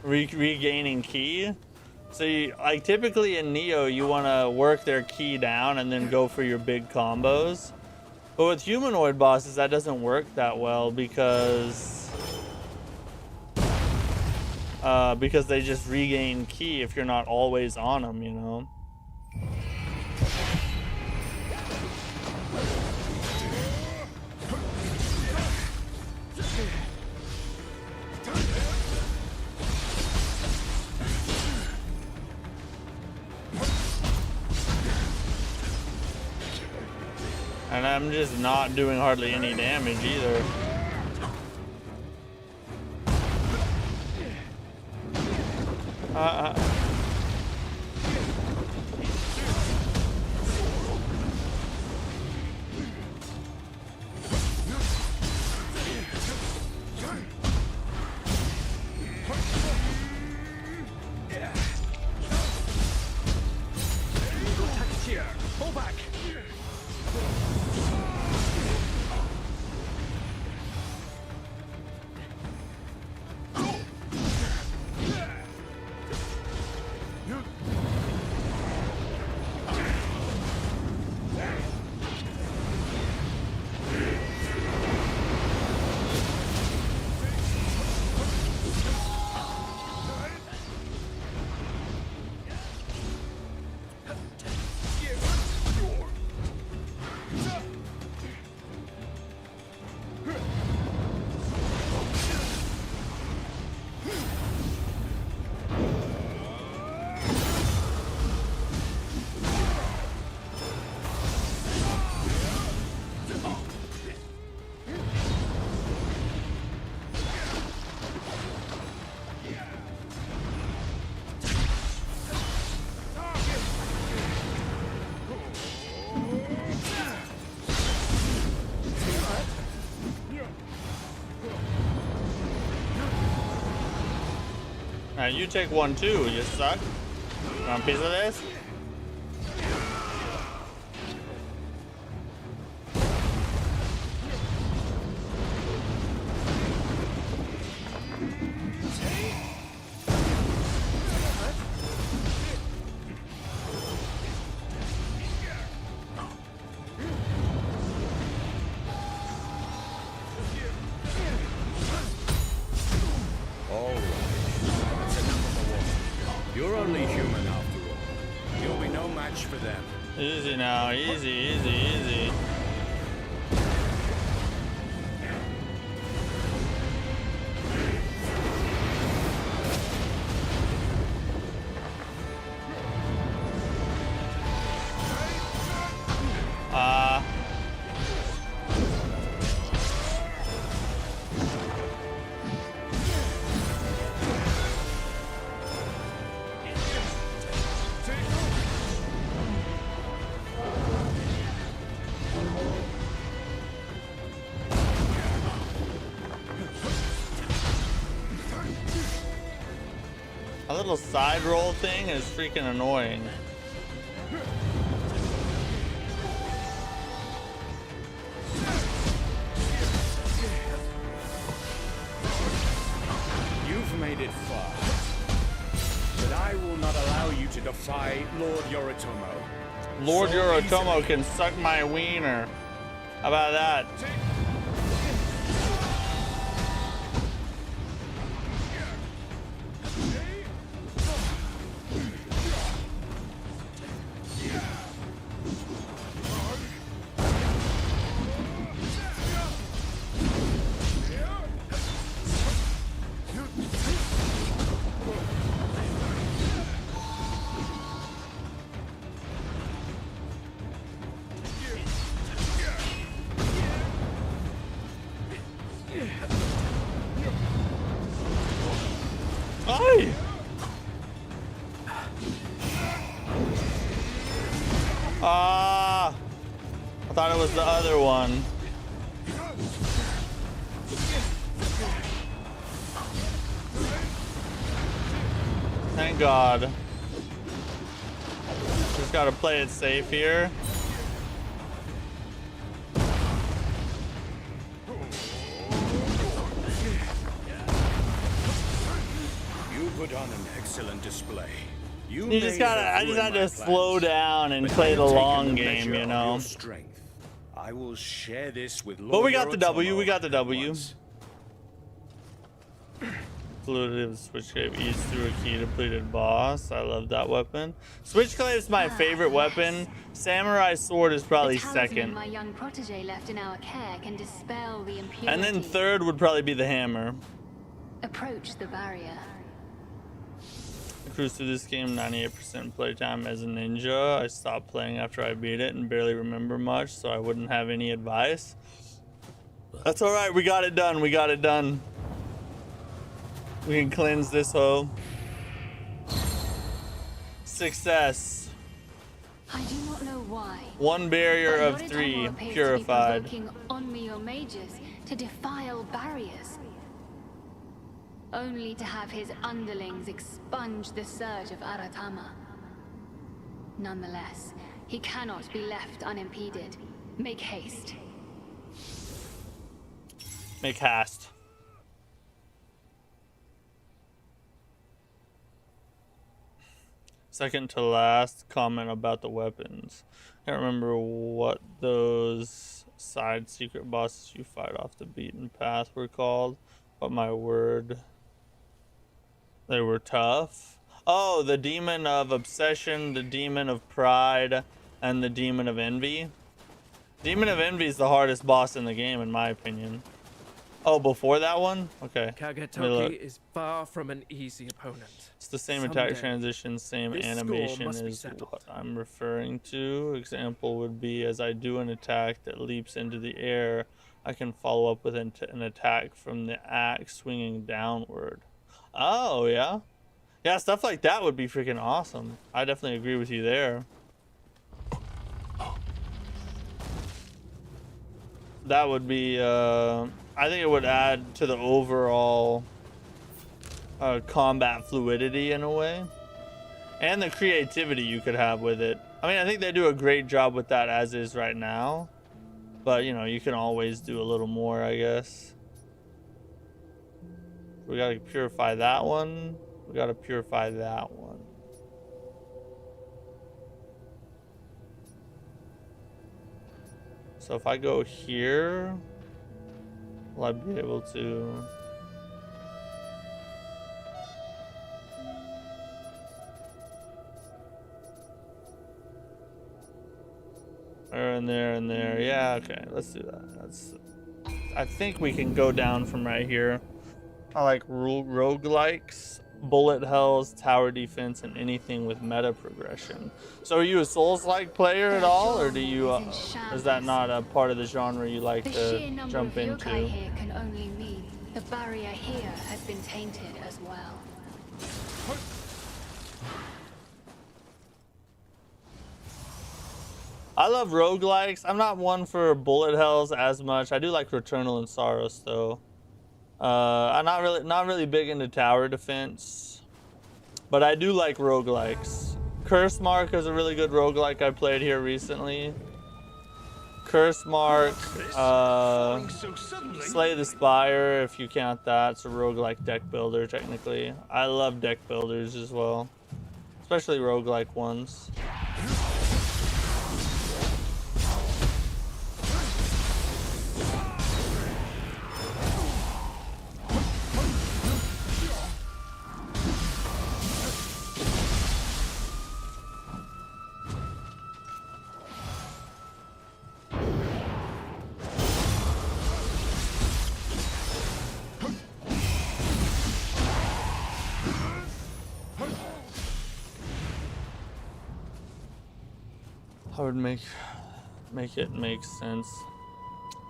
regaining ki. So you, like typically in Nioh, you want to work their ki down and then go for your big combos. But with humanoid bosses, that doesn't work that well because they just regain ki if you're not always on them, you know. And I'm just not doing hardly any damage either. Pull back. You take one too, you suck. Want a piece of this? You're only human after all. You'll be no match for them. Easy now, easy, easy, easy. A little side roll thing is freaking annoying. You've made it far, but I will not allow you to defy Lord Yoritomo. Lord Yoritomo can suck my wiener. How about that? Hi. I thought it was the other one. Thank God. Just gotta play it safe here. put on an excellent display. You just gotta, I just had to slow down and play the long game, you know. I will share this with Lord But we got the W. Yoritomo We got the W. once. Fluid Switchclave eats through a key depleted boss. I love that weapon. Switchclave is my favorite weapon. Samurai sword is probably second. My young protege left in our care can dispel the impurity. And then third would probably be the hammer. Approach the barrier. I cruised through this game 98% playtime as a ninja. I stopped playing after I beat it and barely remember much, so I wouldn't have any advice. That's all right. We got it done. We got it done. We can cleanse this hoe. Success. I do not know why. One barrier of 3 purified. On me or mages to defile barriers, only to have his underlings expunge the surge of Aratama. Nonetheless, he cannot be left unimpeded. Make haste. Make haste. Second to last comment about the weapons. Can't remember what those side secret bosses you fight off the beaten path were called, but my word, they were tough. Oh, the demon of obsession, the demon of pride, and the demon of envy. Demon of envy is the hardest boss in the game, in my opinion. Oh, before that one? Okay. Kagetoki is far from an easy opponent. It's the same attack transition, same animation is what I'm referring to. Example would be as I do an attack that leaps into the air, I can follow up with an attack from the axe swinging downward. Oh, yeah. Yeah, stuff like that would be freaking awesome. I definitely agree with you there. That would be, I think it would add to the overall combat fluidity in a way. And the creativity you could have with it. I mean, I think they do a great job with that as is right now. But, you know, you can always do a little more, I guess. We gotta purify that one. We gotta purify that one. So if I go here, will I be able to? There and there and there. Yeah, okay, let's do that. I think we can go down from right here. I like roguelikes, bullet hells, tower defense, and anything with meta progression. So are you a Souls-like player at all, or do you is that not a part of the genre you like to jump into? Here can only mean the barrier here has been tainted as well. I love roguelikes. I'm not one for bullet hells as much. I do like Returnal and Saros though. I'm not really big into tower defense, but I do like roguelikes. Curse Mark is a really good roguelike I played here recently. Curse Mark, Slay the Spire, if you count that. It's a roguelike deck builder technically. I love deck builders as well, especially roguelike ones. I would make it make sense.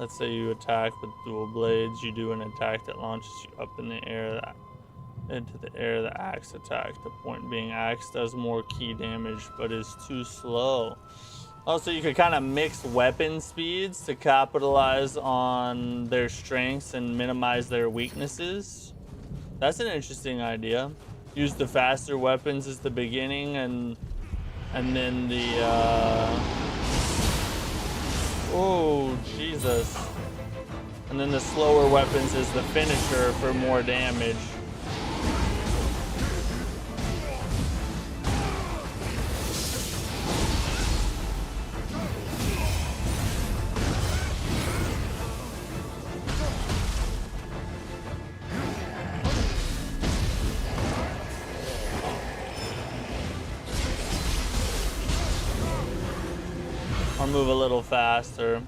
Let's say you attack with dual blades. You do an attack that launches you up in the air, into the air. The axe attack. The point being, axe does more key damage, but is too slow. Also, you could kind of mix weapon speeds to capitalize on their strengths and minimize their weaknesses. That's an interesting idea. Use the faster weapons as the beginning and then the oh Jesus, and then the slower weapons is the finisher for more damage. or move a little faster.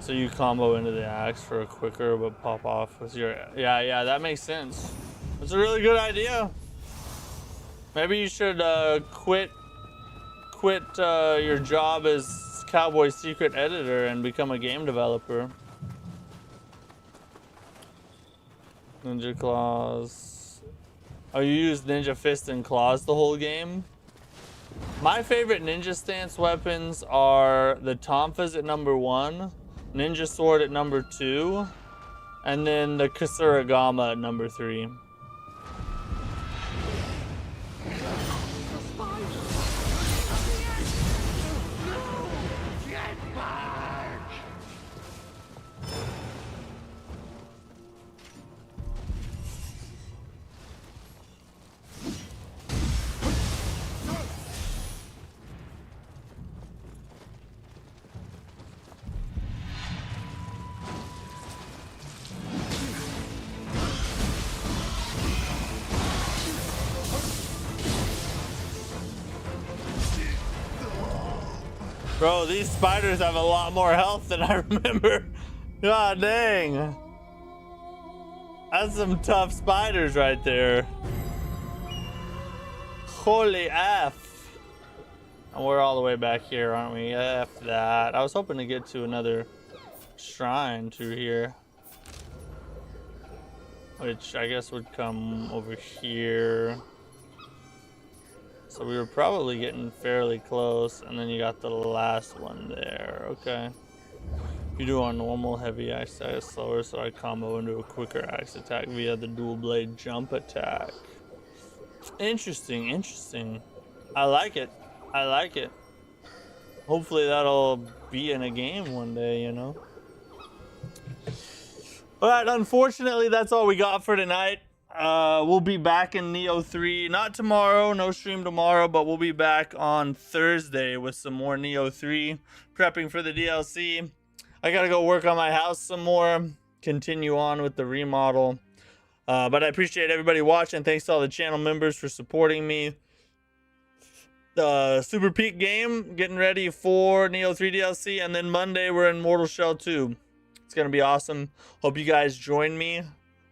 So you combo into the axe for a quicker but pop off with your... Yeah, that makes sense. It's a really good idea. Maybe you should quit your job as Cowboy's secret editor and become a game developer. Ninja claws. Oh, you use ninja fist and claws the whole game? My favorite ninja stance weapons are the tonfas at number 1, ninja sword at number 2, and then the kasuragama at number 3. Bro, these spiders have a lot more health than I remember. God dang. That's some tough spiders right there. Holy F. And we're all the way back here, aren't we? F that. I was hoping to get to another shrine through here, which I guess would come over here. So we were probably getting fairly close, and then you got the last one there. Okay. You do on normal heavy axe attack slower, so I combo into a quicker axe attack via the dual blade jump attack. Interesting, interesting. I like it. I like it. Hopefully that'll be in a game one day, you know. Alright, unfortunately that's all we got for tonight. We'll be back in Nioh 3, not tomorrow, no stream tomorrow, but we'll be back on Thursday with some more Nioh 3, prepping for the DLC. I gotta go work on my house some more, continue on with the remodel. But I appreciate everybody watching. Thanks to all the channel members for supporting me. Super Peak game, getting ready for Nioh 3 DLC, and then Monday we're in Mortal Shell 2. It's gonna be awesome. Hope you guys join me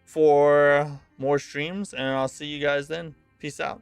for more streams, and I'll see you guys then. Peace out.